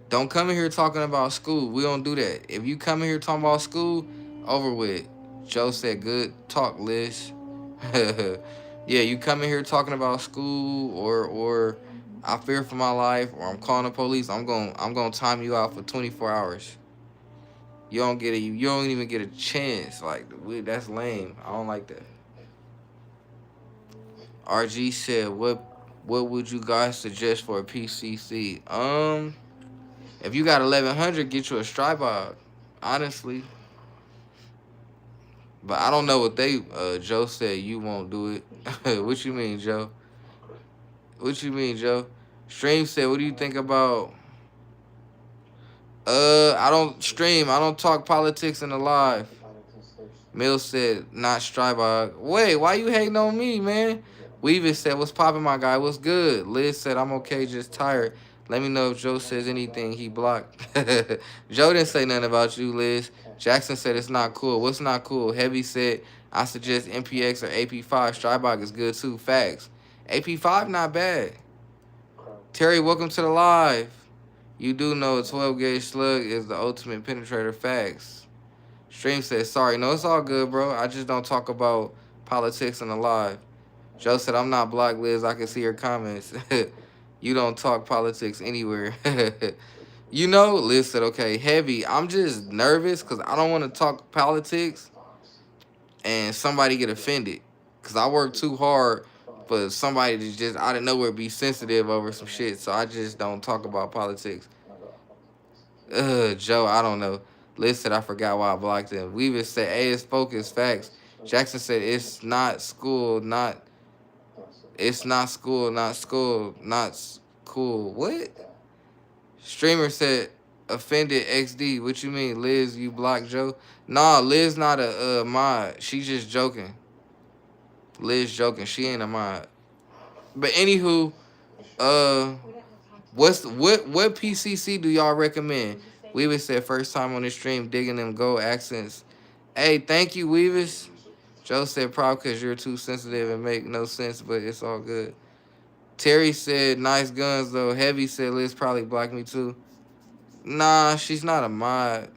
Don't come in here talking about school. We don't do that. If you come in here talking about school, over with. Joe said, good talk, Liz. Yeah, you come in here talking about school or I fear for my life or I'm calling the police, I'm gonna time you out for 24 hours. You don't even get a chance. Like, that's lame. I don't like that. RG said, what would you guys suggest for a PCC? If you got 1,100, get you a Strybog, honestly. But I don't know what they. Joe said you won't do it. What you mean, Joe? What you mean, Joe? Stream said, what do you think about? I don't stream. I don't talk politics in the live. Mill said, not Strybog. Wait, why you hating on me, man? Weaver said, what's poppin', my guy? What's good? Liz said, I'm okay, just tired. Let me know if Joe says anything. He blocked. Joe didn't say nothing about you, Liz. Jackson said, it's not cool. What's not cool? Heavy said, I suggest MPX or AP5. Strybog is good, too. Facts. AP5 not bad. Terry, welcome to the live. You do know a 12 gauge slug is the ultimate penetrator. Facts. Stream said, sorry. No, it's all good, bro. I just don't talk about politics in the live. Joe said, I'm not blocked, Liz. I can see your comments. You don't talk politics anywhere. You know, Liz said, okay, heavy. I'm just nervous because I don't want to talk politics and somebody get offended. Because I work too hard for somebody to just out of nowhere be sensitive over some shit. So I just don't talk about politics. Joe, I don't know. Liz said, I forgot why I blocked him. Weaver said, hey, it's focus, facts. Jackson said, it's not school, not school, not cool. What? Streamer said, offended XD. What you mean, Liz? You blocked Joe? Nah, Liz not a mod. She just joking. Liz joking. She ain't a mod. But anywho, uh, what PCC do y'all recommend? Weaver said first time on the stream digging them gold accents. Hey, thank you, Weavers. Joe said probably because you're too sensitive and make no sense, but it's all good. Terry said nice guns though. Heavy said Liz probably blocked me too. Nah, she's not a mod.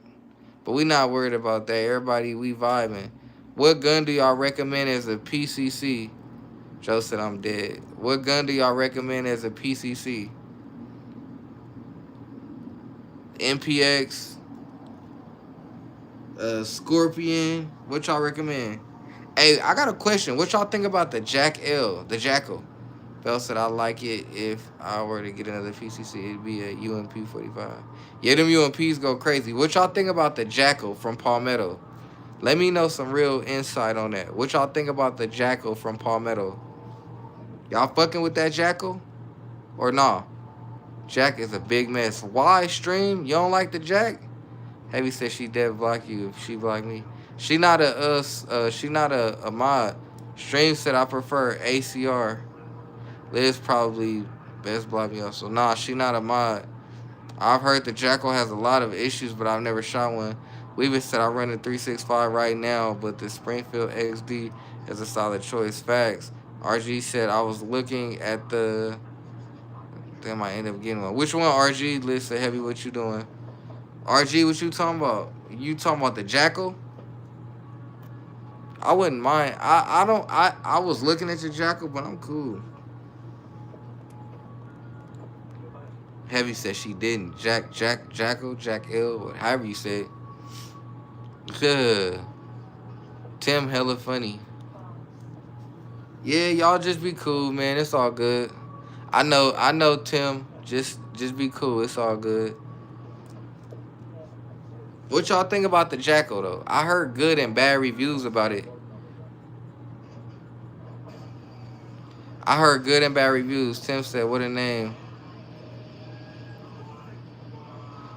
But we not worried about that. Everybody, we vibing. What gun do y'all recommend as a PCC? Joe said I'm dead. What gun do y'all recommend as a PCC? MPX, Scorpion. What y'all recommend? Hey, I got a question. What y'all think about the the Jackal? Bell said I like it. If I were to get another PCC, it'd be a UMP 45. Yeah, them UMPs go crazy. What y'all think about the Jackal from Palmetto? Let me know some real insight on that. What y'all think about the Jackal from Palmetto? Y'all fucking with that Jackal? Or nah? Jack is a big mess. Why, stream? You don't like the Jack? Heavy said she dead block you if she block me. She not a mod. Stream said I prefer ACR. Liz probably best block me also. Nah, she not a mod. I've heard the Jackal has a lot of issues, but I've never shot one. Weaver said I run a 365 right now, but the Springfield XD is a solid choice. Facts. RG said I was looking at the. Damn, I end up getting one. Which one, RG? Liz said, Heavy, what you doing? RG, what you talking about? You talking about the Jackal? I wouldn't mind. I was looking at your Jackal, but I'm cool. Heavy said she didn't. Jackal, Jack L, however you say it. Tim hella funny. Yeah, y'all just be cool, man. It's all good. I know, Tim. Just be cool. It's all good. What y'all think about the Jackal though? I heard good and bad reviews about it. I heard good and bad reviews. Tim said, what a name.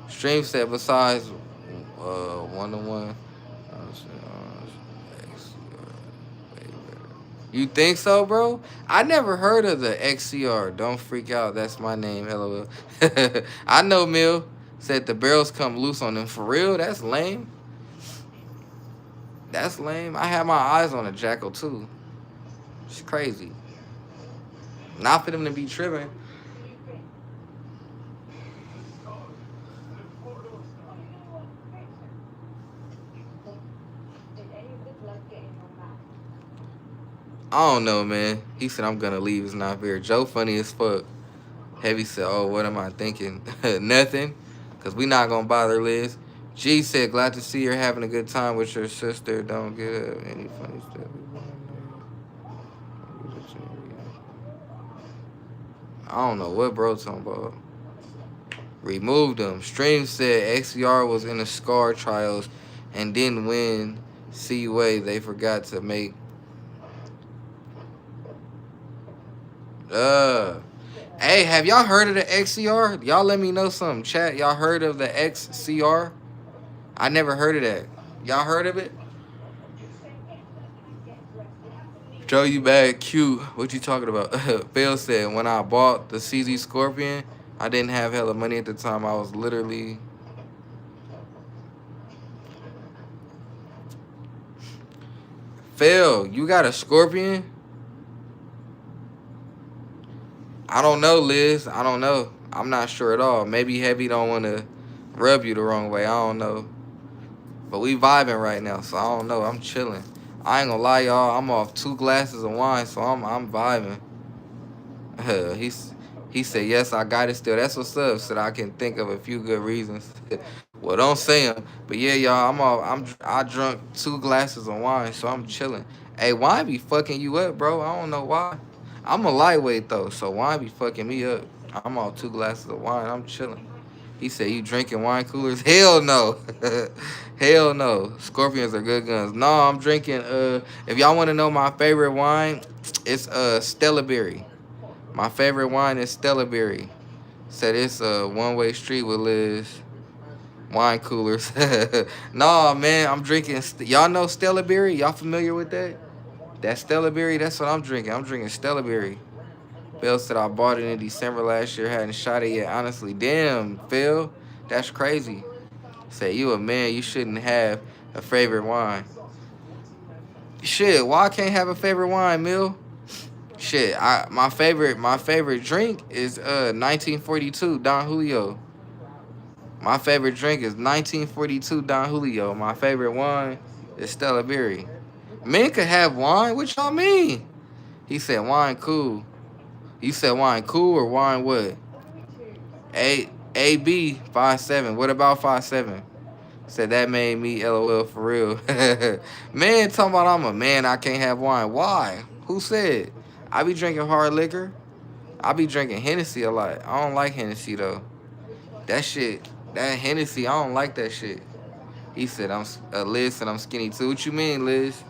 Stream said besides 1-to-1. You think so, bro? I never heard of the XCR. Don't freak out. That's my name. LOL. I know Mill said the barrels come loose on them. For real? That's lame. That's lame. I had my eyes on a Jackal too. It's crazy. Not for them to be tripping. I don't know, man. He said, I'm gonna leave. It's not fair. Joe funny as fuck. Heavy said, oh, what am I thinking? Nothing. Because we not gonna bother Liz. G said, glad to see you're having a good time with your sister. Don't get any funny stuff. I don't know what bro talking about. Removed them. Stream said XCR was in the SCAR trials and didn't win C-Way. They forgot to make hey, have y'all heard of the XCR? Y'all let me know something. Chat, y'all heard of the XCR? I never heard of that. Y'all heard of it? Joe, you bad, cute. What you talking about? Phil said, when I bought the CZ Scorpion, I didn't have hella money at the time. I was literally... Phil, you got a Scorpion? I don't know, Liz. I don't know. I'm not sure at all. Maybe Heavy don't want to rub you the wrong way. I don't know. But we vibing right now, so I don't know. I'm chilling. I ain't gonna lie, y'all. I'm off 2 glasses of wine, so I'm vibing. He said yes, I got it still. That's what's up. Said I can think of a few good reasons. Well, don't say them. But yeah, y'all. I drunk 2 glasses of wine, so I'm chilling. Hey, wine be fucking you up, bro. I don't know why. I'm a lightweight though, so wine be fucking me up. I'm off 2 glasses of wine. I'm chilling. He said, "You drinking wine coolers?" Hell no, hell no. Scorpions are good guns. No, I'm drinking. If y'all want to know my favorite wine, it's Stella Berry. My favorite wine is Stella Berry. Said it's a one-way street with Liz. Wine coolers. No, man, I'm drinking. Y'all know Stella Berry? Y'all familiar with that? That Stella Berry. That's what I'm drinking. I'm drinking Stella Berry. Phil said I bought it in December last year, hadn't shot it yet. Honestly, damn, Phil, that's crazy. Say you a man, you shouldn't have a favorite wine. Shit, why I can't have a favorite wine, Mill? Shit, my favorite drink is 1942 Don Julio. My favorite drink is 1942 Don Julio. My favorite wine is Stella Berry. Men could have wine. What y'all mean? He said wine cool. You said wine cool or wine what? AB 5'7". What about 5'7"? Said that made me LOL for real. Man, talking about I'm a man, I can't have wine. Why? Who said? I be drinking hard liquor. I be drinking Hennessy a lot. I don't like Hennessy though. That shit, that Hennessy, I don't like that shit. He said Liz said I'm skinny too. What you mean, Liz?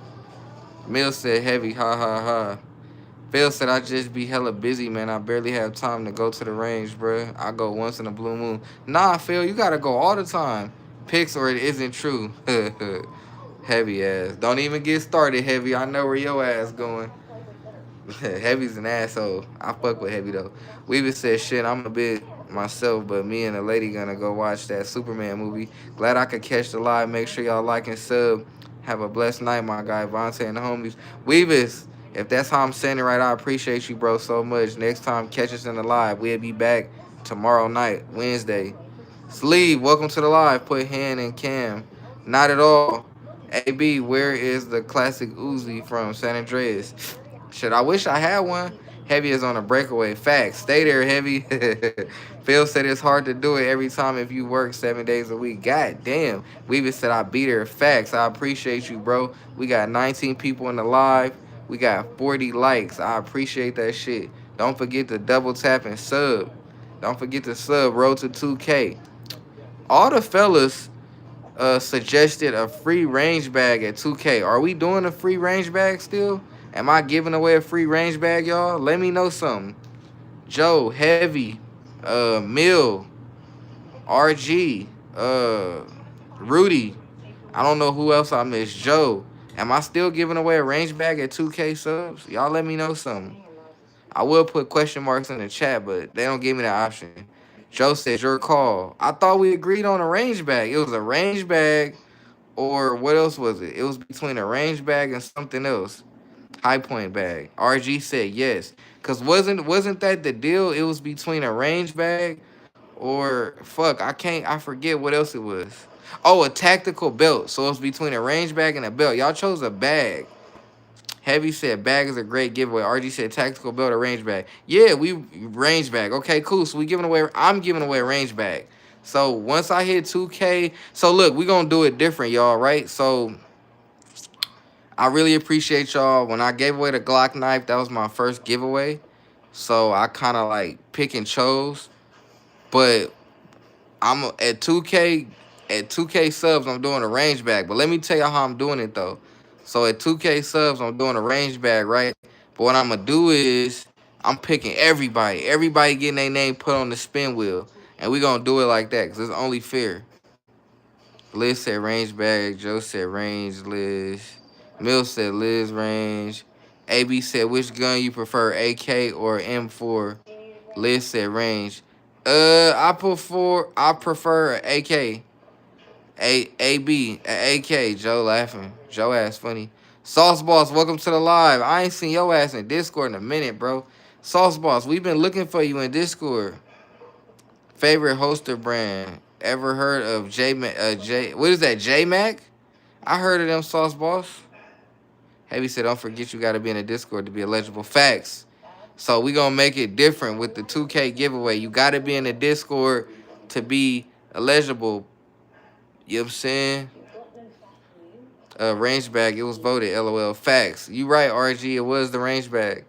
Mill said heavy. Ha ha ha. Phil said I just be hella busy, man. I barely have time to go to the range, bruh. I go once in a blue moon. Nah, Phil, you gotta go all the time. Pics or it isn't true. Heavy ass. Don't even get started, Heavy. I know where your ass going. Heavy's an asshole. I fuck with Heavy though. Weaver said shit, I'm a bit myself, but me and the lady gonna go watch that Superman movie. Glad I could catch the live. Make sure y'all like and sub. Have a blessed night, my guy. Vontae and the homies. Weavis, if that's how I'm saying it right, I appreciate you, bro, so much. Next time, catch us in the live. We'll be back tomorrow night, Wednesday. Sleeve, welcome to the live. Put hand in cam. Not at all. AB, where is the classic Uzi from San Andreas? Shit, I wish I had one. Heavy is on a breakaway. Facts. Stay there, Heavy. Phil said it's hard to do it every time if you work 7 days a week. God damn. Weaver said I beat her. Facts. I appreciate you, bro. We got 19 people in the live. We got 40 likes. I appreciate that shit. Don't forget to double tap and sub. Don't forget to sub. Road to 2K. All the fellas suggested a free range bag at 2K. Are we doing a free range bag still? Am I giving away a free range bag, y'all? Let me know something. Joe, Heavy, Mill, RG, Rudy. I don't know who else I missed. Joe. Am I still giving away a range bag at 2K subs? Y'all let me know something. I will put question marks in the chat, but they don't give me that option. Joe says your call. I thought we agreed on a range bag. It was a range bag, or what else was it? It was between a range bag and something else. High point bag. RG said yes. Cause wasn't that the deal? It was between a range bag or fuck, I forget what else it was. Oh, a tactical belt. So it was between a range bag and a belt. Y'all chose a bag. Heavy said bag is a great giveaway. RG said tactical belt or range bag. Yeah, we range bag. Okay, cool. So I'm giving away a range bag. So once I hit 2K, so look, we gonna do it different, y'all, right? So I really appreciate y'all. When I gave away the Glock knife, that was my first giveaway. So I kind of like pick and chose. But I'm at 2K subs, I'm doing a range bag. But let me tell y'all how I'm doing it though. So at 2K subs, I'm doing a range bag, right? But what I'm gonna do is I'm picking everybody. Everybody getting their name put on the spin wheel. And we gonna do it like that because it's only fair. Liz said range bag. Joe said range, Liz. Mill said Liz range. AB said which gun you prefer, AK or M4? Liz said range. I prefer AK. AB, AK. Joe laughing. Joe ass funny. Sauce Boss, welcome to the live. I ain't seen your ass in Discord in a minute, bro. Sauce Boss, we've been looking for you in Discord. Favorite holster brand. Ever heard of J? What is that? J Mac? I heard of them, Sauce Boss. Heavy said, "Don't forget you got to be in a Discord to be eligible." Facts. So we gonna make it different with the 2K giveaway. You got to be in the Discord to be eligible. You know what I'm saying? Range bag. It was voted. LOL. Facts. You right, RG. It was the range bag.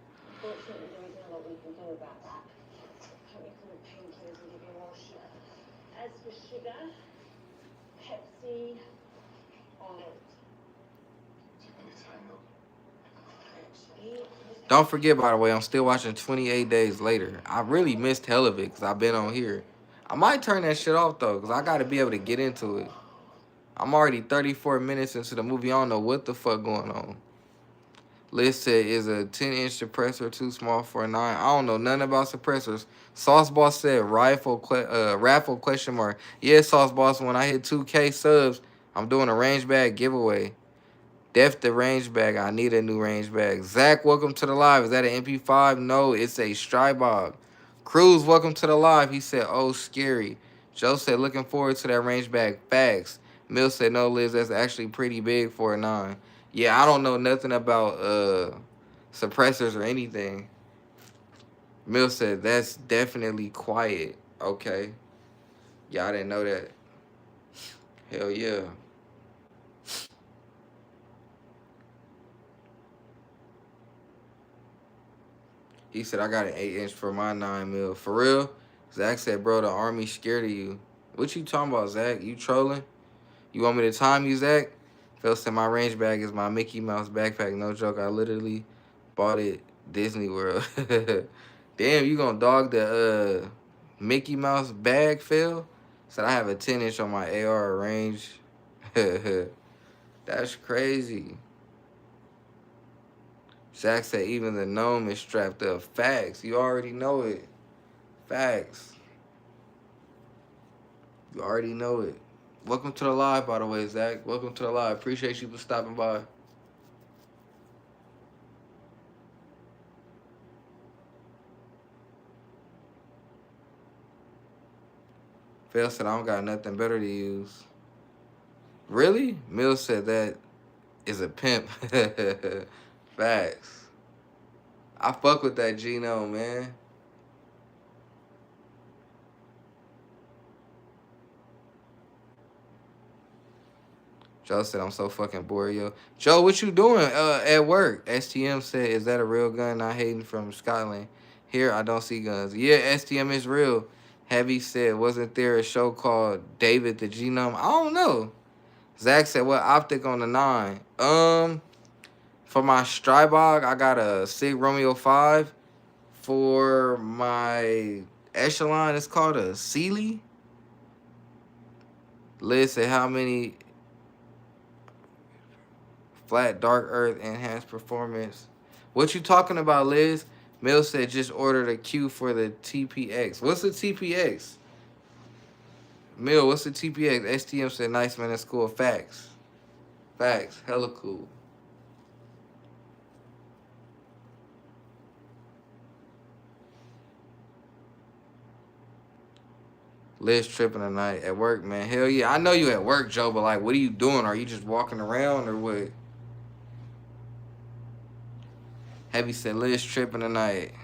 Don't forget, by the way, I'm still watching 28 Days Later. I really missed hell of it because I've been on here. I might turn that shit off, though, because I got to be able to get into it. I'm already 34 minutes into the movie. I don't know what the fuck going on. Liz said, is a 10-inch suppressor too small for a 9? I don't know nothing about suppressors. Sauce Boss said, raffle question mark. Yeah, Sauce Boss, when I hit 2K subs, I'm doing a range bag giveaway. Def the range bag. I need a new range bag. Zach, welcome to the live. Is that an MP5? No, it's a Strybog. Cruz, welcome to the live. He said, oh, scary. Joe said, looking forward to that range bag. Facts. Mill said, no, Liz, that's actually pretty big for a 9. Yeah, I don't know nothing about suppressors or anything. Mill said, that's definitely quiet. Okay. Yeah, I didn't know that. Hell yeah. He said, I got an 8-inch for my 9mm. For real? Zach said, bro, the army scared of you. What you talking about, Zach? You trolling? You want me to time you, Zach? Phil said, my range bag is my Mickey Mouse backpack. No joke. I literally bought it Disney World. Damn, you gonna dog the Mickey Mouse bag, Phil? Said, I have a 10-inch on my AR range. That's crazy. Zach said even the gnome is strapped up. Facts. You already know it. Facts. You already know it. Welcome to the live, by the way, Zach. Welcome to the live. Appreciate you for stopping by. Phil said, I don't got nothing better to use. Really? Mill said that is a pimp. Facts. I fuck with that Gino, man. Joe said, I'm so fucking bored, yo. Joe, what you doing at work? STM said, is that a real gun? Not hating from Scotland. Here, I don't see guns. Yeah, STM is real. Heavy said, wasn't there a show called David the Genome? I don't know. Zach said, what optic on the 9? For my Strybog, I got a SIG Romeo 5. For my Echelon, it's called a Sealy. Liz said, how many flat dark earth enhanced performance? What you talking about, Liz? Mill said, just ordered a queue for the TPX. What's the TPX? Mill, what's the TPX? STM said, nice, man, that's cool. Facts. Facts. Hella cool. Liz tripping tonight at work, man. Hell yeah. I know you at work, Joe, but like, what are you doing? Are you just walking around or what? Heavy said, Liz tripping tonight.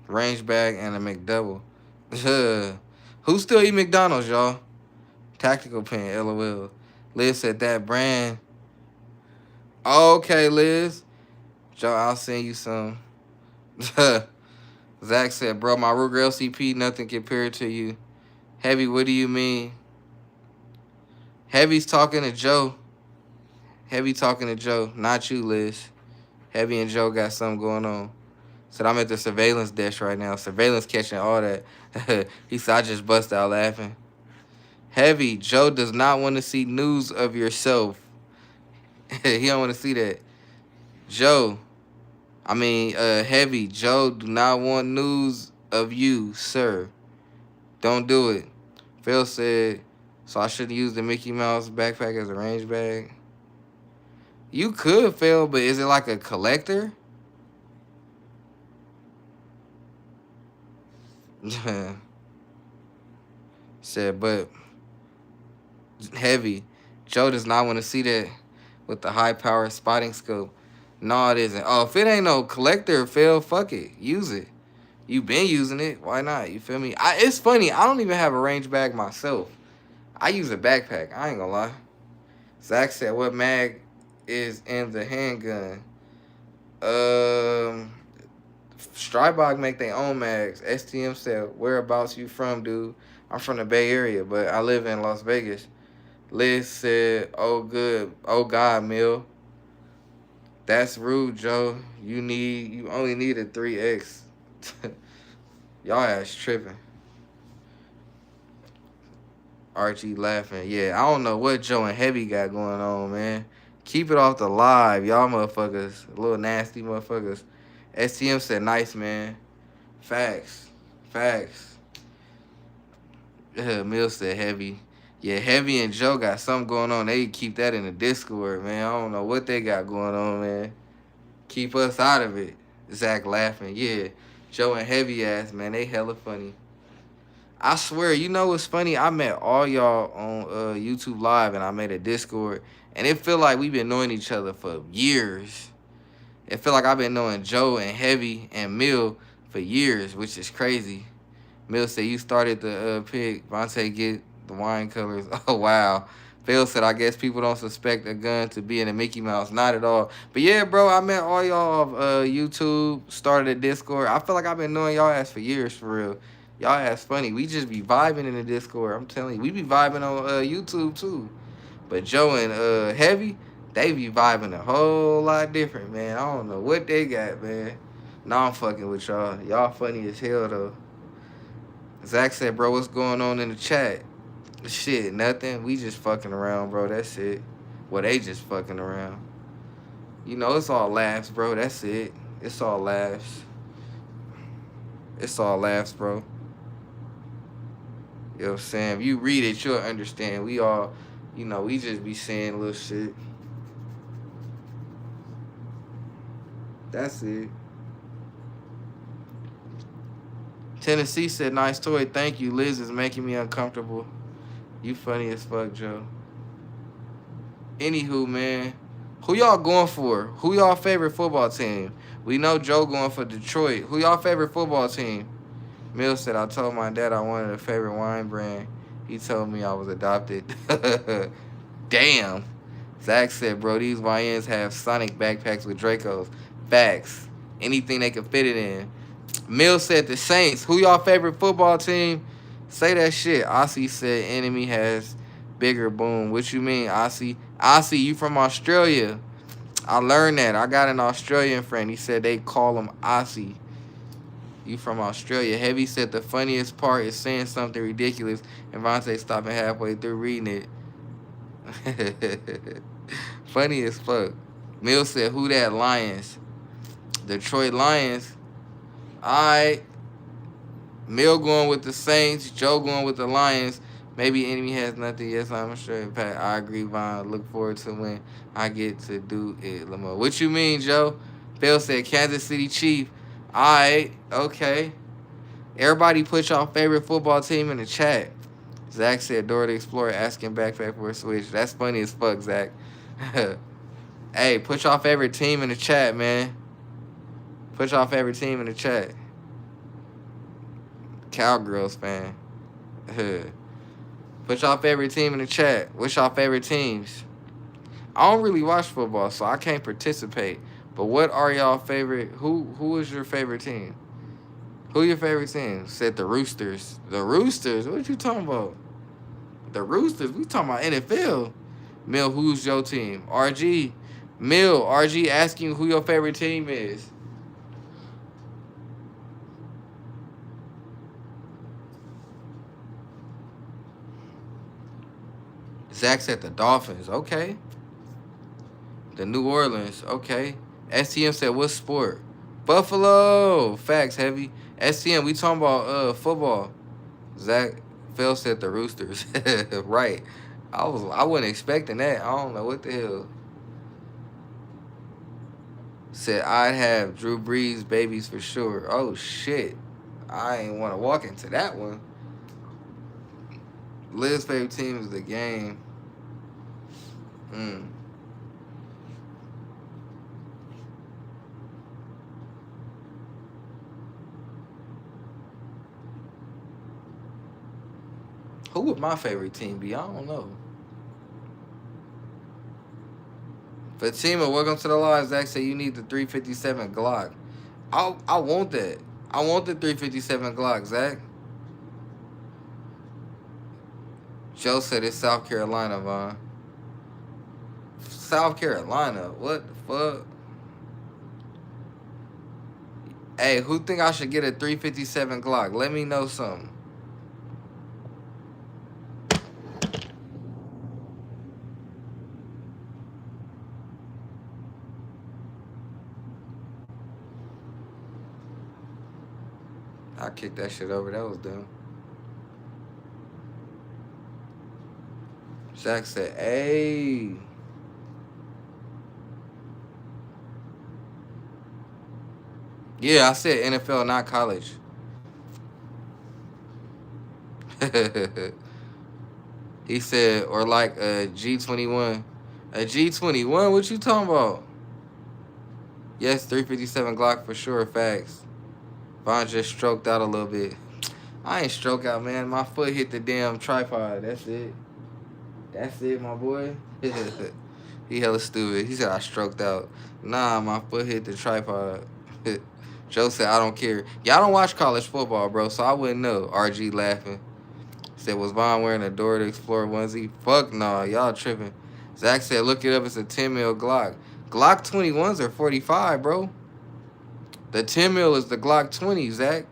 Range bag and a McDouble. Who still eat McDonald's, y'all? Tactical pen, LOL. Liz said that brand. Oh, okay, Liz. Joe, I'll send you some. Zach said, bro, my Ruger LCP, nothing compared to you. Heavy, what do you mean? Heavy's talking to Joe. Heavy talking to Joe, not you, Liz. Heavy and Joe got something going on. Said, I'm at the surveillance desk right now. Surveillance catching all that. He said, I just bust out laughing. Heavy, Joe does not want to see news of yourself. He don't want to see that. Heavy, Joe do not want news of you, sir. Don't do it. Phil said, so I shouldn't use the Mickey Mouse backpack as a range bag. You could fail, but is it like a collector? Said, but heavy. Joe does not want to see that with the high power spotting scope. No, it isn't. Oh, if it ain't no collector fail, fuck it. Use it. You been using it. Why not? You feel me? It's funny. I don't even have a range bag myself. I use a backpack. I ain't gonna lie. Zach said, what mag is in the handgun? Um, Strybog make their own mags. STM said, whereabouts you from, dude? I'm from the Bay Area, but I live in Las Vegas. Liz said, oh, good. Oh, God, Mill. That's rude, Joe. You only need a 3X. Y'all ass tripping. Archie laughing. Yeah, I don't know what Joe and Heavy got going on, man. Keep it off the live, y'all motherfuckers. Little nasty motherfuckers. STM said, nice, man. Facts. Facts. Mill said, Heavy. Yeah, Heavy and Joe got something going on. They keep that in the Discord, man. I don't know what they got going on, man. Keep us out of it. Zach laughing. Yeah, Joe and Heavy ass, man. They hella funny. I swear, you know what's funny? I met all y'all on YouTube Live, and I made a Discord, and it feel like we've been knowing each other for years. It feel like I've been knowing Joe and Heavy and Mill for years, which is crazy. Mill said you started the pick. Vontae get the wine colors. Oh wow. Phil said I guess people don't suspect a gun to be in a Mickey Mouse. Not at all. But yeah, bro, I met all y'all of YouTube, started a Discord. I feel like I've been knowing y'all ass for years for real. Y'all ass funny. We just be vibing in the Discord. I'm telling you, we be vibing on YouTube too. But Joe and Heavy, they be vibing a whole lot different, man. I don't know what they got, man. Nah, I'm fucking with y'all. Y'all funny as hell though. Zach said, bro, what's going on in the chat? Shit, nothing. We just fucking around, bro. That's it. Well, they just fucking around. You know, it's all laughs, bro. That's it. It's all laughs. It's all laughs, bro. You know what I'm saying? If you read it, you'll understand. We all, you know, we just be saying little shit. That's it. Tennessee said, nice toy. Thank you. Liz is making me uncomfortable. You funny as fuck, Joe. Anywho, man. Who y'all going for? Who y'all favorite football team? We know Joe going for Detroit. Who y'all favorite football team? Mill said, I told my dad I wanted a favorite wine brand. He told me I was adopted. Damn. Zach said, bro, these YNs have Sonic backpacks with Dracos. Facts. Anything they can fit it in. Mill said the Saints. Who y'all favorite football team? Say that shit. Aussie said enemy has bigger boom. What you mean, Aussie? Aussie, you from Australia. I learned that. I got an Australian friend. He said they call him Aussie. You from Australia. Heavy said the funniest part is saying something ridiculous and Vontae stopping halfway through reading it. Funny as fuck. Mill said, who that Lions? Detroit Lions. Alright. Mill going with the Saints. Joe going with the Lions. Maybe enemy has nothing. Yes, I'm sure. In fact, I agree, Von. Look forward to when I get to do it, Lamar. What you mean, Joe? Phil said Kansas City Chief. All right, okay. Everybody put y'all favorite football team in the chat. Zach said Dora the Explorer asking backpack for a switch. That's funny as fuck, Zach. Hey, put y'all favorite team in the chat, man. Put y'all favorite team in the chat. Cowgirls fan. Put y'all favorite team in the chat. What's y'all favorite teams? I don't really watch football, so I can't participate. But what are y'all favorite? Who is your favorite team? Who your favorite team? Said the Roosters. The Roosters? What you talking about? The Roosters? We talking about NFL. Mill, who's your team? RG. Mill, RG asking who your favorite team is. Zach said the Dolphins. Okay. The New Orleans. Okay. STM said what sport? Buffalo. Facts, Heavy. STM, we talking about football. Zach Phil said the Roosters. Right. I wasn't expecting that. I don't know what the hell. Said I'd have Drew Brees babies for sure. Oh shit. I ain't want to walk into that one. Liv's favorite team is the game. Mm. Who would my favorite team be? I don't know. Fatima, welcome to the live. Zach said you need the 357 Glock. I want that. I want the 357 Glock, Zach. Joe said it's South Carolina, Vaughn. South Carolina? What the fuck? Hey, who think I should get a 357 Glock? Let me know something. I kicked that shit over. That was dumb. Zach said, hey. Yeah, I said NFL, not college. He said, or like a G21. A G21? What you talking about? Yes, 357 Glock for sure. Facts. Vaughn just stroked out a little bit. I ain't stroke out, man. My foot hit the damn tripod. That's it. That's it, my boy. He hella stupid. He said I stroked out. Nah, my foot hit the tripod. Joe said I don't care. Y'all don't watch college football, bro, so I wouldn't know. RG laughing. Said, was Vaughn wearing a Dora the Explorer onesie? Fuck no, y'all tripping. Zach said, look it up. It's a 10 mil Glock. Glock 21s are 45, bro. The 10 mil is the Glock 20, Zach.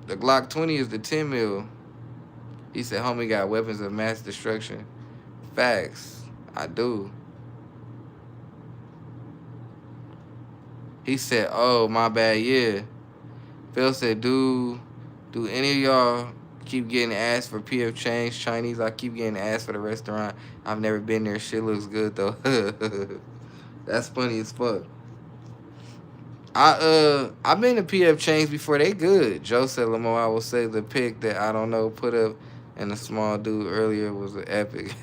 The Glock 20 is the 10 mil. He said, homie got weapons of mass destruction. Facts. I do. He said, oh, my bad, yeah. Phil said, do any of y'all keep getting asked for PF Change Chinese? I keep getting asked for the restaurant. I've never been there. Shit looks good, though. That's funny as fuck. I've been to PF Change before. They good. Joe said, Lamo, I will say the pic that I don't know put up and the small dude earlier was an epic.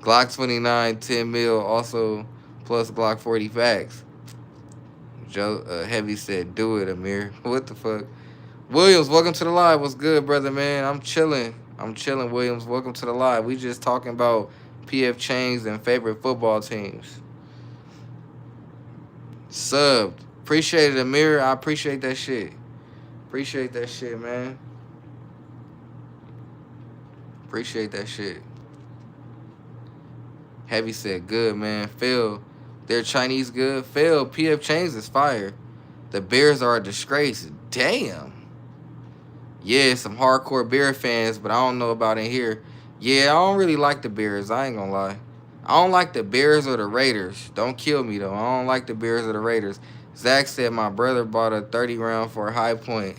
Glock 29, 10 mil, also plus Glock 40 facts. Joe Heavy said, do it, Amir. What the fuck? Williams, welcome to the live. What's good, brother, man? I'm chilling, Williams. Welcome to the live. We just talking about PF Chains and favorite football teams. Subbed. Appreciate it, Amir. I appreciate that shit. Appreciate that shit, man. Appreciate that shit. Heavy said, good, man. Phil, they're Chinese good. Phil, PF Chains is fire. The Bears are a disgrace. Damn. Yeah, some hardcore Bear fans, but I don't know about in here. Yeah, I don't really like the Bears. I ain't gonna lie. I don't like the Bears or the Raiders. Don't kill me, though. I don't like the Bears or the Raiders. Zach said my brother bought a 30 round for a High Point.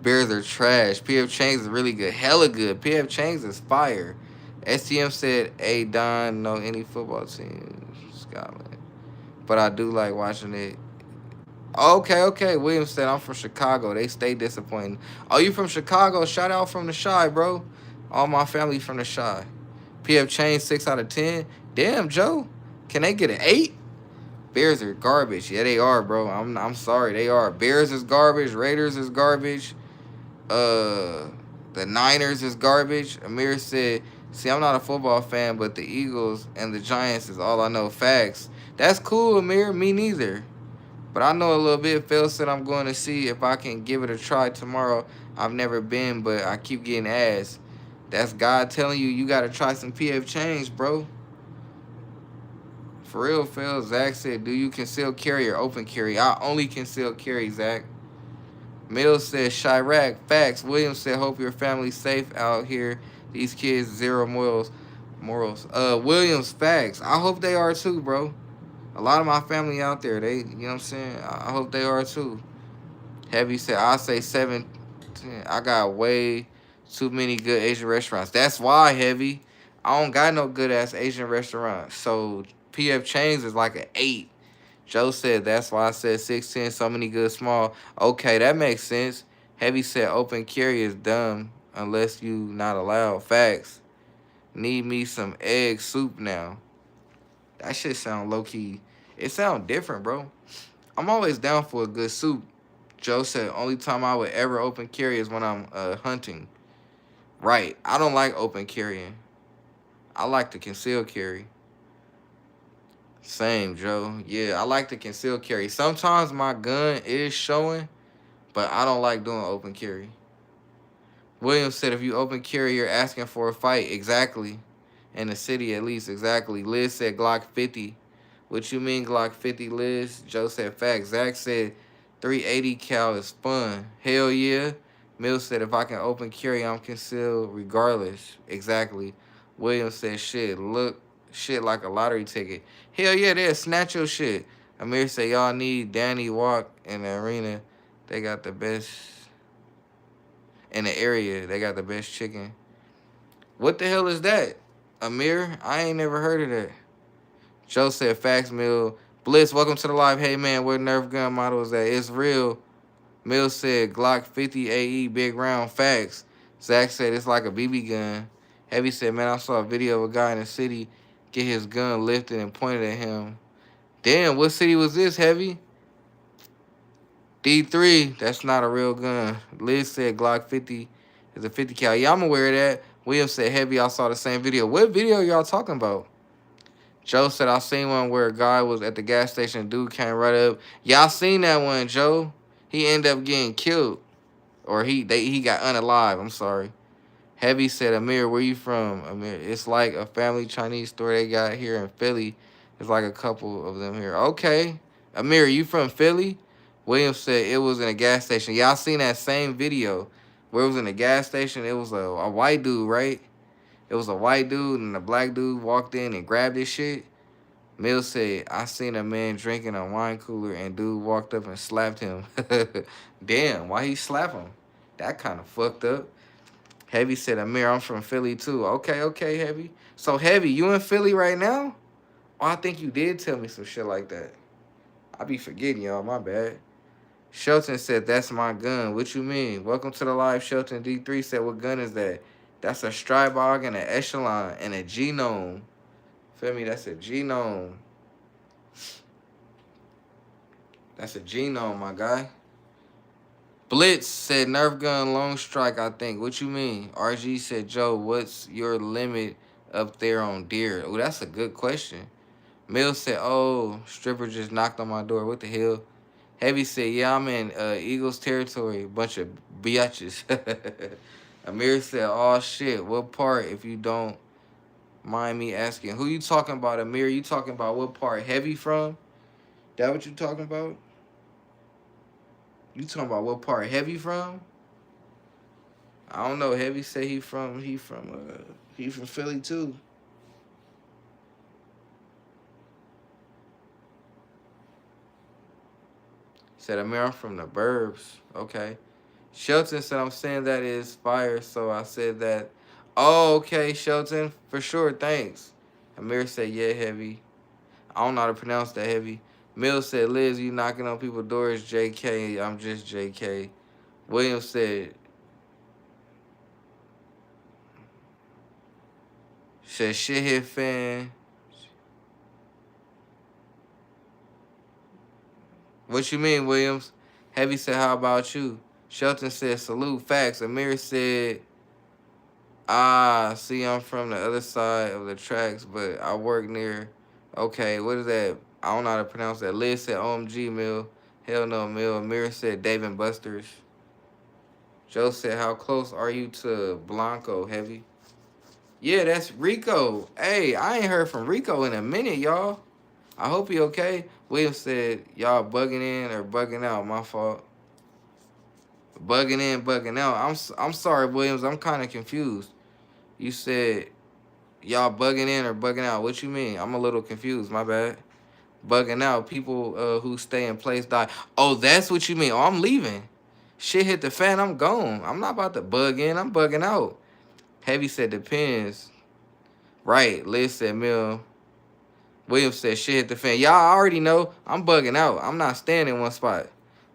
Bears are trash. PF Chains is really good. Hella good. PF Chains is fire. STM said, hey, Don, know any football teams? Scotland. But I do like watching it. Okay. William said, I'm from Chicago. They stay disappointing. Oh, you from Chicago? Shout out from the Shy, bro. All my family from the Shy. PF Chains 6 out of 10. Damn, Joe. Can they get an 8? Bears are garbage. Yeah, they are, bro. I'm sorry. They are. Bears is garbage. Raiders is garbage. The Niners is garbage. Amir said, see, I'm not a football fan, but the Eagles and the Giants is all I know. Facts. That's cool, Amir. Me neither. But I know a little bit. Phil said I'm going to see if I can give it a try tomorrow. I've never been, but I keep getting asked. That's God telling you got to try some PF Change, bro. For real, Phil. Zach said, do you conceal carry or open carry? I only conceal carry, Zach. Mills said, Chirac, facts. Williams said, hope your family's safe out here. These kids, zero morals. Williams, facts. I hope they are too, bro. A lot of my family out there, they, you know what I'm saying? I hope they are too. Heavy said, I say 7, 10. I got way too many good Asian restaurants. That's why, Heavy. I don't got no good ass Asian restaurants. So PF Chang's is like an 8. Joe said, that's why I said 6'10", so many good small. Okay, that makes sense. Heavy said open carry is dumb unless you not allowed. Facts. Need me some egg soup now. That shit sound low-key. It sound different, bro. I'm always down for a good soup. Joe said, only time I would ever open carry is when I'm hunting. Right. I don't like open carrying. I like to conceal carry. Same, Joe. Yeah, I like to conceal carry. Sometimes my gun is showing, but I don't like doing open carry. Williams said, if you open carry, you're asking for a fight. Exactly. In the city, at least. Exactly. Liz said Glock 50. What you mean Glock 50, Liz? Joe said facts. Zach said 380 cal is fun. Hell yeah. Mills said if I can open carry, I'm concealed regardless. Exactly. Williams said shit. Look, shit like a lottery ticket. Hell yeah, they'll snatch your shit. Amir said y'all need Danny Walk in the arena. They got the best in the area. They got the best chicken. What the hell is that? Amir? I ain't never heard of that. Joe said, facts, Mill. Bliss, welcome to the live. Hey, man, what Nerf gun model is that? It's real. Mill said, Glock 50 AE, big round. Facts. Zach said, it's like a BB gun. Heavy said, man, I saw a video of a guy in the city get his gun lifted and pointed at him. Damn, what city was this, Heavy? D3, that's not a real gun. Liz said, Glock 50 is a 50 cal. Yeah, I'm aware of that. William said, Heavy, I saw the same video. What video y'all talking about? Joe said, I seen one where a guy was at the gas station. Dude came right up. Y'all seen that one, Joe. He ended up getting killed. Or he got unalive. I'm sorry. Heavy said, Amir, where you from? Amir, it's like a family Chinese store they got here in Philly. There's like a couple of them here. Okay. Amir, you from Philly? William said it was in a gas station. Y'all seen that same video where it was in a gas station? It was a white dude, right? It was a white dude and a black dude walked in and grabbed his shit. Mills said, I seen a man drinking a wine cooler and dude walked up and slapped him. Damn, why he slap him? That kind of fucked up. Heavy said, Amir, I'm from Philly too. Okay, Heavy. So, Heavy, you in Philly right now? Oh, I think you did tell me some shit like that. I be forgetting, y'all. My bad. Shelton said, that's my gun. What you mean? Welcome to the live. Shelton D3 said, what gun is that? That's a Strybog and an Echelon and a Genome. Feel me? That's a Genome. That's a Genome, my guy. Blitz said Nerf gun long strike, I think. What you mean? RG said, Joe, what's your limit up there on deer? Oh, that's a good question. Mill said, oh, stripper just knocked on my door. What the hell? Heavy said, yeah, I'm in Eagles territory. Bunch of biatches. Amir said, oh, shit. What part, if you don't mind me asking? Who you talking about, Amir? You talking about what part Heavy from? That what you talking about? You talking about what part Heavy from? I don't know. Heavy say he from Philly too. Said Amir, I'm from the burbs. Okay. Shelton said I'm saying that is fire, so I said that. Oh, okay, Shelton. For sure, thanks. Amir said, yeah, Heavy. I don't know how to pronounce that, Heavy. Mills said, Liz, you knocking on people's doors, JK. I'm just JK. Williams said shit hit fan. What you mean, Williams? Heavy said, how about you? Shelton said, salute, facts. Amir said, see, I'm from the other side of the tracks, but I work near. Okay, what is that? I don't know how to pronounce that. Liz said, OMG, Mill. Hell no, Mill. Amir said, Dave and Buster's. Joe said, how close are you to Blanco, Heavy? Yeah, that's Rico. Hey, I ain't heard from Rico in a minute, y'all. I hope he okay. William said, y'all bugging in or bugging out. My fault. Bugging in, bugging out. I'm sorry, Williams. I'm kind of confused. You said y'all bugging in or bugging out. What you mean? I'm a little confused. My bad. Bugging out. People who stay in place die. Oh, that's what you mean. Oh, I'm leaving. Shit hit the fan. I'm gone. I'm not about to bug in. I'm bugging out. Heavy said depends. Right. Liz said Mill. William said, shit hit the fan. Y'all already know I'm bugging out. I'm not staying in one spot.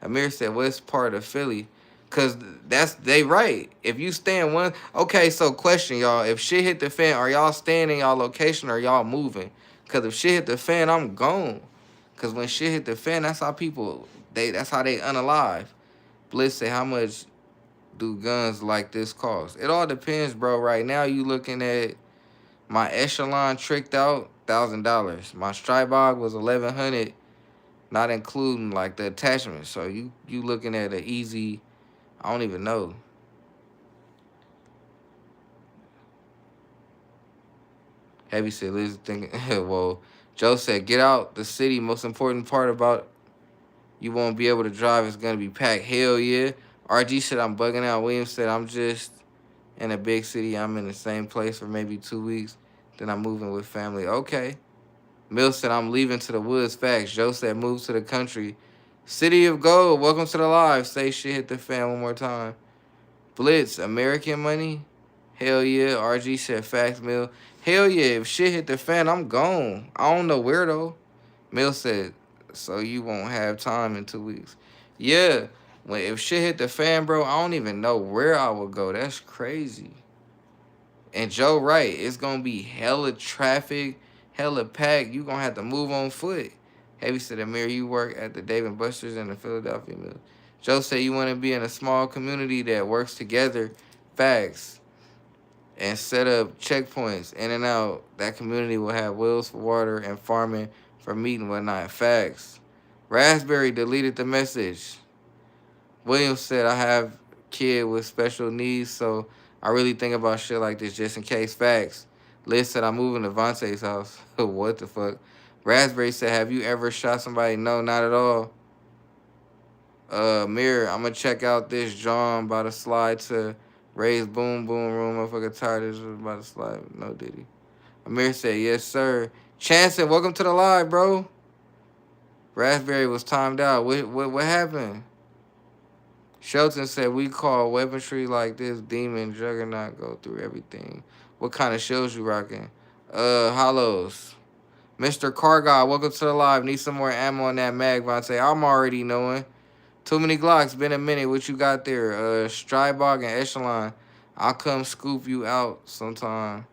Amir said, what's part of Philly? Cause they right. If you stay in one, okay. So question, y'all: if shit hit the fan, are y'all staying in y'all location or y'all moving? Cause if shit hit the fan, I'm gone. Cause when shit hit the fan, that's how people that's how they unalive. Bliss said, how much do guns like this cost? It all depends, bro. Right now, you looking at my echelon tricked out $1,000. My Strybog was 1,100, not including like the attachment. So you looking at an easy. I don't even know. Heavy said, Liz thinking. Well, Joe said, get out the city. Most important part about you won't be able to drive is gonna be packed. Hell yeah. RG said I'm bugging out. Williams said I'm just in a big city. I'm in the same place for maybe 2 weeks. Then I'm moving with family. Okay. Mill said I'm leaving to the woods. Facts. Joe said move to the country. City of Gold. Welcome to the live. Say shit hit the fan one more time. Blitz. American money. Hell yeah. RG said facts, Mill. Hell yeah. If shit hit the fan, I'm gone. I don't know where though. Mill said, so you won't have time in 2 weeks. Yeah. If shit hit the fan, bro, I don't even know where I would go. That's crazy. And Joe right, it's gonna be hella traffic, hella packed. You gonna have to move on foot. Heavy said, Amir, you work at the Dave and Buster's in the Philadelphia Mill. Joe said you want to be in a small community that works together. Facts. And set up checkpoints in and out. That community will have wells for water and farming for meat and whatnot. Facts. Raspberry deleted the message. Williams said, I have a kid with special needs, so I really think about shit like this just in case. Facts. Liz said, I'm moving to Vontae's house. What the fuck? Raspberry said, have you ever shot somebody? No, not at all. Mirror, I'm going to check out this John by the slide to Ray's Boom Boom Room. Motherfucker tired of this by the slide. No, did he? Amir said, yes, sir. Chanson, welcome to the live, bro. Raspberry was timed out. What happened? Shelton said, we call weaponry like this demon juggernaut go through everything. What kind of shells you rocking? Hollows. Mr. Cargod, welcome to the live. Need some more ammo on that mag, Vontae. I'm already knowing. Too many Glocks. Been a minute. What you got there? Strybog and Echelon. I'll come scoop you out sometime.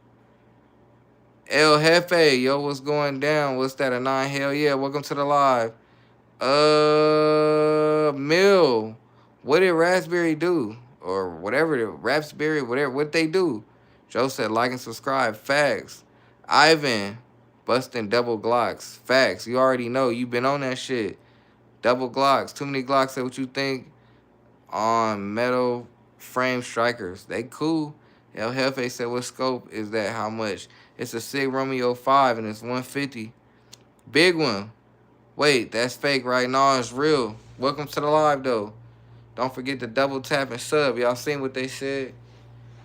El Jefe, yo, what's going down? What's that, a 9? Hell yeah. Welcome to the live. Mill. What did Raspberry do? Or whatever, the Raspberry, whatever, what they do? Joe said like and subscribe. Facts. Ivan, busting double Glocks. Facts. You already know. You been on that shit. Double Glocks. Too many Glocks. Say what you think on metal frame strikers. They cool. El Jefe said, what scope is that? How much? It's a SIG Romeo 5 and it's 150. Big one. Wait, that's fake right now. It's real. Welcome to the live, though. Don't forget to double tap and sub. Y'all seen what they said?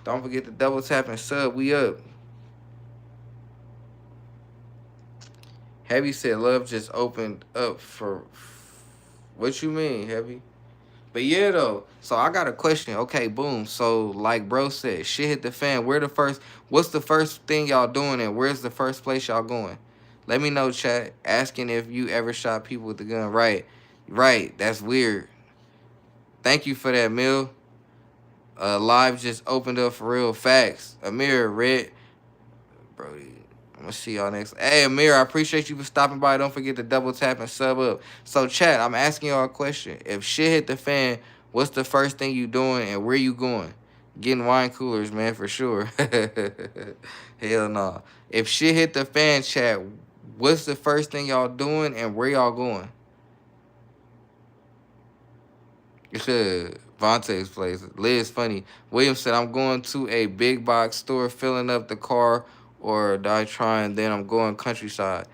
Don't forget to double tap and sub. We up. Heavy said love just opened up for... What you mean, Heavy? But yeah, though. So I got a question. Okay, boom. So like bro said, shit hit the fan. What's the first thing y'all doing and where's the first place y'all going? Let me know, chat. Asking if you ever shot people with the gun. Right. Right. That's weird. Thank you for that, Mill. Live just opened up for real. Facts. Amir, Red. Brody. I'm going to see y'all next. Hey, Amir, I appreciate you for stopping by. Don't forget to double tap and sub up. So, chat, I'm asking y'all a question. If shit hit the fan, what's the first thing you doing and where you going? Getting wine coolers, man, for sure. Hell no. If shit hit the fan, chat, what's the first thing y'all doing and where y'all going? Vontae's place. Liz funny. William said, I'm going to a big box store, filling up the car, or die trying, then I'm going countryside.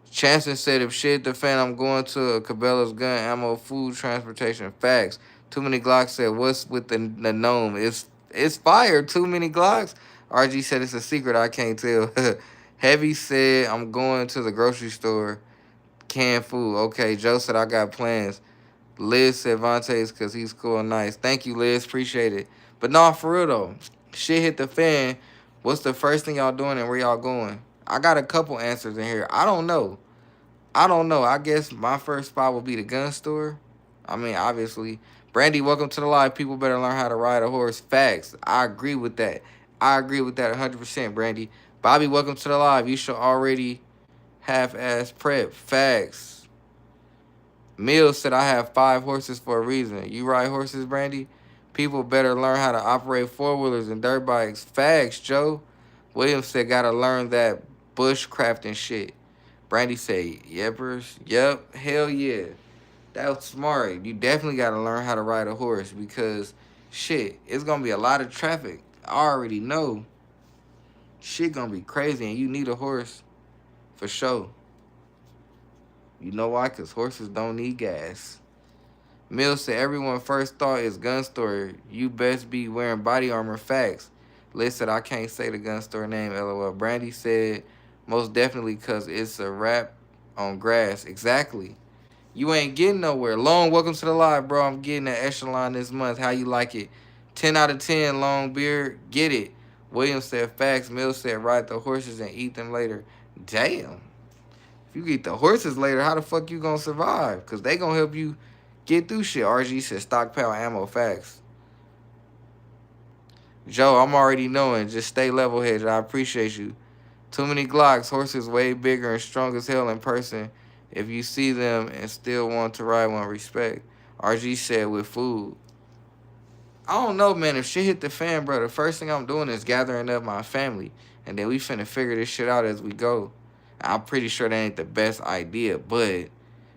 Chanson said, if shit the fan, I'm going to Cabela's gun, ammo, food, transportation. Facts. Too many Glocks said, what's with the gnome? It's fire. Too many Glocks. RG said, it's a secret I can't tell. Heavy said, I'm going to the grocery store. Canned food. Okay, Joe said, I got plans. Liz said Vontae's because he's cool and nice. Thank you, Liz. Appreciate it. But no, for real, though. Shit hit the fan. What's the first thing y'all doing and where y'all going? I got a couple answers in here. I don't know. I don't know. I guess my first spot will be the gun store. I mean, obviously. Brandy, welcome to the live. People better learn how to ride a horse. Facts. I agree with that. I agree with that 100%, Brandy. Bobby, welcome to the live. You should already have ass prep. Facts. Mills said I have 5 horses for a reason. You ride horses, Brandy? People better learn how to operate four-wheelers and dirt bikes. Facts, Joe. Williams said gotta learn that bushcrafting shit. Brandy said, Yepers. Yep. Hell yeah. That was smart. You definitely gotta learn how to ride a horse because shit, it's gonna be a lot of traffic. I already know. Shit gonna be crazy and you need a horse for sure. You know why? Cause horses don't need gas. Mills said everyone first thought is gun store. You best be wearing body armor. Facts. Liz said I can't say the gun store name. LOL. Brandy said most definitely cause it's a wrap on grass. Exactly. You ain't getting nowhere. Long, welcome to the live, bro. I'm getting that echelon this month. How you like it? 10 out of 10, long beard. Get it. Williams said facts. Mills said ride the horses and eat them later. Damn. If you eat the horses later, how the fuck you gonna survive? Because they gonna help you get through shit. RG said stockpile ammo. Facts. Joe, I'm already knowing. Just stay level headed. I appreciate you. Too many Glocks. Horses way bigger and strong as hell in person. If you see them and still want to ride one, respect. RG said with food. I don't know, man. If shit hit the fan, bro, the first thing I'm doing is gathering up my family. And then we finna figure this shit out as we go. I'm pretty sure that ain't the best idea. But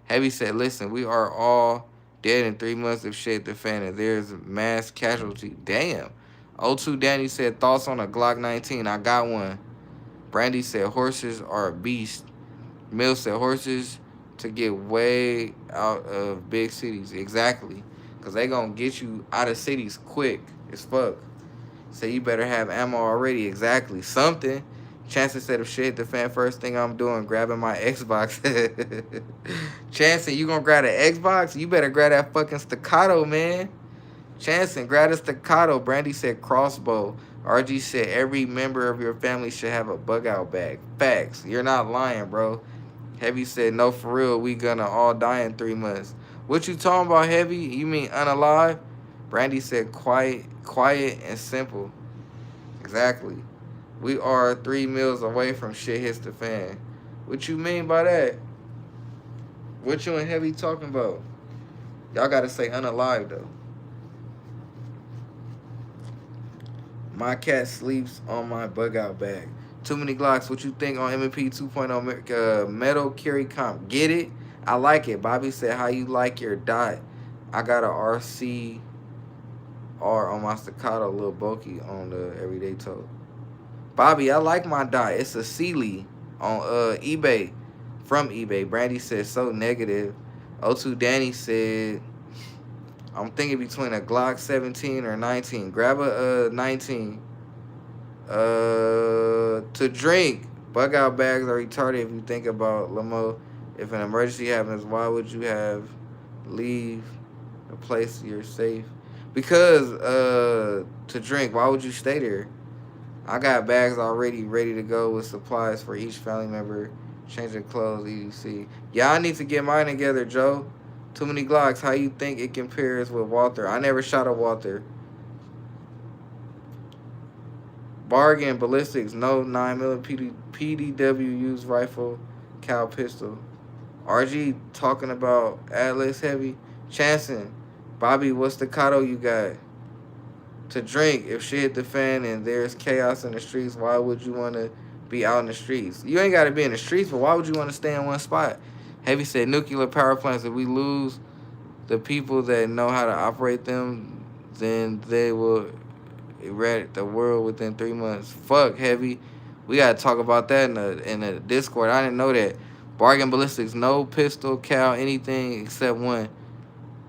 Heavy said, listen, we are all dead in 3 months if shit hit the fan. And there's mass casualty. Damn. O2 Danny said, thoughts on a Glock 19. I got one. Brandy said, horses are a beast. Mill said horses to get way out of big cities. Exactly. Because they going to get you out of cities quick as fuck. So you better have ammo already. Exactly. Something. Chancey said if shit hit the fan, first thing I'm doing, grabbing my Xbox. Chancey, you going to grab the Xbox? You better grab that fucking Staccato, man. Chancey, grab the Staccato. Brandy said crossbow. RG said every member of your family should have a bug out bag. Facts. You're not lying, bro. Heavy said, no, for real, we gonna all die in 3 months. What you talking about, Heavy? You mean unalive? Brandy said, quiet and simple. Exactly. We are 3 meals away from shit hits the fan. What you mean by that? What you and Heavy talking about? Y'all gotta say unalive, though. My cat sleeps on my bug out bag. Too many Glocks. What you think on M&P 2.0 metal carry comp? Get it? I like it. Bobby said, how you like your dot? I got a RCR on my Staccato, a little bulky on the everyday toe. Bobby, I like my dot. It's a Sealy on eBay. From eBay. Brandy said, so negative. O2 Danny said, I'm thinking between a Glock 17 or 19. Grab a 19. To drink. Bug out bags are retarded if you think about Lamo. If an emergency happens, why would you have leave a place you're safe? Because to drink, why would you stay there? I got bags already ready to go with supplies for each family member. Changing clothes, EDC. Yeah, I need to get mine together, Joe. Too many Glocks. How you think it compares with Walther? I never shot a Walther. Bargain ballistics, no 9mm PDW used rifle, cow pistol. RG talking about Atlas Heavy. Chanson, Bobby, what Staccato you got? To drink, if shit hit the fan and there's chaos in the streets, why would you want to be out in the streets? You ain't got to be in the streets, but why would you want to stay in one spot? Heavy said nuclear power plants, if we lose the people that know how to operate them, then they will eradicate the world within 3 months. Fuck, Heavy. We gotta talk about that in the Discord. I didn't know that. Bargain ballistics, no pistol, cow, anything except one.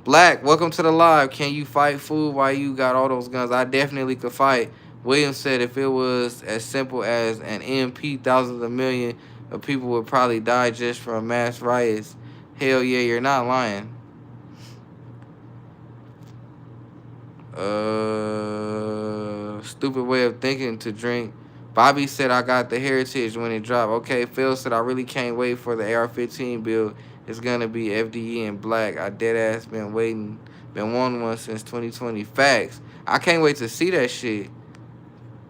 Black, welcome to the live. Can you fight food while you got all those guns? I definitely could fight. Williams said if it was as simple as an MP, thousands of millions of people would probably die just from mass riots. Hell yeah, you're not lying. Stupid way of thinking to drink Bobby said I got the heritage when it dropped. Okay, Phil said I really can't wait for the AR-15 build. It's gonna be FDE in black. I dead ass been waiting, been wanting one since 2020. Facts. I can't wait to see that shit.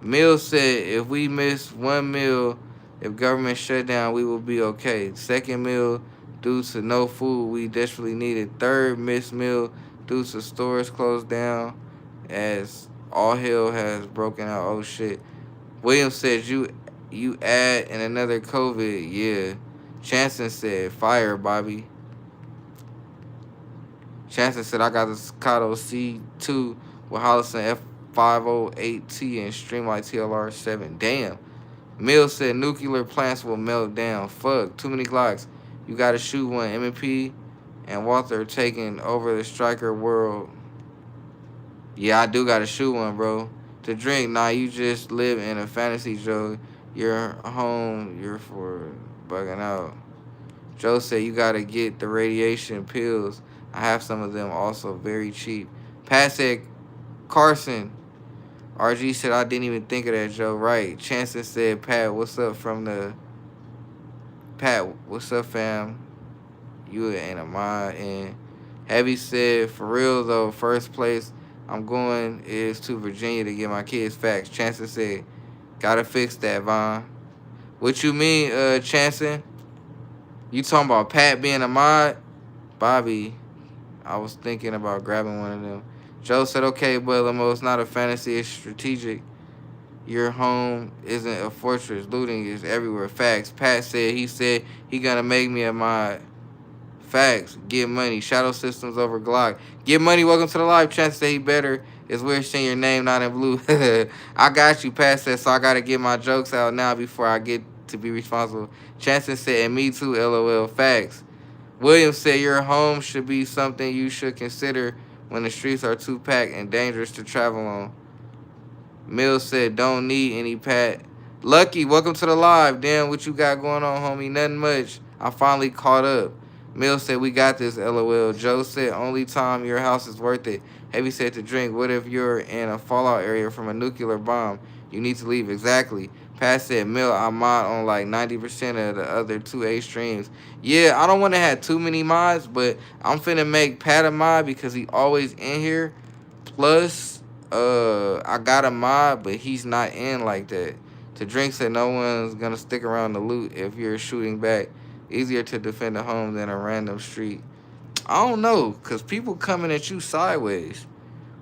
Mills said if we miss one meal, if government shut down, we will be okay. Second meal, due to no food we desperately needed. Third missed meal, due to stores closed down, as all hell has broken out. Oh shit. Williams said you add in another COVID, yeah. Chanson said fire, Bobby. Chanson said I got the Staccato C2 with Hollison F508T and Streamlight TLR7. Damn. Mills said nuclear plants will melt down. Fuck, too many Glocks. You gotta shoot one. M&P and Walther taking over the striker world. Yeah, I do gotta shoot one, bro. To drink, nah, you just live in a fantasy, Joe. You're home, you're for bugging out. Joe said you gotta get the radiation pills. I have some of them, also very cheap. Pat said Carson. RG said I didn't even think of that, Joe. Right. Chanson said, Pat, what's up from the Pat, what's up, fam? You ain't a mod. And Heavy said, for real though, first place I'm going is to Virginia to get my kids facts. Chanson said, gotta fix that, Von. What you mean, Chanson? You talking about Pat being a mod? Bobby, I was thinking about grabbing one of them. Joe said, okay, but Lamo, it's not a fantasy, it's strategic. Your home isn't a fortress. Looting is everywhere. Facts. Pat said he gonna make me a mod. Facts. Get money. Shadow Systems over Glock. Get money. Welcome to the live. Chance say he better. It's weird seeing your name not in blue. I got you, Pat said, so I gotta get my jokes out now before I get to be responsible. Chanson said, and me too, LOL. Facts. Williams said your home should be something you should consider when the streets are too packed and dangerous to travel on. Mills said, don't need any, Pat. Lucky, welcome to the live. Damn, what you got going on, homie? Nothing much. I finally caught up. Mills said, we got this, LOL. Joe said, only time your house is worth it. Heavy said to drink. What if you're in a fallout area from a nuclear bomb? You need to leave. Exactly. Pat said, Mill, I mod on like 90% of the other 2A streams. Yeah, I don't want to have too many mods, but I'm finna make Pat a mod because he always in here. Plus, I got a mod, but he's not in like that. To drink said no one's gonna stick around to loot if you're shooting back. Easier to defend a home than a random street. I don't know, cause people coming at you sideways.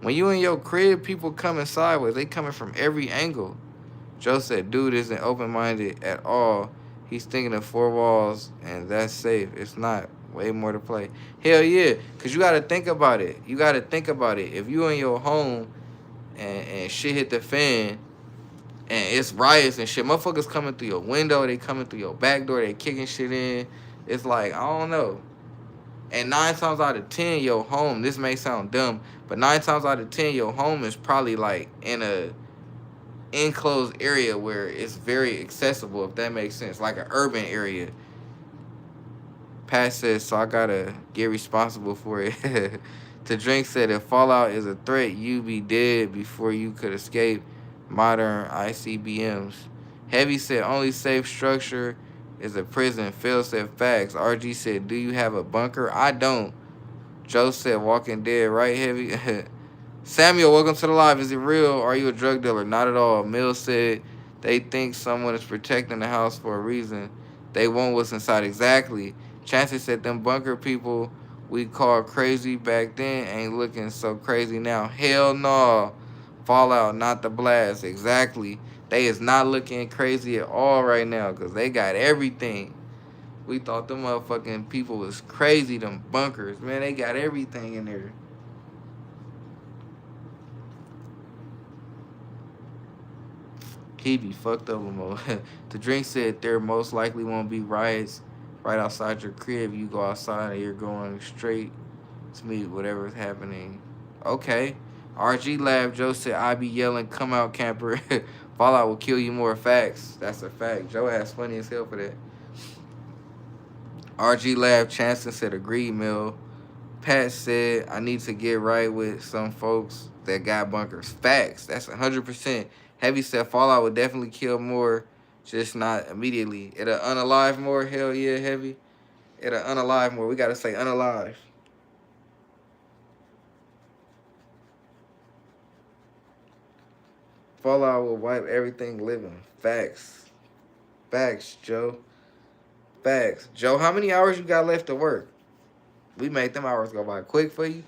When you in your crib, people coming sideways. They coming from every angle. Joe said, dude isn't open-minded at all. He's thinking of four walls, and that's safe. It's not. Way more to play. Hell yeah, cause you gotta think about it. You gotta think about it. If you in your home and shit hit the fan and it's riots and shit, motherfuckers coming through your window, they coming through your back door, they kicking shit in. It's like, I don't know. And 9 times out of 10, your home, this may sound dumb, but 9 times out of 10, your home is probably like in a enclosed area where it's very accessible, if that makes sense, like an urban area. Pat says, so I gotta get responsible for it. To drink said, if Fallout is a threat, you be dead before you could escape modern ICBMs. Heavy said, only safe structure is a prison. Phil said, facts. RG said, do you have a bunker? I don't. Joe said, Walking Dead, right, Heavy? Samuel, welcome to the live. Is it real? Are you a drug dealer? Not at all. Mills said, they think someone is protecting the house for a reason. They want what's inside. Exactly. Chances said them bunker people we called crazy back then ain't looking so crazy now. Hell no. Fallout, not the blast. Exactly. They is not looking crazy at all right now because they got everything. We thought them motherfucking people was crazy, them bunkers. Man, they got everything in there. He be fucked up more. The drink said there most likely won't be riots right outside your crib. You go outside and you're going straight to meet whatever's happening. Okay. RG Lab, Joe said, I be yelling, come out, camper. Fallout will kill you more. Facts. That's a fact. Joe has funny as hell for that. RG Lab, Chancellor said, agreed, Mill. Pat said, I need to get right with some folks that got bunkers. Facts. That's 100%. Heavy said Fallout would definitely kill more, just not immediately. It'll unalive more. Hell yeah, Heavy. It'll unalive more. We gotta say unalive. Fallout will wipe everything living. Facts. Facts, Joe. Facts. Joe, how many hours you got left to work? We made them hours go by quick for you.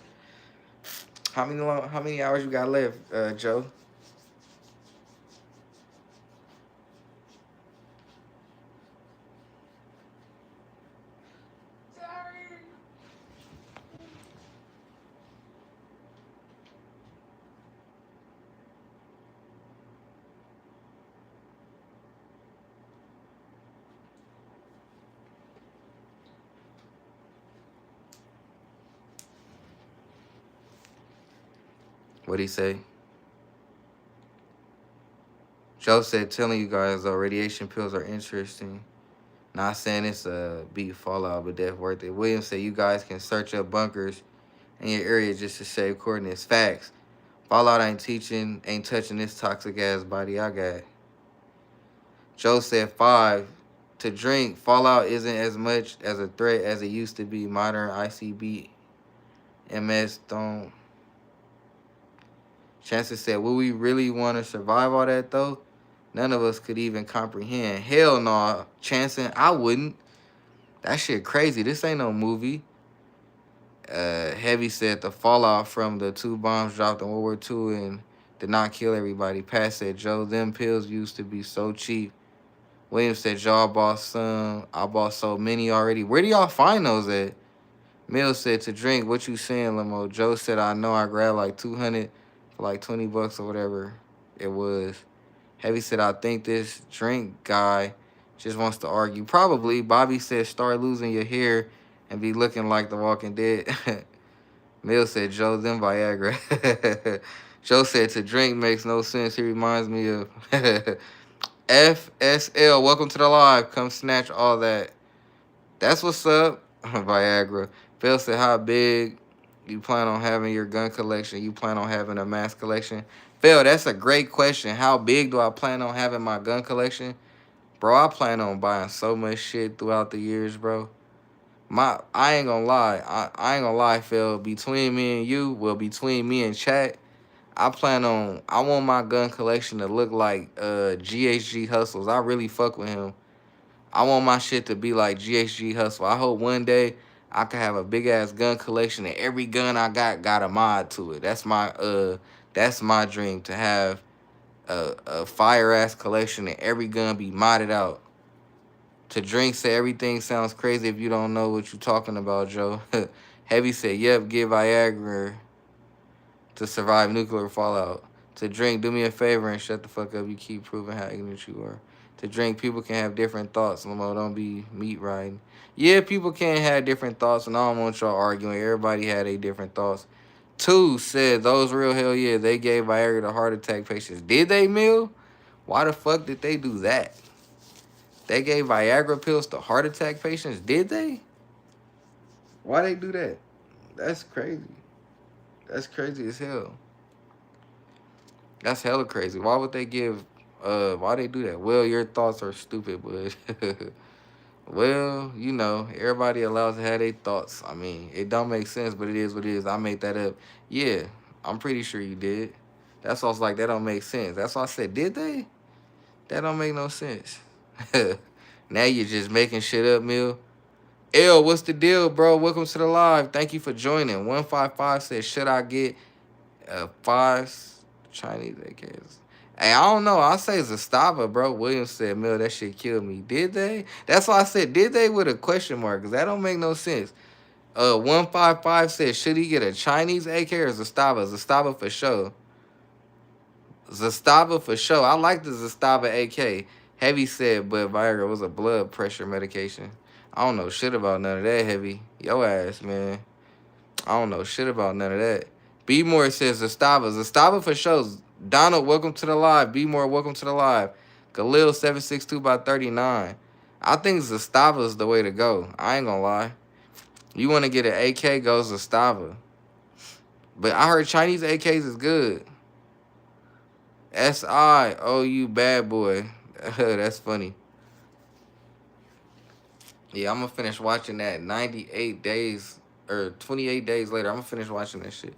How many hours you got left, Joe? What'd he say? Joe said, telling you guys though, radiation pills are interesting. Not saying it's a beat Fallout, but death worth it. William said you guys can search up bunkers in your area just to save coordinates. Facts. Fallout ain't touching this toxic ass body I got. Joe said 5. To drink, Fallout isn't as much as a threat as it used to be. Modern ICB MS don't. Chances said, will we really want to survive all that though? None of us could even comprehend. Hell no, Chanson, I wouldn't. That shit crazy. This ain't no movie. Heavy said the fallout from the 2 bombs dropped in World War II and did not kill everybody. Pat said, Joe, them pills used to be so cheap. William said, Joe, I bought some. I bought so many already. Where do y'all find those at? Mills said, to drink, what you saying, Limo? Joe said, I know I grabbed like 200 for like 20 bucks or whatever it was. Heavy said, I think this drink guy just wants to argue. Probably. Bobby said, start losing your hair and be looking like The Walking Dead. Mills said, Joe, them Viagra. Joe said, to drink makes no sense. He reminds me of FSL. Welcome to the live. Come snatch all that. That's what's up. Viagra. Phil said, how big you plan on having your gun collection? You plan on having a mass collection? Phil, that's a great question. How big do I plan on having my gun collection? Bro, I plan on buying so much shit throughout the years, bro. I ain't gonna lie. I ain't gonna lie, Phil. Between me and you, well, between me and chat, I want my gun collection to look like GHG Hustles. I really fuck with him. I want my shit to be like GHG Hustle. I hope one day I can have a big ass gun collection and every gun I got a mod to it. That's my dream, to have a fire ass collection and every gun be modded out. To drink say everything sounds crazy if you don't know what you talking about, Joe. Heavy said, yep, get Viagra to survive nuclear fallout. To drink, do me a favor and shut the fuck up. You keep proving how ignorant you are. To drink, people can have different thoughts. Lamo, don't be meat riding. Yeah, people can have different thoughts, and I don't want y'all arguing. Everybody had a different thoughts. 2 said, those real hell yeah, they gave Viagra to heart attack patients. Did they, Mill? Why the fuck did they do that? They gave Viagra pills to heart attack patients? Did they? Why they do that? That's crazy. That's crazy as hell. That's hella crazy. Why would they give why they do that? Well, your thoughts are stupid, but well, you know, everybody allowed to have their thoughts. I mean, it don't make sense, but it is what it is. I made that up. Yeah, I'm pretty sure you did. That's why I was like, that don't make sense. That's why I said, did they? That don't make no sense. Now you're just making shit up, Mill. L, what's the deal, bro? Welcome to the live. Thank you for joining. 155 says, should I get 5 Chinese AKs? Hey, I don't know. I say Zastava, bro. Williams said, Mill, that shit killed me. Did they? That's why I said, did they with a question mark? Because that don't make no sense. 155 said, should he get a Chinese AK or Zastava? Zastava for sure. Zastava for sure. I like the Zastava AK. Heavy said, but Viagra was a blood pressure medication. I don't know shit about none of that, Heavy. Yo ass, man. I don't know shit about none of that. B More says Zastava. Zastava for sure. Donald, welcome to the live. B More, welcome to the live. Khalil 762 by 39. I think Zastava is the way to go. I ain't gonna lie. You want to get an AK, go Zastava. But I heard Chinese AKs is good. SI. Oh, you bad boy. That's funny. Yeah, I'm gonna finish watching that 98 days or 28 days later. I'm gonna finish watching that shit.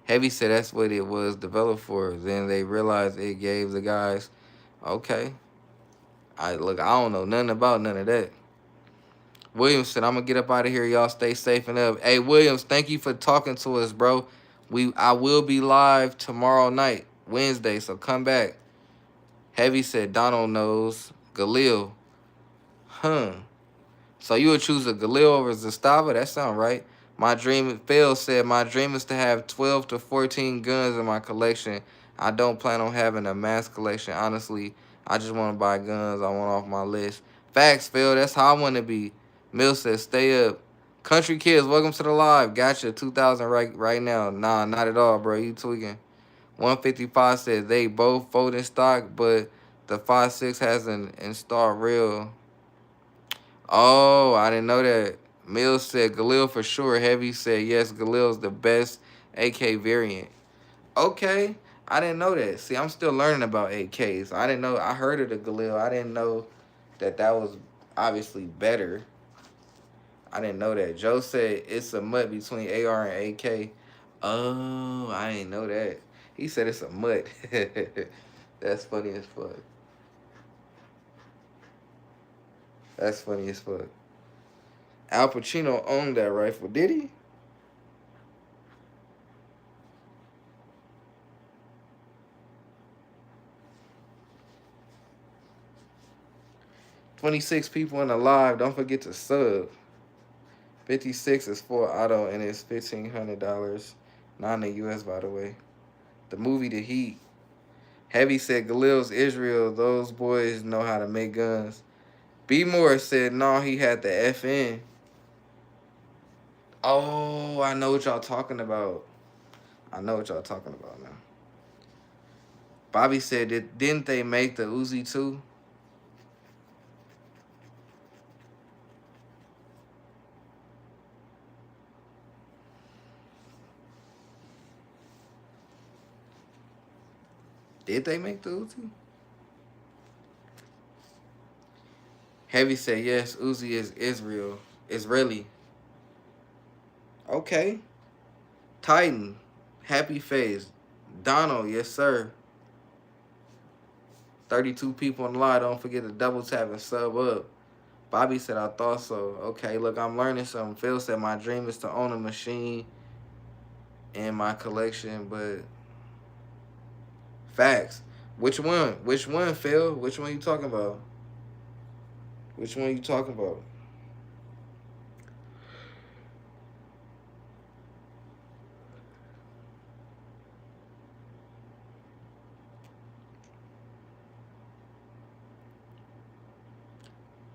Heavy said that's what it was developed for. Then they realized it gave the guys, okay. I look, I don't know nothing about none of that. Williams said, I'm gonna get up out of here. Y'all stay safe and up. Hey Williams, thank you for talking to us, bro. I will be live tomorrow night, Wednesday, so come back. Heavy said Donald knows. Galil. Huh. So you would choose a Galil over Zastava? That sound right. Phil said, my dream is to have 12 to 14 guns in my collection. I don't plan on having a mass collection. Honestly, I just want to buy guns I want off my list. Facts, Phil. That's how I want to be. Mill says, stay up. Country kids, welcome to the live. Gotcha, 2,000 right now. Nah, not at all, bro. You tweaking. 155 said they both fold in stock, but the 5.6 has an installed rail. Oh, I didn't know that. Mills said Galil for sure. Heavy said yes, Galil's the best AK variant. Okay, I didn't know that. See, I'm still learning about AKs. I didn't know. I heard of the Galil. I didn't know that was obviously better. I didn't know that. Joe said it's a mutt between AR and AK. Oh, I didn't know that. He said it's a mutt. That's funny as fuck. That's funny as fuck. Al Pacino owned that rifle, did he? $26 people in the live. Don't forget to sub. 56 is for auto and it's $1,500. Not in the US, by the way. The movie The Heat. Heavy said Galil's Israel. Those boys know how to make guns. B Moore said no, he had the FN. Oh, I know what y'all talking about. I know what y'all talking about now. Bobby said, didn't they make the Uzi too? Did they make the Uzi? Heavy said yes, Uzi is Israeli. Okay. Titan. Happy Face. Donald, yes sir. 32 people in the line. Don't forget to double tap and sub up. Bobby said, I thought so. Okay, look, I'm learning something. Phil said, my dream is to own a machine in my collection, but facts. Which one? Which one, Phil? Which one you talking about? Which one you talking about?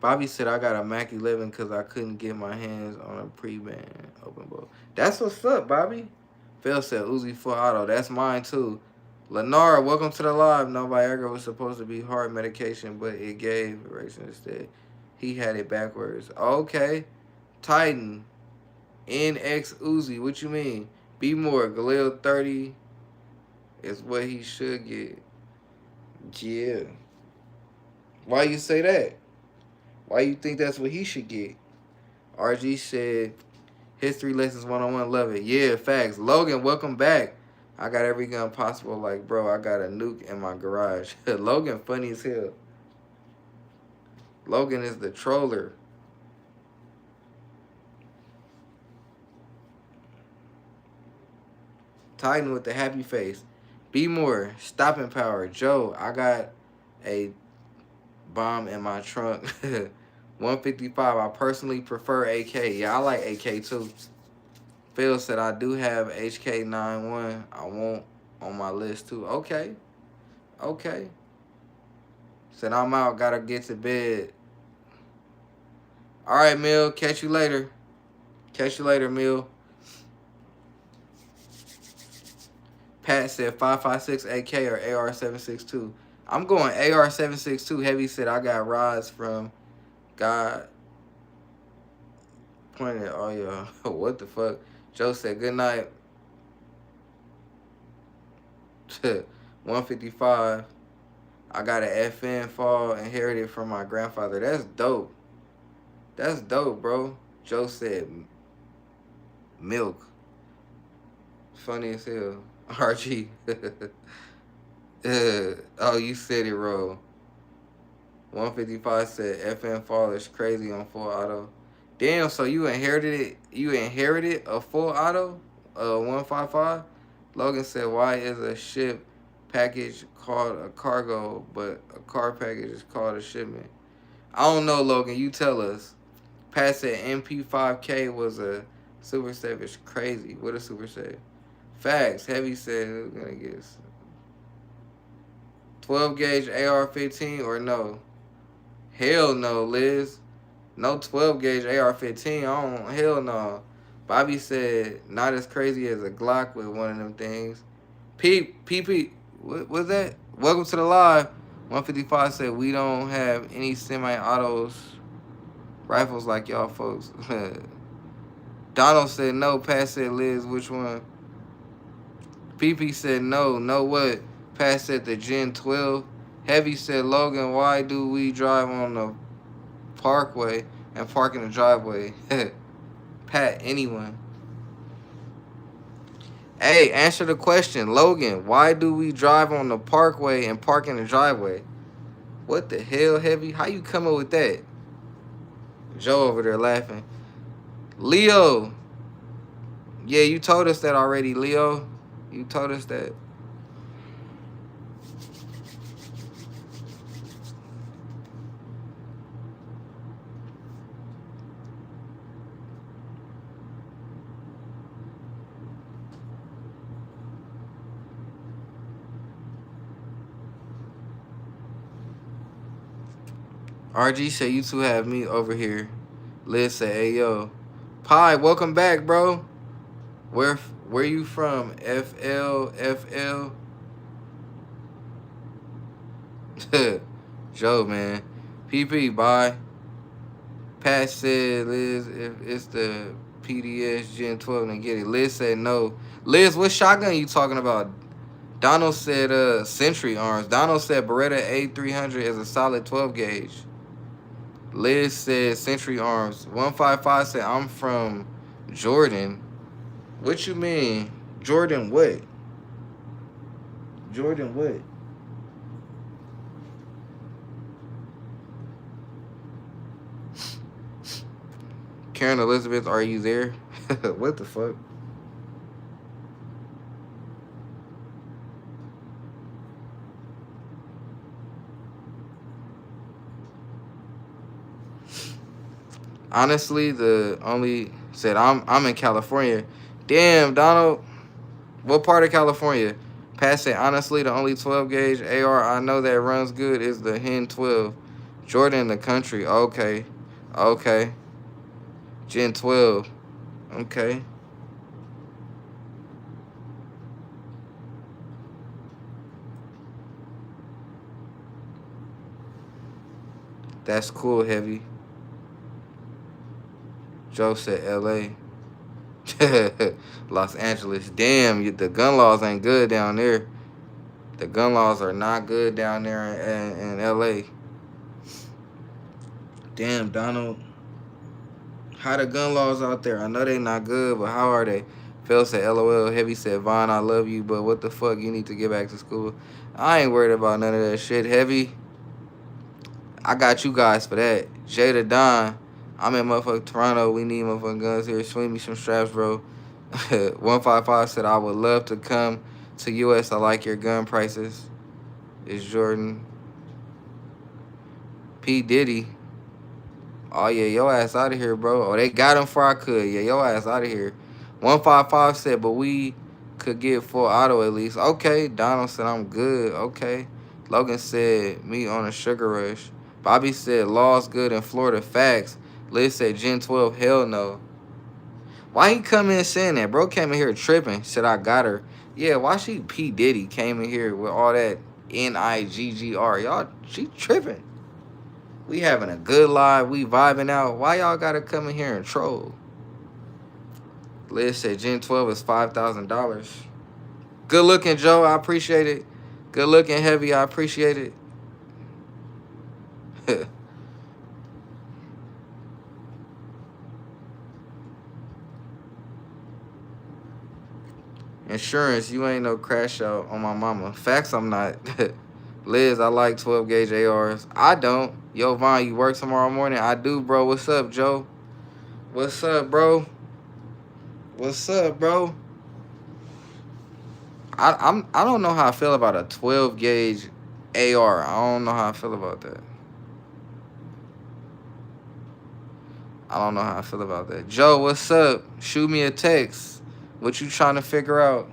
Bobby said, I got a Mac 11 because I couldn't get my hands on a pre-band open bowl. That's what's up, Bobby. Phil said, Uzi for auto. That's mine, too. Lenara, welcome to the live. No, Viagra was supposed to be heart medication, but it gave erasure instead. He had it backwards. Okay. Titan. NX Uzi. What you mean? Be more. Galil 30 is what he should get. Yeah. Why you say that? Why you think that's what he should get? RG said, History Lessons 101, love it. Yeah, facts. Logan, welcome back. I got every gun possible. Like, bro, I got a nuke in my garage. Logan, funny as hell. Logan is the troller. Titan with the happy face. Be more. Stopping power. Joe, I got a bomb in my trunk. 155. I personally prefer AK. Yeah, I like AK too. Phil said I do have HK91. I want on my list too. Okay. Okay. Said I'm out. Gotta get to bed. All right, Mill. Catch you later. Catch you later, Mill. Pat said 5.56 AK or AR-762. I'm going AR-762. Heavy said I got rods from God. Pointed at all y'all. What the fuck? Joe said good night. 155. I got an FN fall inherited from my grandfather. That's dope. That's dope, bro. Joe said milk. Funny as hell. RG. Oh, you said it wrong. 155 said FN fall is crazy on full auto. Damn, so you inherited it? You inherited a full auto? 155? Logan said, why is a ship package called a cargo, but a car package is called a shipment? I don't know, Logan. You tell us. Pat said MP5K was a super safe. It's crazy. What a super safe. Facts. Heavy said we're gonna get 12 gauge AR-15 or no? Hell no, Liz. No 12 gauge AR-15. I don't. Hell no. Bobby said not as crazy as a Glock with one of them things. PP. What was that? Welcome to the live. 155 said we don't have any semi-autos rifles like y'all folks. Donald said no. Pat said Liz. Which one? PP said no. No what? Pat said the Gen 12. Heavy said Logan. Why do we drive on the parkway and park in the driveway? Pat, anyone? Hey, answer the question, Logan. Why do we drive on the parkway and park in the driveway? What the hell, Heavy? How you coming with that? Joe over there laughing. Leo. Yeah, you told us that already, Leo. You told us that. RG said you two have me over here. Liz said, hey, yo. Pie, welcome back, bro. Where you from? FL. Joe, man. PP, bye. Pat said, Liz, if it's the PDS Gen 12, then get it. Liz said no. Liz, what shotgun you talking about? Donald said Century Arms. Donald said Beretta A300 is a solid 12 gauge. Liz said Century Arms. 155 said I'm from Jordan. What you mean? Jordan what? Jordan what? Karen Elizabeth, are you there? What the fuck? Honestly, the only said I'm in California. Damn, Donald. What part of California? Pat said, honestly, the only 12 gauge AR I know that runs good is the Hen 12. Jordan, the country. Okay. Okay. Gen 12. Okay. That's cool, Heavy. Joe said LA. Los Angeles. Damn, the gun laws ain't good down there. The gun laws are not good down there in LA. Damn, Donald. How the gun laws out there? I know they not good, but how are they? Phil said LOL. Heavy said Vaughn, I love you, but what the fuck? You need to get back to school. I ain't worried about none of that shit. Heavy, I got you guys for that. Jada Don, I'm in motherfucking Toronto. We need motherfucking guns here. Swing me some straps, bro. 155 said I would love to come to US. I like your gun prices. It's Jordan. P. Diddy. Oh, yeah, your ass out of here, bro. Oh, they got him before I could. Yeah, your ass out of here. 155 said, but we could get full auto at least. Okay, Donald said, I'm good. Okay. Logan said, me on a sugar rush. Bobby said, law's good in Florida. Facts. Liz said, Gen 12, hell no. Why he come in saying that? Bro came in here tripping. Said, I got her. Yeah, why she P. Diddy came in here with all that Niggr? Y'all, she tripping. We having a good live. We vibing out. Why y'all gotta come in here and troll? Liz said Gen 12 is $5,000. Good looking, Joe. I appreciate it. Good looking, heavy. I appreciate it. Insurance, you ain't no crash out on my mama. Facts, I'm not. Liz, I like 12 gauge ARs. I don't. Yo, Von, you work tomorrow morning? I do, bro. What's up, Joe? What's up, bro? What's up, bro? I don't know how I feel about a 12 gauge AR. I don't know how I feel about that. I don't know how I feel about that. Joe, what's up? Shoot me a text. What you trying to figure out?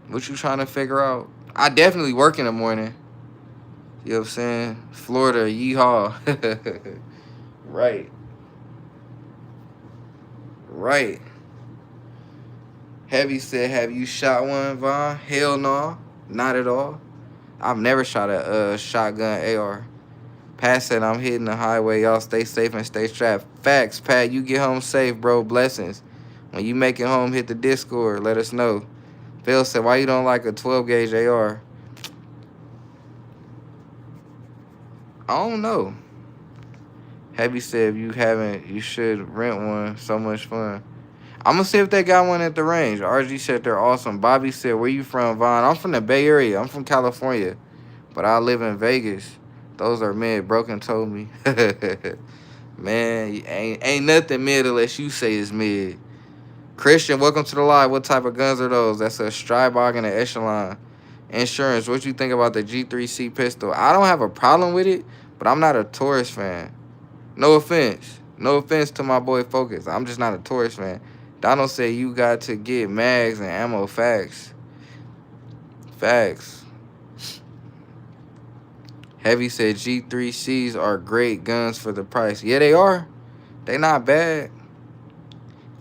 What you trying to figure out? I definitely work in the morning. You know what I'm saying? Florida, yeehaw. Right. Right. Heavy said, have you shot one, Von? Hell no. Not at all. I've never shot a shotgun AR. Pat said, I'm hitting the highway. Y'all stay safe and stay strapped. Facts, Pat. You get home safe, bro. Blessings. When you make it home, hit the Discord. Let us know. Phil said, why you don't like a 12 gauge AR? I don't know. Heavy said, if you haven't, you should rent one. So much fun. I'm going to see if they got one at the range. RG said they're awesome. Bobby said, where you from, Vaughn? I'm from the Bay Area. I'm from California. But I live in Vegas. Those are mid. Broken told me. Man, ain't nothing mid unless you say it's mid. Christian, welcome to the live. What type of guns are those? That's a Strybog and an Echelon. Insurance, what you think about the G3C pistol? I don't have a problem with it, but I'm not a Taurus fan. No offense. No offense to my boy Focus. I'm just not a Taurus fan. Donald said you got to get mags and ammo. Facts. Facts. Heavy said G3Cs are great guns for the price. Yeah, they are. They not bad.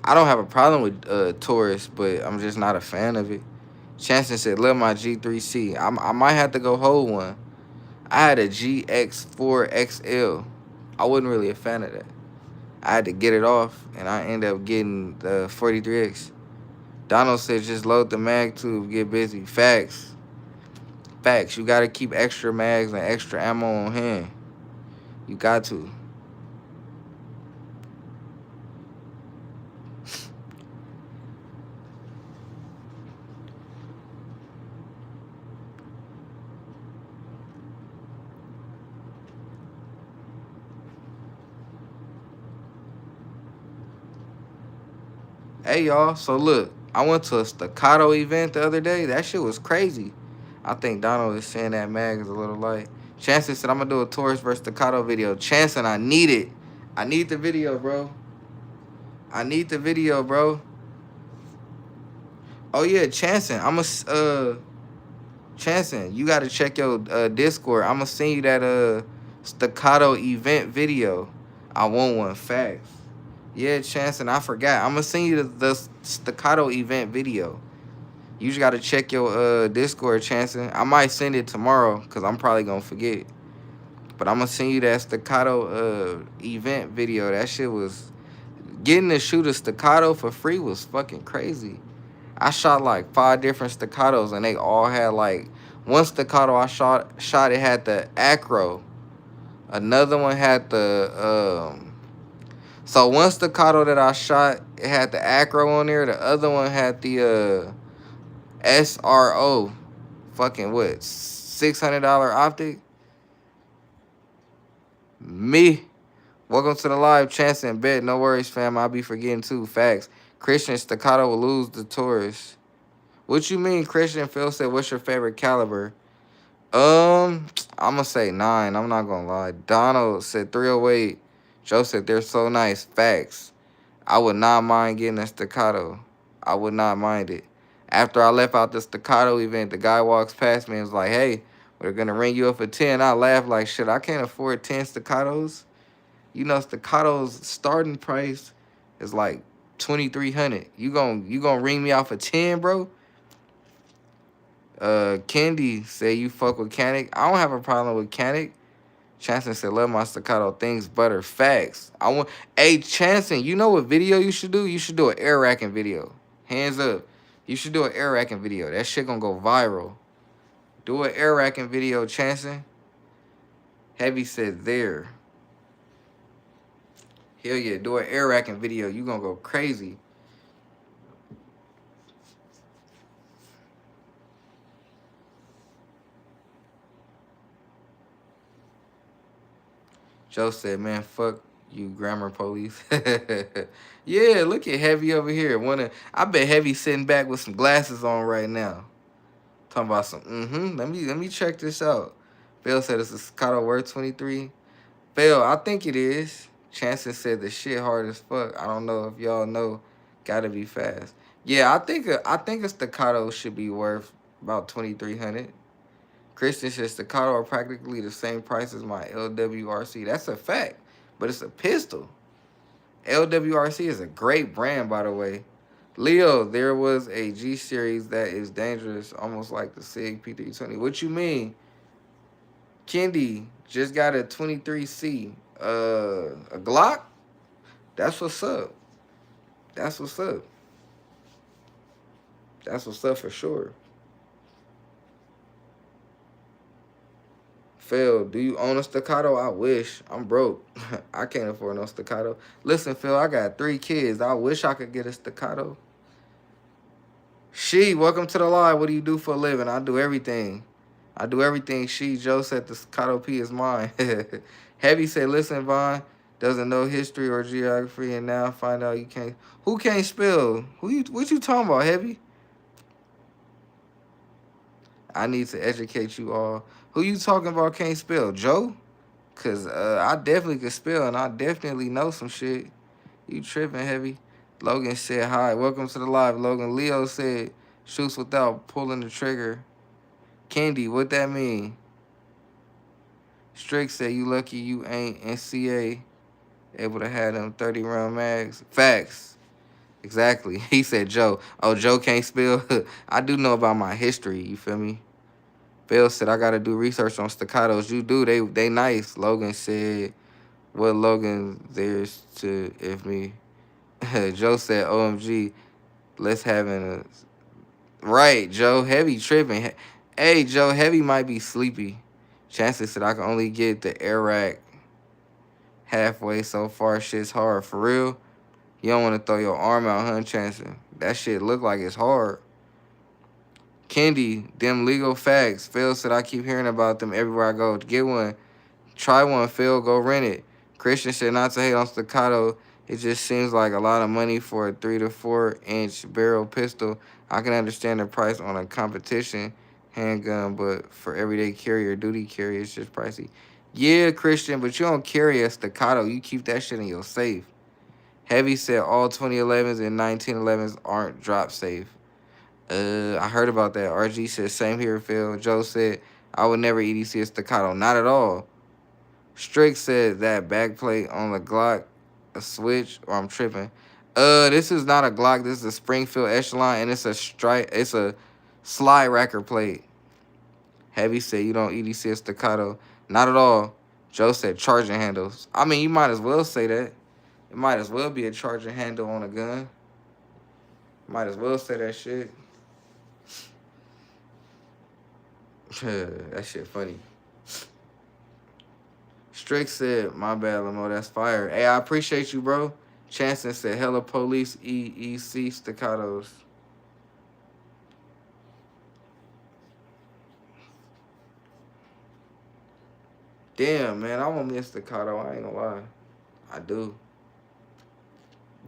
I don't have a problem with Taurus, but I'm just not a fan of it. Chancellor said, love my G3C. I might have to go hold one. I had a GX4XL. I wasn't really a fan of that. I had to get it off, and I ended up getting the 43X. Donald said, just load the mag tube, get busy. Facts. Facts. You got to keep extra mags and extra ammo on hand. You got to. Hey, y'all. So, look. I went to a Staccato event the other day. That shit was crazy. I think Donald is saying that mag is a little light. Chancellor said, I'm going to do a Taurus versus Staccato video. Chancellor, I need it. I need the video, bro. I need the video, bro. Oh, yeah, Chancellor. Chancellor, you got to check your Discord. I'm going to send you that Staccato event video. I want one. Facts. Yeah, Chancellor, I forgot. I'm going to send you the Staccato event video. You just got to check your Discord, Chancellor. I might send it tomorrow because I'm probably going to forget. But I'm going to send you that Staccato event video. That shit was... Getting to shoot a Staccato for free was fucking crazy. I shot like 5 different Staccatos, and they all had like... One Staccato I shot it had the acro. Another one had the... So one Staccato that I shot, it had the acro on there. The other one had the SRO. Fucking what? $600 optic? Me. Welcome to the live, Chance and Bet. No worries, fam. I'll be forgetting too. Facts. Christian Staccato will lose the Taurus. What you mean, Christian? Phil said, what's your favorite caliber? I'm gonna say 9. I'm not gonna lie. Donald said 308. Joe said they're so nice. Facts. I would not mind getting a Staccato. I would not mind it. After I left out the Staccato event, the guy walks past me and was like, hey, we're gonna ring you up for 10. I laughed like, shit, I can't afford 10 Staccatos. You know, Staccato's starting price is like 2,300. You gonna ring me out for 10, bro? Kendi said you fuck with Canic. I don't have a problem with Canic. Chanson said love my Staccato things butter. Facts. Hey Chanson, you know what video you should do? You should do an air racking video. Hands up. You should do an air racking video. That shit gonna go viral. Do an air racking video, Chanson. Heavy said there. Hell yeah, do an air racking video. You gonna go crazy. Joe said, man, fuck you, grammar police. Yeah, look at Heavy over here. I bet Heavy sitting back with some glasses on right now. Talking about some, let me check this out. Phil said it's a Staccato worth 23. Phil, I think it is. Chances said the shit hard as fuck. I don't know if y'all know. Gotta be fast. Yeah, I think a Staccato should be worth about 2,300. Christian says Staccato are practically the same price as my LWRC. That's a fact, but it's a pistol. LWRC is a great brand, by the way. Leo, there was a G series that is dangerous, almost like the SIG P320. What you mean? Kendi just got a 23C. A Glock? That's what's up. That's what's up. That's what's up for sure. Phil, do you own a Staccato? I wish. I'm broke. I can't afford no Staccato. Listen, Phil, I got 3 kids. I wish I could get a Staccato. Welcome to the live. What do you do for a living? I do everything. Joe said the Staccato P is mine. Heavy said, listen, Vaughn doesn't know history or geography, and now find out you can't. Who can't spell? What you talking about, Heavy? I need to educate you all. Who you talking about can't spell? Joe? Cause I definitely can spell and I definitely know some shit. You tripping, Heavy? Logan said hi. Welcome to the live, Logan. Leo said shoots without pulling the trigger. Candy, what that mean? Strick said you lucky you ain't NCA able to have them 30 round mags. Facts. Exactly. He said Joe. Oh, Joe can't spell. I do know about my history, you feel me? Bill said I gotta do research on Staccatos. You do, they nice. Logan said, what Logan there's to if me. Joe said, OMG, let's have a right, Joe. Heavy tripping. Hey, Joe, Heavy might be sleepy. Chances said I can only get the air rack halfway so far. Shit's hard. For real? You don't want to throw your arm out, huh, Chances? That shit look like it's hard. Kendi, them legal facts. Phil said I keep hearing about them everywhere I go. Get one. Try one, Phil. Go rent it. Christian said not to hate on Staccato. It just seems like a lot of money for a 3 to 4 inch barrel pistol. I can understand the price on a competition handgun, but for everyday carry or duty carry, it's just pricey. Yeah, Christian, but you don't carry a Staccato. You keep that shit in your safe. Heavy said all 2011s and 1911s aren't drop safe. I heard about that. RG said, same here, Phil. Joe said, I would never EDC a Staccato. Not at all. Strick said that backplate on the Glock, a switch, or I'm tripping. This is not a Glock. This is a Springfield Echelon, and it's a slide racker plate. Heavy said you don't EDC a Staccato. Not at all. Joe said charging handles. I mean, you might as well say that. It might as well be a charging handle on a gun. Might as well say that shit. That shit funny. Strick said, my bad, Lamo, that's fire. Hey, I appreciate you, bro. Chanson said, hella police EEC Staccatos. Damn, man, I want me a Staccato. I ain't gonna lie. I do.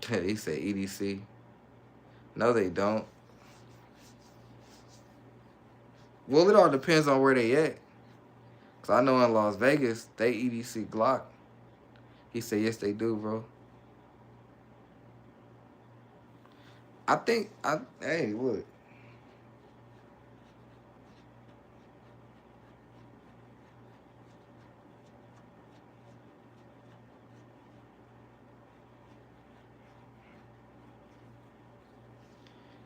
He said EDC. No, they don't. Well, it all depends on where they at. Because I know in Las Vegas, they EDC Glock. He said, yes, they do, bro. Hey, look.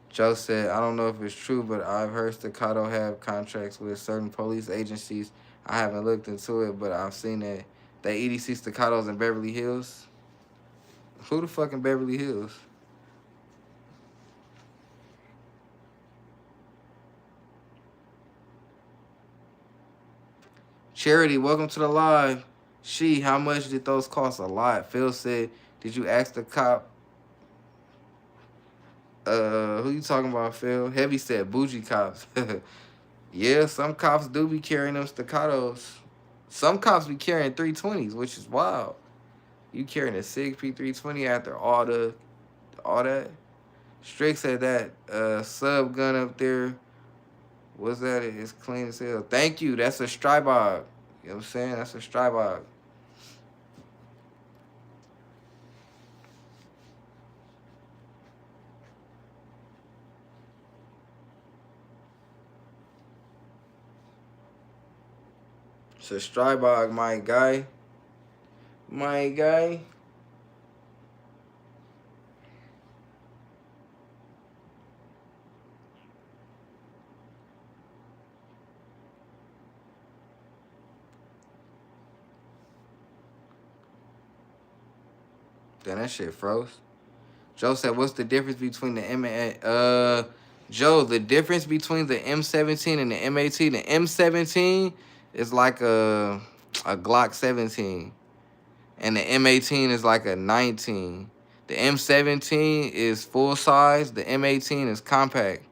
Joe said, I don't know if it's true, but I've heard Staccato have contracts with certain police agencies. I haven't looked into it, but I've seen that they EDC Staccatos in Beverly Hills. Who the fuck in Beverly Hills? Charity, welcome to the live. How much did those cost? A lot. Phil said, did you ask the cop? Who you talking about, Phil? Heavy said, bougie cops. Yeah, some cops do be carrying them staccatos. Some cops be carrying 320s, which is wild. You carrying a SIG P320 after all that? Strick said that sub gun up there, what's that? It's clean as hell. Thank you. That's a Strybog. You know what I'm saying? That's a Strybog. It's a Strybog, my guy. My guy. Damn, that shit froze. Joe said, what's the difference between the Joe, the difference between the M17 and the M18, the M17 is like a Glock 17. And the M18 is like a 19. The M17 is full size. The M18 is compact.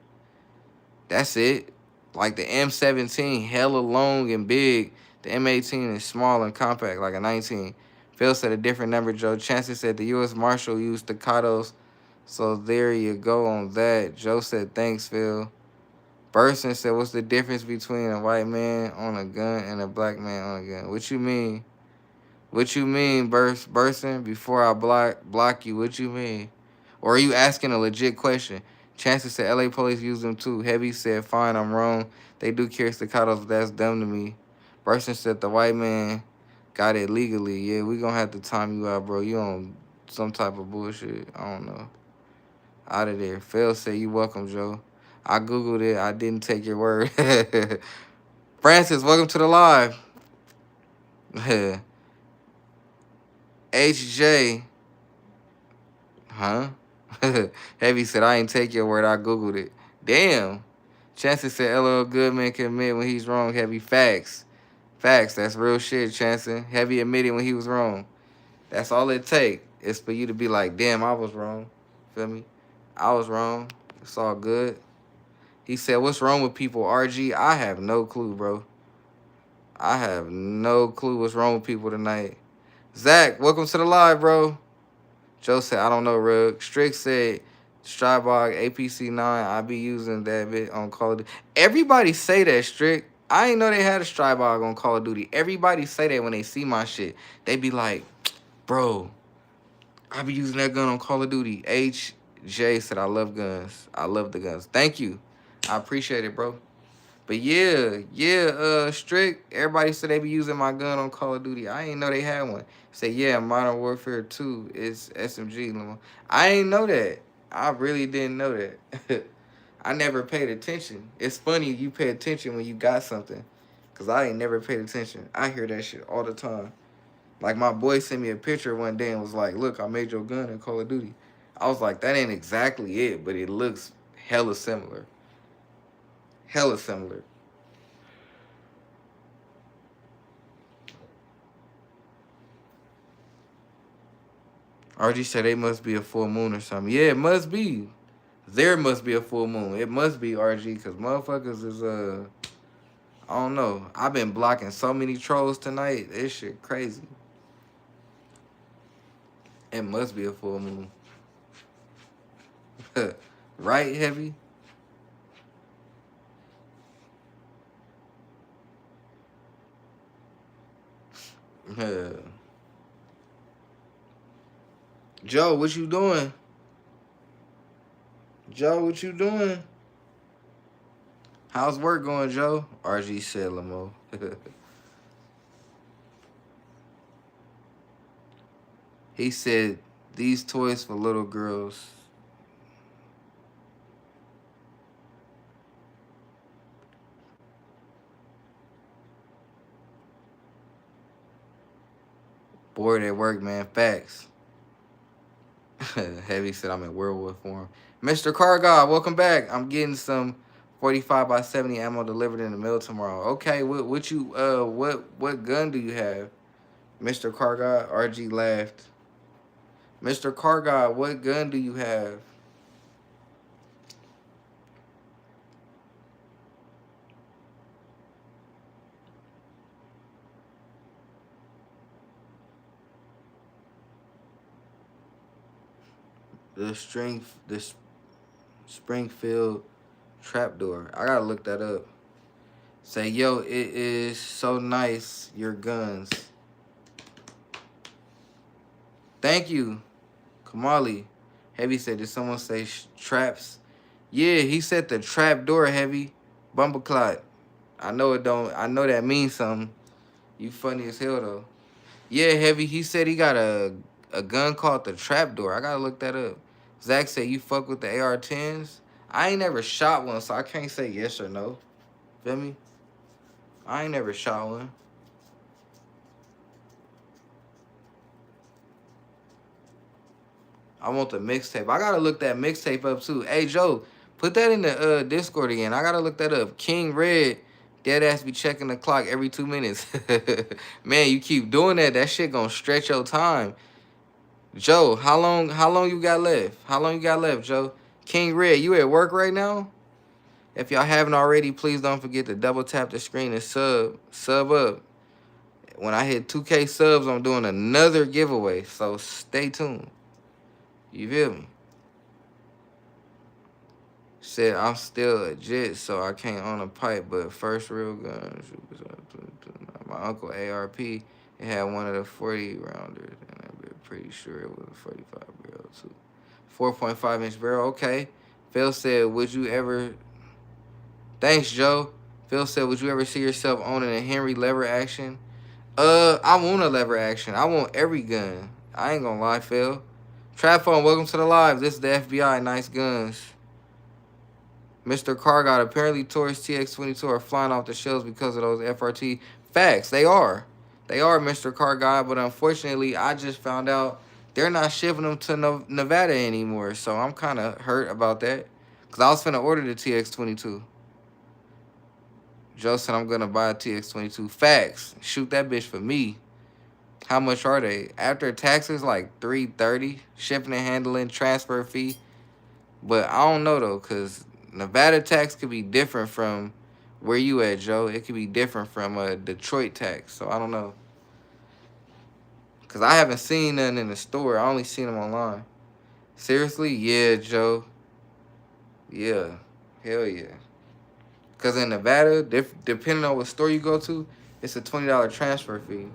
That's it. Like the M17, hella long and big. The M18 is small and compact, like a 19. Phil said a different number, Joe. Chances said the U.S. Marshal used staccatos. So there you go on that. Joe said, thanks, Phil. Burson said, what's the difference between a white man on a gun and a black man on a gun? What you mean? What you mean, Burson? Before I block you, what you mean? Or are you asking a legit question? Chances said LA police use them too. Heavy said, fine, I'm wrong. They do carry staccatos, but that's dumb to me. Burson said the white man got it legally. Yeah, we gonna have to time you out, bro. You on some type of bullshit. I don't know. Out of there. Phil said, you welcome, Joe. I Googled it. I didn't take your word. Francis, welcome to the live. HJ. Huh? Heavy said, I ain't take your word. I Googled it. Damn. Chances said, LL Goodman can admit when he's wrong. Heavy facts. Facts. That's real shit, Chanson. Heavy admitting when he was wrong. That's all it take. Is for you to be like, damn, I was wrong. Feel me? I was wrong. It's all good. He said, what's wrong with people, RG? I have no clue, bro. I have no clue what's wrong with people tonight. Zach, welcome to the live, bro. Joe said, I don't know, Rug. Strick said, Strybog, APC-9, I be using that bit on Call of Duty. Everybody say that, Strick. I ain't know they had a Strybog on Call of Duty. Everybody say that when they see my shit. They be like, bro, I be using that gun on Call of Duty. HJ said, I love guns. I love the guns. Thank you. I appreciate it, bro. But Strick, everybody said they be using my gun on Call of Duty. I ain't know they had one. Say, yeah, Modern Warfare 2 is SMG. I ain't know that. I really didn't know that. I never paid attention. It's funny you pay attention when you got something. Because I ain't never paid attention. I hear that shit all the time. Like, my boy sent me a picture one day and was like, look, I made your gun in Call of Duty. I was like, that ain't exactly it, but it looks hella similar. Hella similar. RG said they must be a full moon or something. Yeah, it must be. There must be a full moon. It must be RG because motherfuckers is I don't know. I've been blocking so many trolls tonight. This shit crazy. It must be a full moon. Right, Heavy? Joe, what you doing? Joe, what you doing? How's work going, Joe? RG said, Lamo. He said, these toys for little girls. Bored at work, man. Facts. Heavy said I'm in werewolf form. Mr. Car God, welcome back. I'm getting some 45 by 70 ammo delivered in the mail tomorrow. Okay, what gun do you have? Mr. Cargod, RG laughed. Mr. Cargod, what gun do you have? The Springfield trapdoor. I gotta look that up. Say, yo, it is so nice, your guns. Thank you, Kamali. Heavy said, did someone say traps? Yeah, he said the trap door, Heavy. Bumbleclot. I know it don't. I know that means something. You funny as hell though. Yeah, Heavy. He said he got a gun called the trap door. I gotta look that up. Zach said you fuck with the AR-10s. I ain't never shot one, so I can't say yes or no. Feel me? I ain't never shot one. I want the mixtape. I gotta look that mixtape up too. Hey Joe, put that in the Discord again. I gotta look that up. King Red, dead ass be checking the clock every 2 minutes. Man, you keep doing that. That shit gonna stretch your time. Joe, how long you got left? How long you got left, Joe? King Red, you at work right now? If y'all haven't already, please don't forget to double tap the screen and sub up. When I hit 2K subs, I'm doing another giveaway. So stay tuned. You feel me? Said I'm still a jet, so I can't own a pipe, but first real gun. My uncle ARP, it had one of the 40 rounders, and I'm pretty sure it was a 45 barrel too. 4.5-inch barrel, okay. Phil said, would you ever... Thanks, Joe. Phil said, would you ever see yourself owning a Henry lever action? I want a lever action. I want every gun. I ain't gonna lie, Phil. Trap phone, welcome to the live. This is the FBI. Nice guns. Mr. Cargot, apparently Taurus TX22 are flying off the shelves because of those FRT. Facts, they are. They are, Mr. Cargot, but unfortunately, I just found out they're not shipping them to Nevada anymore, so I'm kind of hurt about that because I was finna order the TX22. Joe said I'm going to buy a TX22. Facts. Shoot that bitch for me. How much are they? After taxes, like $330. Shipping and handling, transfer fee. But I don't know, though, because Nevada tax could be different from where you at, Joe. It could be different from a Detroit tax. So I don't know. Because I haven't seen none in the store. I only seen them online. Seriously? Yeah, Joe. Yeah. Hell yeah. Because in Nevada, depending on what store you go to, it's a $20 transfer fee,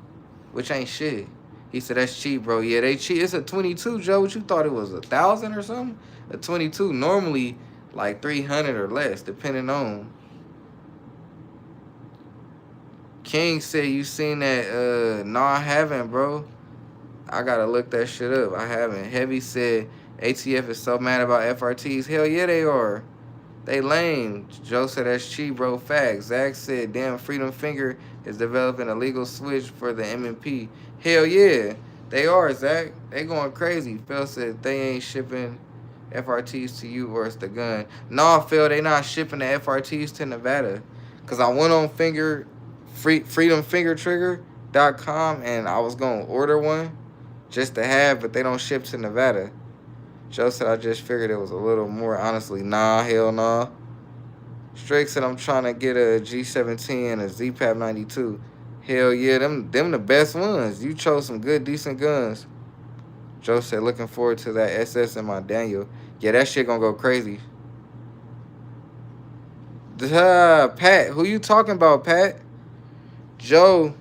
which ain't shit. He said, that's cheap, bro. Yeah, they cheap. It's a 22, Joe. What you thought it was, 1,000 or something? A 22, normally like 300 or less, depending on. King said, you seen that? No, I haven't, bro. I got to look that shit up. I haven't. Heavy said, ATF is so mad about FRTs. Hell yeah, they are. They lame. Joe said that's cheap, bro. Facts. Zach said, damn, Freedom Finger is developing a legal switch for the M&P. Hell yeah. They are, Zach. They going crazy. Phil said they ain't shipping FRTs to you or it's the gun. Nah, Phil, they not shipping the FRTs to Nevada. Because I went on freedomfingertrigger.com and I was going to order one just to have, but they don't ship to Nevada. Joe said, I just figured it was a little more. Honestly, nah, hell nah. Strake said, I'm trying to get a G17 and a ZPAP 92. Hell yeah, them the best ones. You chose some good, decent guns. Joe said, looking forward to that SS in my Daniel. Yeah, that shit gonna go crazy. Pat, who you talking about, Pat? Joe,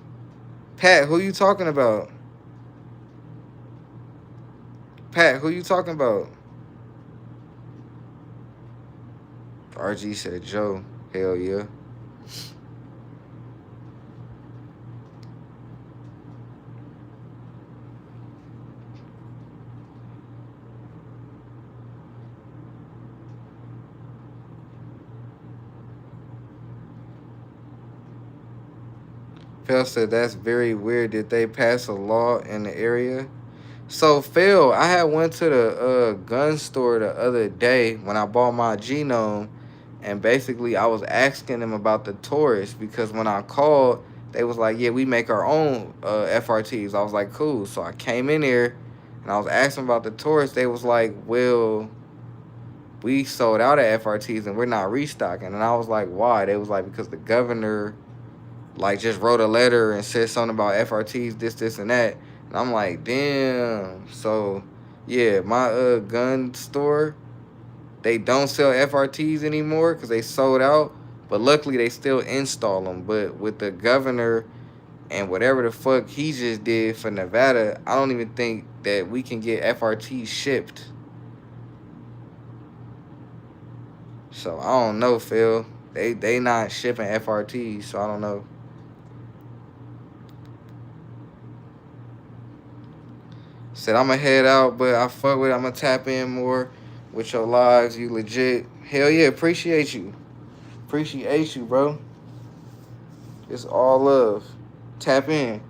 Pat, who you talking about? Pat, who you talking about? RG said Joe. Hell yeah. Phil said that's very weird. Did they pass a law in the area? So Phil, I had went to the gun store the other day when I bought my Genome, And basically, I was asking them about the Taurus because when I called, they was like, "Yeah, we make our own FRTs." I was like, "Cool." So I came in there, and I was asking about the Taurus. They was like, "Well, we sold out of FRTs and we're not restocking." And I was like, "Why?" They was like, "Because the governor like just wrote a letter and said something about FRTs, this, and that." And I'm like, "Damn." So yeah, my gun store, they don't sell FRTs anymore because they sold out. But luckily, they still install them. But with the governor and whatever the fuck he just did for Nevada, I don't even think that we can get FRTs shipped. So I don't know, Phil. They not shipping FRTs, so I don't know. Said I'ma head out, but I fuck with it. I'ma tap in more with your lives. You legit. Hell yeah, appreciate you. Appreciate you, bro. It's all love. Tap in.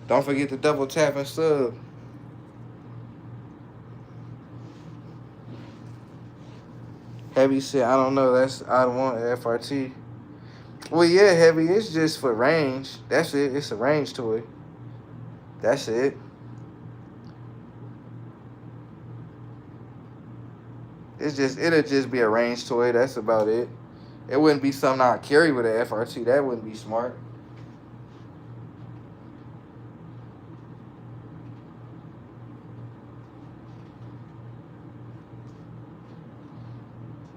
Don't forget to double tap and sub. Heavy said, I don't know. I don't want FRT. Well, yeah, Heavy. It's just for range. That's it. It's a range toy. That's it. It'll just be a range toy. That's about it. It wouldn't be something I'd carry with an FRT. That wouldn't be smart.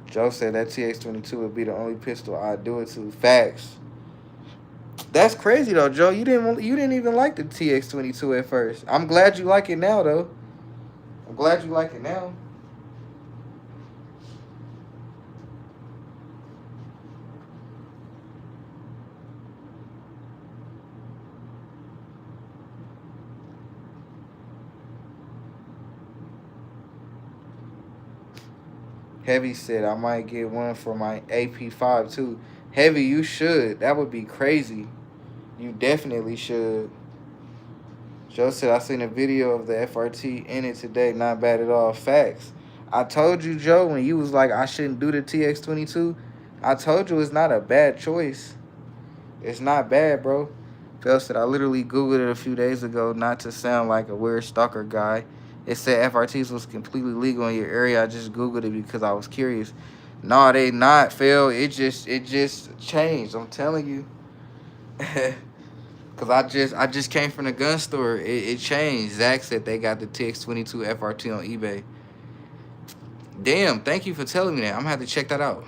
Joe said that TX-22 would be the only pistol I'd do it to. Facts. That's crazy though, Joe. You didn't even like the TX-22 at first. I'm glad you like it now though. I'm glad you like it now. Heavy said I might get one for my AP5 too. Heavy, you should. That would be crazy. You definitely should. Joe said I seen a video of the FRT in it today. Not bad at all. Facts. I told you, Joe, when you was like I shouldn't do the TX-22. I told you it's not a bad choice. It's not bad, bro. Phil said I literally Googled it a few days ago, not to sound like a weird stalker guy. It said FRTs was completely legal in your area. I just Googled it because I was curious. No, they not, Phil. It just changed. I'm telling you. Cause I just came from the gun store. It changed. Zach said they got the TX-22 FRT on eBay. Damn, thank you for telling me that. I'm gonna have to check that out.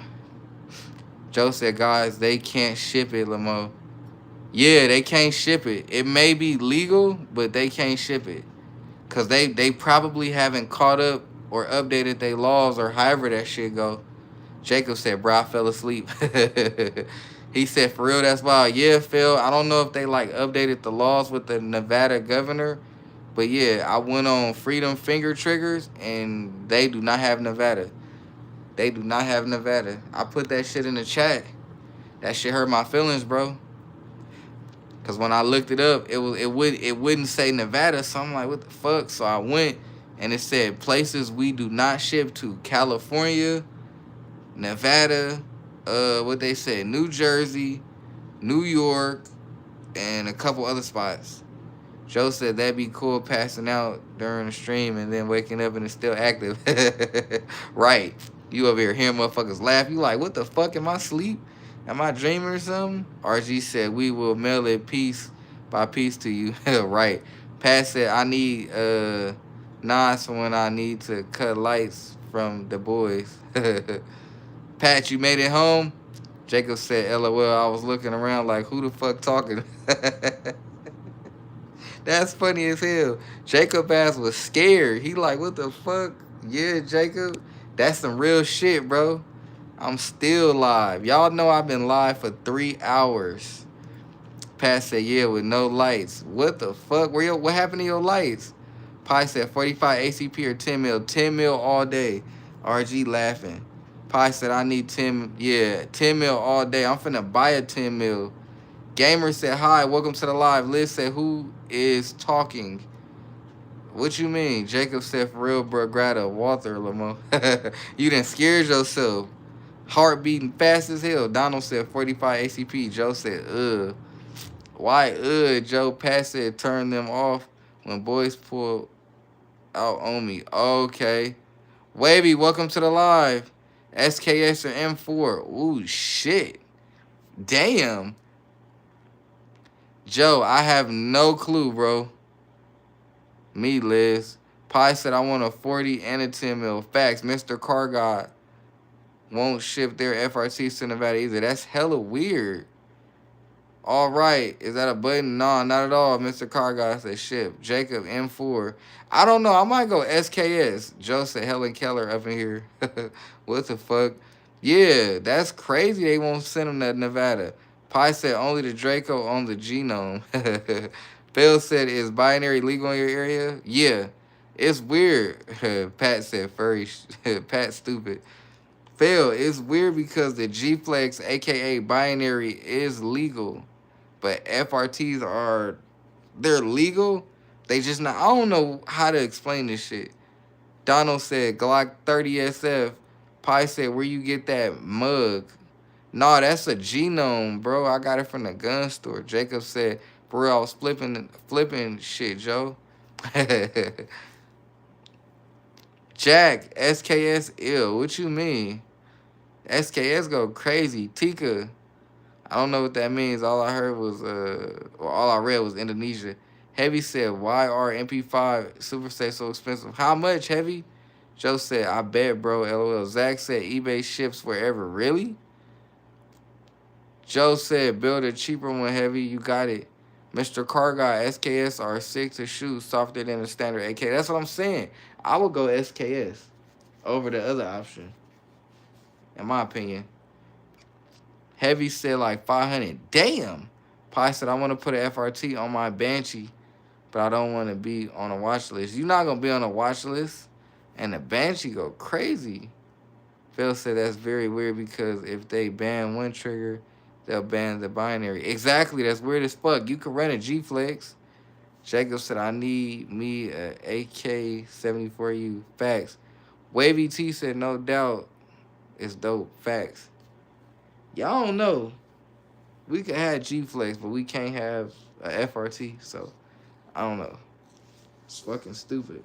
Joe said, guys, they can't ship it, Lamo. Yeah, they can't ship it. It may be legal, but they can't ship it. Cause they probably haven't caught up or updated their laws or however that shit go. Jacob said, bro, I fell asleep. He said, for real, that's wild. Yeah, Phil, I don't know if they like updated the laws with the Nevada governor. But yeah, I went on Freedom Finger Triggers and they do not have Nevada. They do not have Nevada. I put that shit in the chat. That shit hurt my feelings, bro. Cause when I looked it up, it wouldn't say Nevada. So I'm like, what the fuck? So I went and it said places we do not ship to: California, Nevada, what they said, New Jersey, New York, and a couple other spots. Joe said that'd be cool passing out during the stream and then waking up and it's still active. Right. You over here hearing motherfuckers laugh. You like, what the fuck? Am I asleep? Am I dreaming or something? RG said, we will mail it piece by piece to you. Right. Pat said, I need Nas for when I need to cut lights from the boys. Pat, you made it home? Jacob said, LOL, I was looking around like, who the fuck talking? That's funny as hell. Jacob ass was scared. He like, what the fuck? Yeah, Jacob. That's some real shit, bro. I'm still live. Y'all know I've been live for 3 hours. Pat said, yeah, with no lights. What the fuck? What happened to your lights? Pi said 45 ACP or 10 mil. 10 mil all day. RG laughing. Pi said, I need 10. Yeah, 10 mil all day. I'm finna buy a 10 mil. Gamer said, hi, welcome to the live. Liz said, who is talking? What you mean? Jacob said, for real, bro, Grata, Walter, Lamo. You done scared yourself. Heart beating fast as hell. Donald said 45 ACP. Joe said, ugh. Why, Joe? Pat said, turn them off when boys pull out on me. Okay. Wavy, welcome to the live. SKS or M4. Ooh, shit. Damn. Joe, I have no clue, bro. Me, Liz. Pi said, I want a 40 and a 10 mil. Facts. Mr. Car God won't ship their FRTs to Nevada either. That's hella weird. All right. Is that a button? No, not at all. Mr. Car Guy said ship. Jacob M4. I don't know. I might go SKS. Joe said Helen Keller up in here. What the fuck? Yeah, that's crazy. They won't send them to Nevada. Pi said only the Draco on the genome. Phil said, is binary legal in your area? Yeah. It's weird. Pat said furry. Pat stupid. Phil, it's weird because the G Flex, aka binary, is legal. But FRTs they're legal. They just not. I don't know how to explain this shit. Donald said Glock 30 SF. Pi said, where you get that mug? Nah, that's a genome, bro. I got it from the gun store. Jacob said, for real, I was flipping shit, Joe. Jack, SKS ill. What you mean? SKS go crazy. Tika, I don't know what that means. All I heard was, or all I read was Indonesia. Heavy said, why are MP5 Super Stay so expensive? How much, Heavy? Joe said, I bet, bro, LOL. Zach said, eBay ships wherever. Really? Joe said, build a cheaper one, Heavy. You got it. Mr. Car Guy, SKS are sick to shoot, softer than a standard AK. That's what I'm saying. I would go SKS over the other option, in my opinion. Heavy said like 500. Damn. Pi said, I want to put an FRT on my Banshee, but I don't want to be on a watch list. You're not going to be on a watch list, and the Banshee go crazy. Phil said that's very weird because if they ban one trigger, they'll ban the binary. Exactly. That's weird as fuck. You can run a G-Flex. Jacob said, I need me a AK-74U. Facts. Wavy T said, no doubt. It's dope. Facts. Y'all don't know. We can have G-Flex, but we can't have a FRT, so I don't know. It's fucking stupid.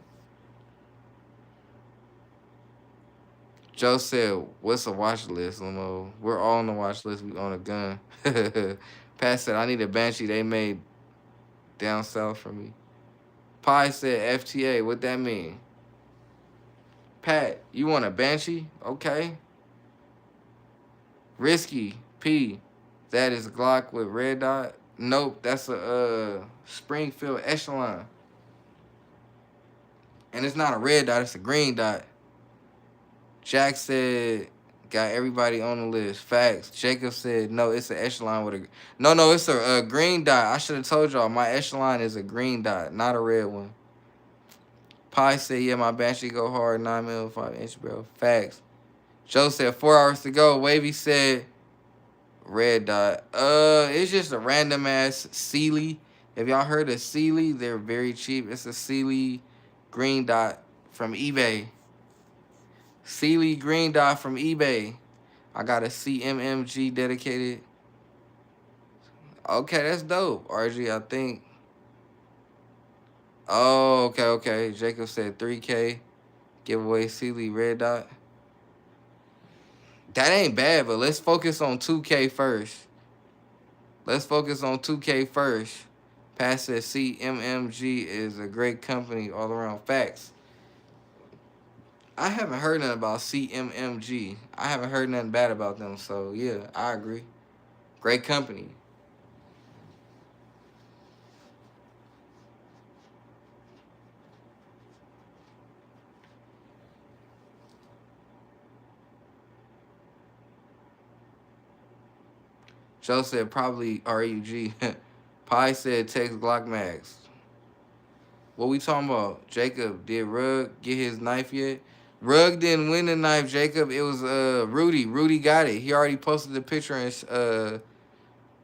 Joe said, what's a watch list, Lamo? We're all on the watch list. We own a gun. Pat said, I need a Banshee they made down south for me. Pi said, FTA, what that mean? Pat, you want a Banshee? Okay. Risky, P. That is Glock with red dot. Nope, that's a Springfield Echelon. And it's not a red dot, it's a green dot. Jack said, got everybody on the list. Facts. Jacob said, no, it's an Echelon with a... No, it's a green dot. I should have told y'all, my Echelon is a green dot, not a red one. Pi said, yeah, my Banshee go hard, 9mm, 5-inch barrel. Facts. Joe said, 4 hours to go. Wavy said, red dot. It's just a random ass Sealy. If y'all heard of Sealy, they're very cheap. It's a Sealy green dot from eBay. Sealy green dot from eBay. I got a CMMG dedicated. Okay, that's dope. RG, I think. Oh, okay. Jacob said 3K. Giveaway Sealy red dot. That ain't bad, but let's focus on 2K first. Let's focus on 2K first. Pat said CMMG is a great company all around. Facts. I haven't heard nothing about CMMG. I haven't heard nothing bad about them, so yeah, I agree. Great company. Joe said probably RUG. Pi said text Glock Max. What we talking about? Jacob, did Rug get his knife yet? Rug didn't win the knife, Jacob. It was Rudy. Rudy got it. He already posted the picture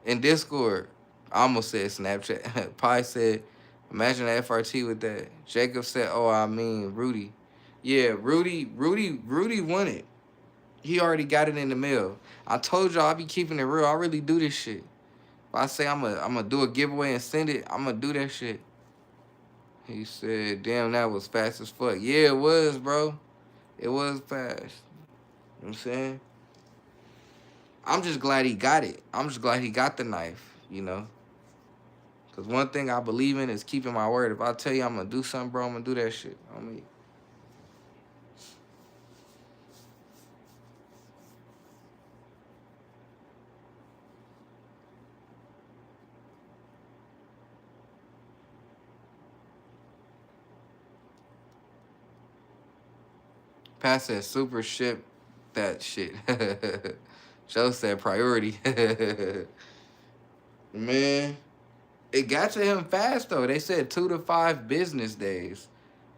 in Discord. I almost said Snapchat. Pi said, imagine an FRT with that. Jacob said, oh, I mean Rudy. Yeah, Rudy won it. He already got it in the mail. I told y'all I be keeping it real. I really do this shit. If I say I'm gonna do a giveaway and send it, I'm gonna do that shit. He said, damn, that was fast as fuck. Yeah, it was, bro. It was fast. You know what I'm saying? I'm just glad he got it. I'm just glad he got the knife, you know? Because one thing I believe in is keeping my word. If I tell you I'm going to do something, bro, I'm going to do that shit. I mean, Pat said super ship that shit. Joe said priority. Man, it got to him fast, though. They said 2 to 5 business days.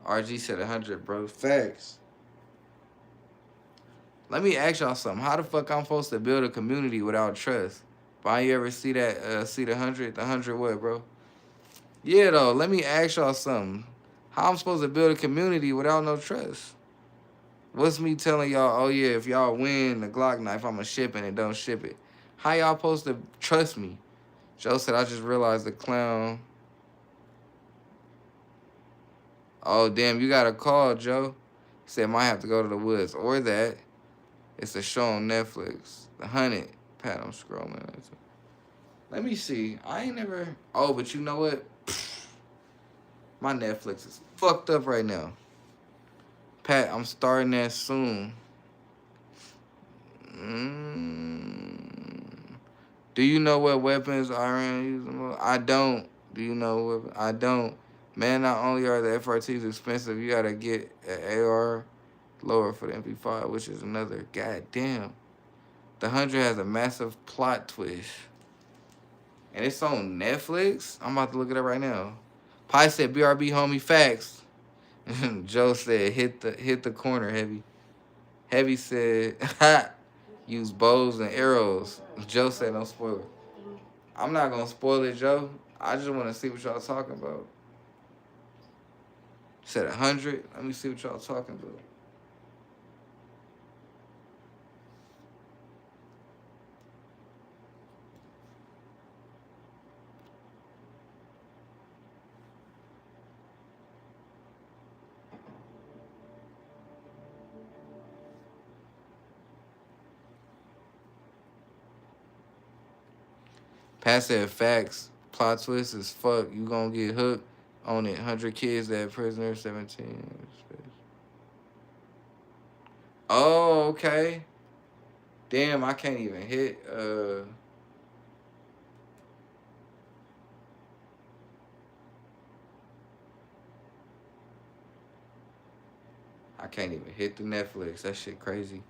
RG said 100, bro. Facts. Let me ask y'all something. How the fuck I'm supposed to build a community without trust? Why you ever see that, see the 100? The 100 what, bro? Yeah, though. Let me ask y'all something. How I'm supposed to build a community without no trust? What's me telling y'all, oh yeah, if y'all win the Glock knife, I'ma ship it and don't ship it. How y'all supposed to trust me? Joe said, I just realized the clown. Oh, damn, you got a call, Joe. He said, might have to go to the woods. Or that. It's a show on Netflix. The 100. Pat, I'm scrolling. Let me see. I ain't never. Oh, but you know what? My Netflix is fucked up right now. Pat, I'm starting that soon. Mm. Do you know what weapons Iran uses? I don't. Do you know what? I don't. Man, not only are the FRTs expensive, you gotta get an AR lower for the MP5, which is another. God damn. The 100 has a massive plot twist. And it's on Netflix? I'm about to look it up right now. Pi said, BRB homie, facts. Joe said, hit the corner, Heavy. Heavy said, use bows and arrows. Joe said, no spoiler. I'm not going to spoil it, Joe. I just want to see what y'all talking about. Said 100. Let me see what y'all talking about. Pat said, facts. Plot twist is fuck. You gonna get hooked on it. 100 kids that prisoner 17. Oh, okay. Damn, I can't even hit. I can't even hit the Netflix. That shit crazy.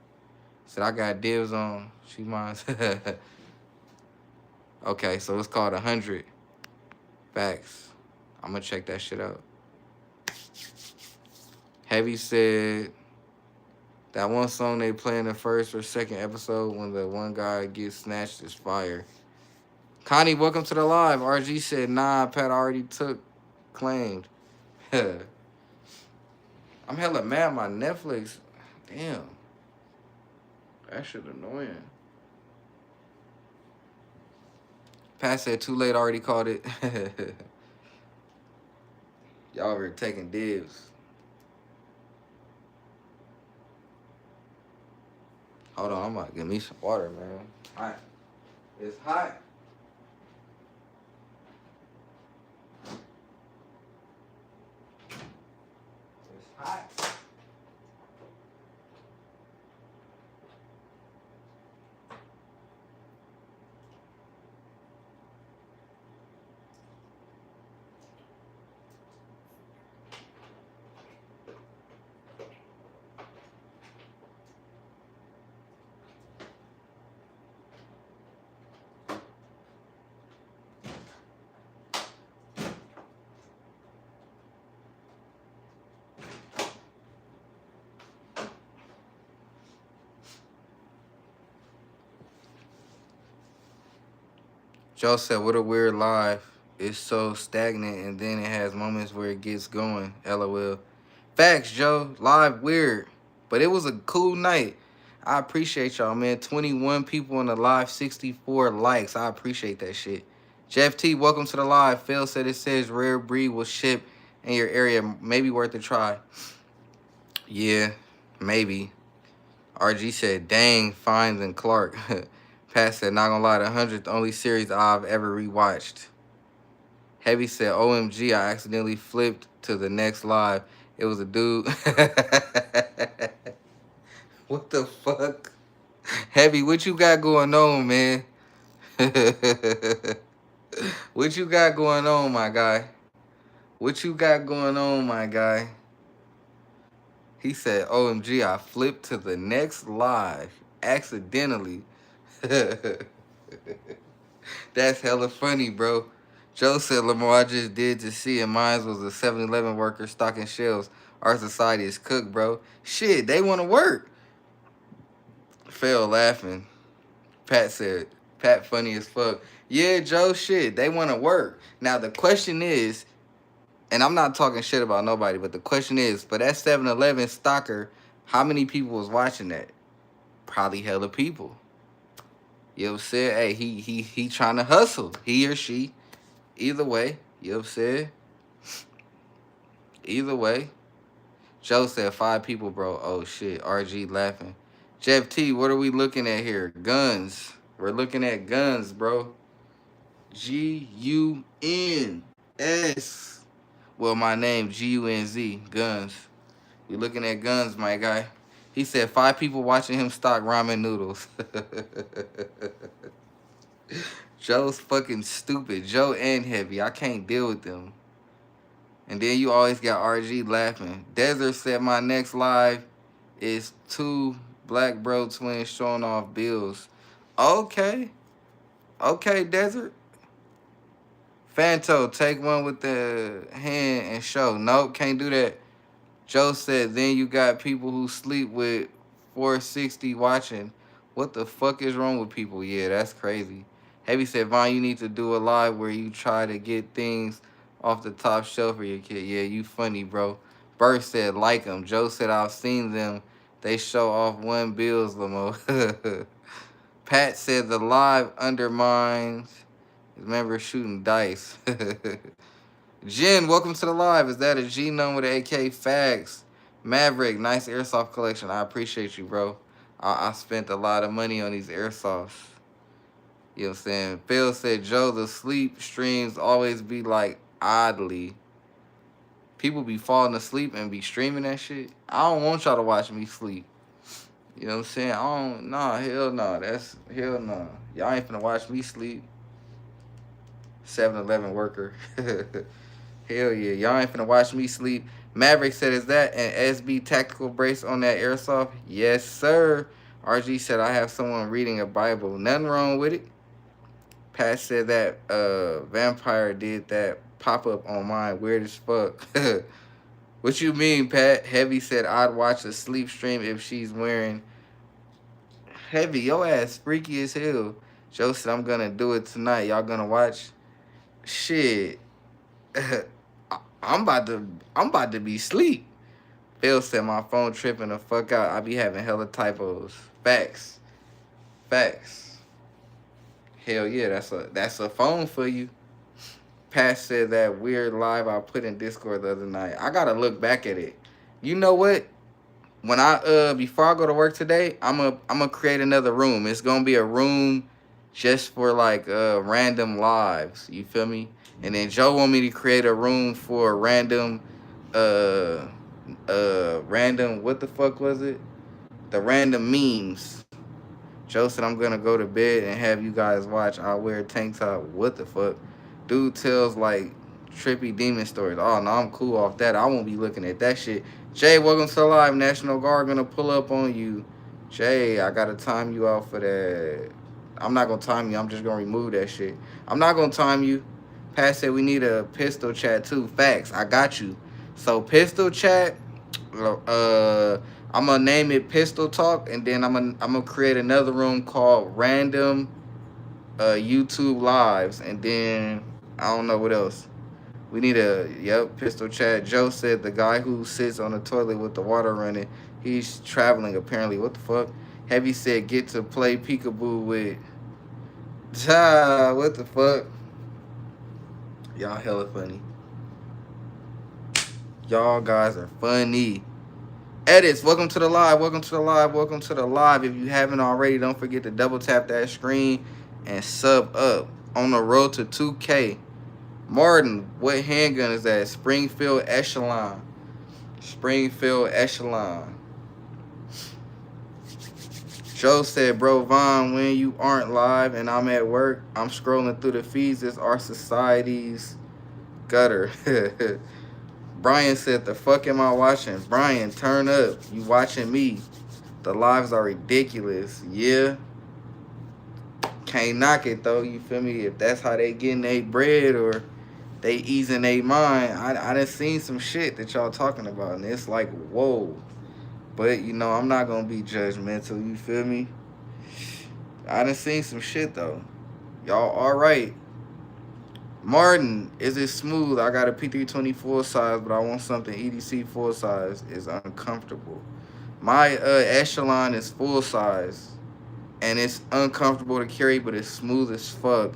Said I got dibs on. She mine. Okay, so it's called 100. Facts. I'm gonna check that shit out. Heavy said that one song they play in the first or second episode when the one guy gets snatched is fire. Connie, welcome to the live. RG said, nah, Pat already claimed. I'm hella mad at my Netflix. Damn. That shit annoying. Pat said, too late, already called it. Y'all were taking dibs. Hold on, I'm about to get me some water, man. Hot. It's hot. It's hot. Joe said, what a weird life. It's so stagnant, and then it has moments where it gets going. LOL. Facts, Joe. Live weird. But it was a cool night. I appreciate y'all, man. 21 people in the live, 64 likes. I appreciate that shit. Jeff T, welcome to the live. Phil said it says rare breed will ship in your area. Maybe worth a try. Yeah, maybe. RG said, dang, Fines and Clark. Pat said, not gonna lie, the 100th only series I've ever rewatched. Heavy said, OMG, I accidentally flipped to the next live. It was a dude. What the fuck? Heavy, what you got going on, man? What you got going on, my guy? What you got going on, my guy? He said, OMG, I flipped to the next live accidentally. That's hella funny, bro. Joe said, Lamar, I just did to see, and mine was a 7-Eleven worker stocking shelves. Our society is cooked, bro. Shit, they want to work. Fell laughing. Pat said, Pat funny as fuck. Yeah, Joe, shit, they want to work. Now, the question is, and I'm not talking shit about nobody, but the question is, for that 7-Eleven stocker, how many people was watching that? Probably hella people. You know what I'm saying? Hey, he trying to hustle. He or she. Either way. You know what I'm saying? Either way. Joe said 5 people, bro. Oh shit. RG laughing. Jeff T, what are we looking at here? Guns. We're looking at guns, bro. Guns. Well, my name, Gunz. Guns. We looking at guns, my guy. He said 5 people watching him stock ramen noodles. Joe's fucking stupid. Joe and Heavy. I can't deal with them. And then you always got RG laughing. Desert said my next live is 2 black bro twins showing off bills. Okay. Okay, Desert. Fanto, take one with the hand and show. Nope, can't do that. Joe said, then you got people who sleep with 460 watching. What the fuck is wrong with people? Yeah, that's crazy. Heavy said, Vaughn, you need to do a live where you try to get things off the top shelf for your kid. Yeah, you funny, bro. Bert said, like them. Joe said, I've seen them. They show off one bills, Lamo. Pat said, the live undermines his member shooting dice. Jen, welcome to the live. Is that a G-Num with an AK? Facts. Maverick, nice airsoft collection. I appreciate you, bro. I spent a lot of money on these airsofts. You know what I'm saying? Phil said, Joe, the sleep streams always be like oddly. People be falling asleep and be streaming that shit. I don't want y'all to watch me sleep. You know what I'm saying? Hell no. That's, hell no. Y'all ain't finna watch me sleep. 7-Eleven worker. Hell yeah. Y'all ain't finna watch me sleep. Maverick said, is that an SB tactical brace on that airsoft? Yes, sir. RG said, I have someone reading a Bible. Nothing wrong with it. Pat said that vampire did that pop-up on mine. Weird as fuck. What you mean, Pat? Heavy said, I'd watch a sleep stream if she's wearing... Heavy, your ass freaky as hell. Joe said, I'm gonna do it tonight. Y'all gonna watch? Shit. I'm about to be asleep. Phil said my phone tripping the fuck out. I be having hella typos. Facts. Facts. Hell yeah, that's a phone for you. Pat said that weird live I put in Discord the other night. I gotta look back at it. You know what? When I before I go to work today, I'm gonna create another room. It's gonna be a room just for like random lives. You feel me? And then Joe want me to create a room for random random, what the fuck was it? The random memes. Joe said I'm gonna go to bed and have you guys watch. I'll wear a tank top. What the fuck? Dude tells like trippy demon stories. Oh no, I'm cool off that. I won't be looking at that shit. Jay, welcome to live. National Guard gonna pull up on you. Jay, I gotta time you out for that. I'm not gonna time you. I'm just gonna remove that shit. I'm not gonna time you. Pat said we need a pistol chat too. Facts. I got you. So pistol chat. I'm gonna name it Pistol Talk, and then I'm gonna create another room called Random YouTube Lives, and then I don't know what else. We need pistol chat. Joe said the guy who sits on the toilet with the water running, he's traveling apparently. What the fuck? Heavy said get to play peekaboo with. Ah, what the fuck? Y'all hella funny. Y'all guys are funny. Edits, welcome to the live. Welcome to the live. Welcome to the live. If you haven't already, don't forget to double tap that screen and sub up. On the road to 2K. Martin, what handgun is that? Springfield Echelon. Springfield Echelon. Joe said, bro, Vaughn, when you aren't live and I'm at work, I'm scrolling through the feeds. It's our society's gutter. Brian said, the fuck am I watching? Brian, turn up. You watching me. The lives are ridiculous. Yeah. Can't knock it, though. You feel me? If that's how they getting their bread or they easing their mind. I done seen some shit that y'all talking about. And it's like, whoa. But, you know, I'm not going to be judgmental. You feel me? I done seen some shit, though. Y'all all right. Martin, is it smooth? I got a P320 full size, but I want something EDC full size. Is uncomfortable. My Echelon is full size, and it's uncomfortable to carry, but it's smooth as fuck.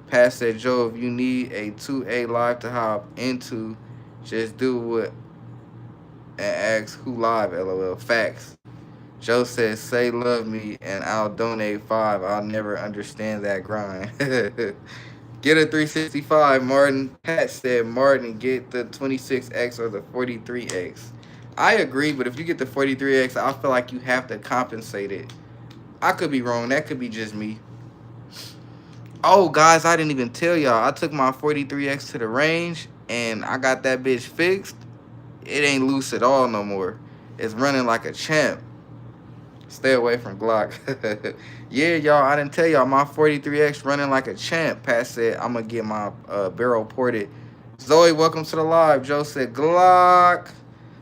Pat said, Joe, if you need a 2A live to hop into, just do what and ask who live, LOL. Facts. Joe says, say love me, and I'll donate 5. I'll never understand that grind. Get a 365, Martin. Pat said, Martin, get the 26X or the 43X. I agree, but if you get the 43X, I feel like you have to compensate it. I could be wrong. That could be just me. Oh, guys, I didn't even tell y'all. I took my 43X to the range, and I got that bitch fixed. It ain't loose at all no more. It's running like a champ. Stay away from Glock. Yeah, y'all, I didn't tell y'all. My 43X running like a champ. Pat said, I'm going to get my barrel ported. Zoe, welcome to the live. Joe said, Glock.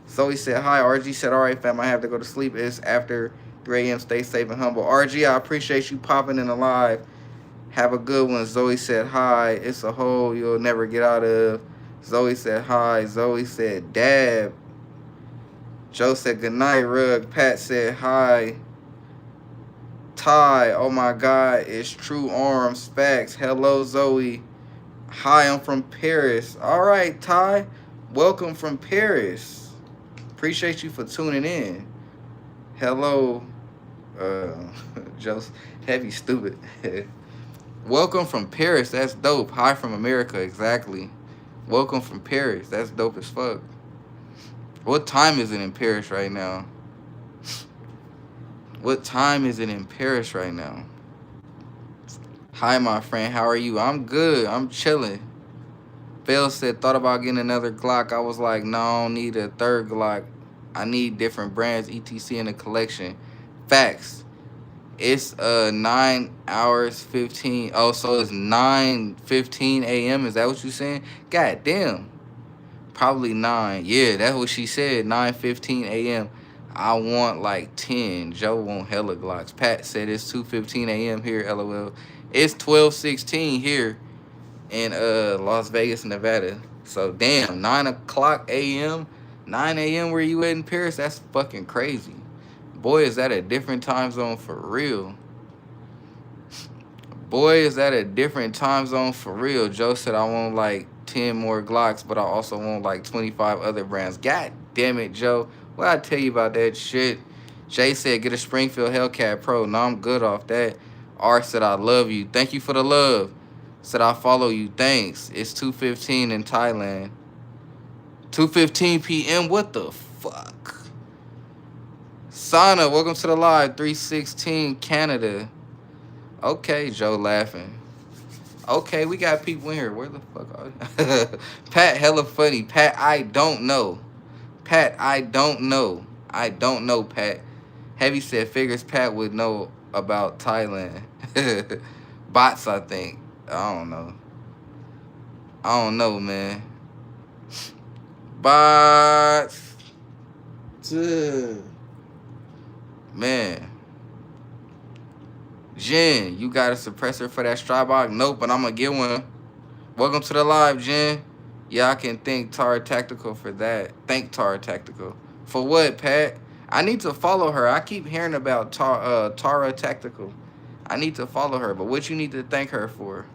Zoe said, hi. RG said, all right, fam, I have to go to sleep. It's after 3 a.m. Stay safe and humble. RG, I appreciate you popping in the live. Have a good one. Zoe said, hi. It's a hole you'll never get out of. Zoe said, hi. Zoe said, dab. Joe said, good night, Rug. Pat said, hi. Ty, oh my God, it's True Arms. Facts. Hello, Zoe. Hi, I'm from Paris. All right, Ty. Welcome from Paris. Appreciate you for tuning in. Hello, Joe. Heavy stupid. Welcome from Paris. That's dope. Hi from America. Exactly. Welcome from Paris. That's dope as fuck. What time is it in Paris right now? What time is it in Paris right now? Hi, my friend. How are you? I'm good. I'm chilling. Phil said, thought about getting another Glock. I was like, no, I don't need a third Glock. I need different brands, etc. in the collection. Facts. It's 9 hours 15. Oh, so it's 9:15 a.m. Is that what you saying? God damn. Probably 9. Yeah, that's what she said. 9:15 a.m. I want like 10. Joe want hella Glocks. Pat said it's 2:15 a.m. here, LOL. It's 12:16 here in Las Vegas, Nevada. So damn, 9 o'clock a.m. 9 a.m. where you at in Paris? That's fucking crazy. Boy, is that a different time zone for real. Boy, is that a different time zone for real. Joe said I want like 10 more Glocks, but I also want like 25 other brands. God damn it, Joe. What I tell you about that shit? Jay said get a Springfield Hellcat Pro. No, I'm good off that. R said I love you. Thank you for the love. Said I follow you. Thanks. It's 2:15 in Thailand. 2:15 p.m. What the fuck? Sana, welcome to the live. 316 Canada. Okay, Joe laughing. Okay, we got people in here. Where the fuck are they? Pat, hella funny. Pat, I don't know. Pat, I don't know. I don't know, Pat. Heavy said figures Pat would know about Thailand. Bots, I think. I don't know. I don't know, man. Bots. Man. Jen, you got a suppressor for that Strybog? Nope, but I'm going to get one. Welcome to the live, Jen. Yeah, I can thank Tar Tactical for that. Thank Tar Tactical. For what, Pat? I need to follow her. I keep hearing about Tara Tactical. I need to follow her, but what you need to thank her for?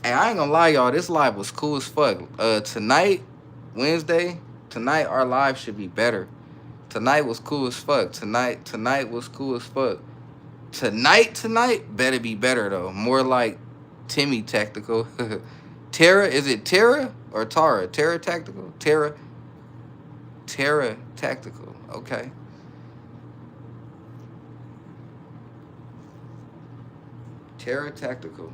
Hey, I ain't gonna lie, y'all. This live was cool as fuck. Tonight, Wednesday, tonight our live should be better. Tonight was cool as fuck. Tonight was cool as fuck. Tonight better be better though. More like Timmy Tactical. Tara, is it Tara or Tara? Tara Tactical? Tara Tactical. Okay. Tara Tactical.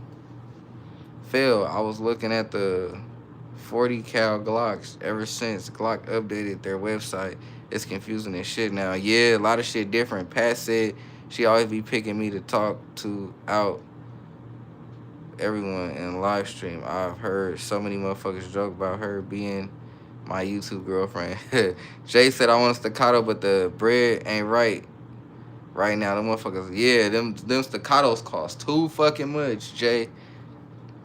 Phil, I was looking at the 40 cal Glocks ever since Glock updated their website. It's confusing as shit now. Yeah, a lot of shit different. Pat said she always be picking me to talk to out everyone in live stream. I've heard so many motherfuckers joke about her being my YouTube girlfriend. Jay said I want a staccato, but the bread ain't right now. Them motherfuckers, yeah, them staccatos cost too fucking much, Jay.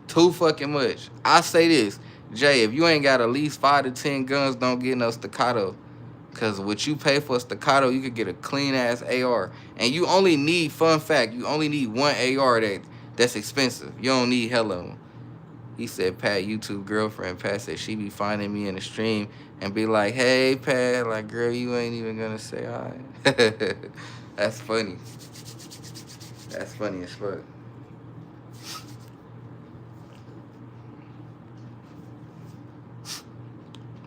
Too fucking much. I say this, Jay, if you ain't got at least 5 to 10 guns, don't get no staccato. Cause what you pay for a staccato, you could get a clean ass AR. And you only need, fun fact, you only need one AR that's expensive. You don't need hell of them. He said, Pat, YouTube girlfriend. Pat said she be finding me in the stream and be like, hey, Pat, like, girl, you ain't even gonna say hi. That's funny. That's funny as fuck.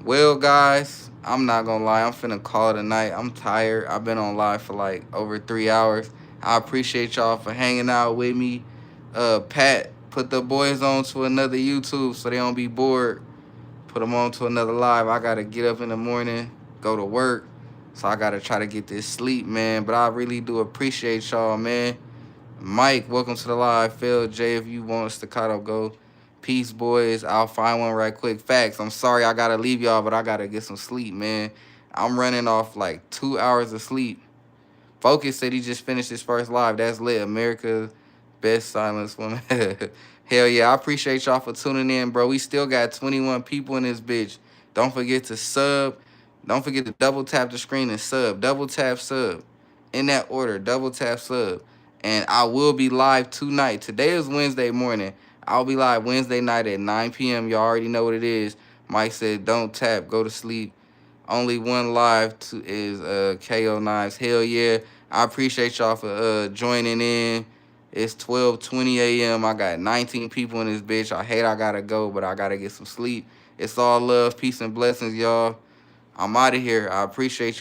Well, guys, I'm not gonna lie. I'm finna call it a night. I'm tired. I've been on live for like over 3 hours. I appreciate y'all for hanging out with me. Pat, put the boys on to another YouTube so they don't be bored. Put them on to another live. I gotta get up in the morning, go to work. So I gotta try to get this sleep, man. But I really do appreciate y'all, man. Mike, welcome to the live. Phil, Jay, if you want a staccato, go. Peace, boys. I'll find one right quick. Facts. I'm sorry I gotta leave y'all, but I gotta get some sleep, man. I'm running off like 2 hours of sleep. Focus said he just finished his first live. That's lit. America's best silence woman. Hell yeah. I appreciate y'all for tuning in, bro. We still got 21 people in this bitch. Don't forget to sub. Don't forget to double tap the screen and sub. Double tap sub. In that order. Double tap sub. And I will be live tonight. Today is Wednesday morning. I'll be live Wednesday night at 9 p.m. Y'all already know what it is. Mike said, don't tap. Go to sleep. Only one live is KO Knives. Hell yeah. I appreciate y'all for joining in. It's 12:20 a.m. I got 19 people in this bitch. I hate I gotta go, but I gotta get some sleep. It's all love, peace, and blessings, y'all. I'm out of here. I appreciate you.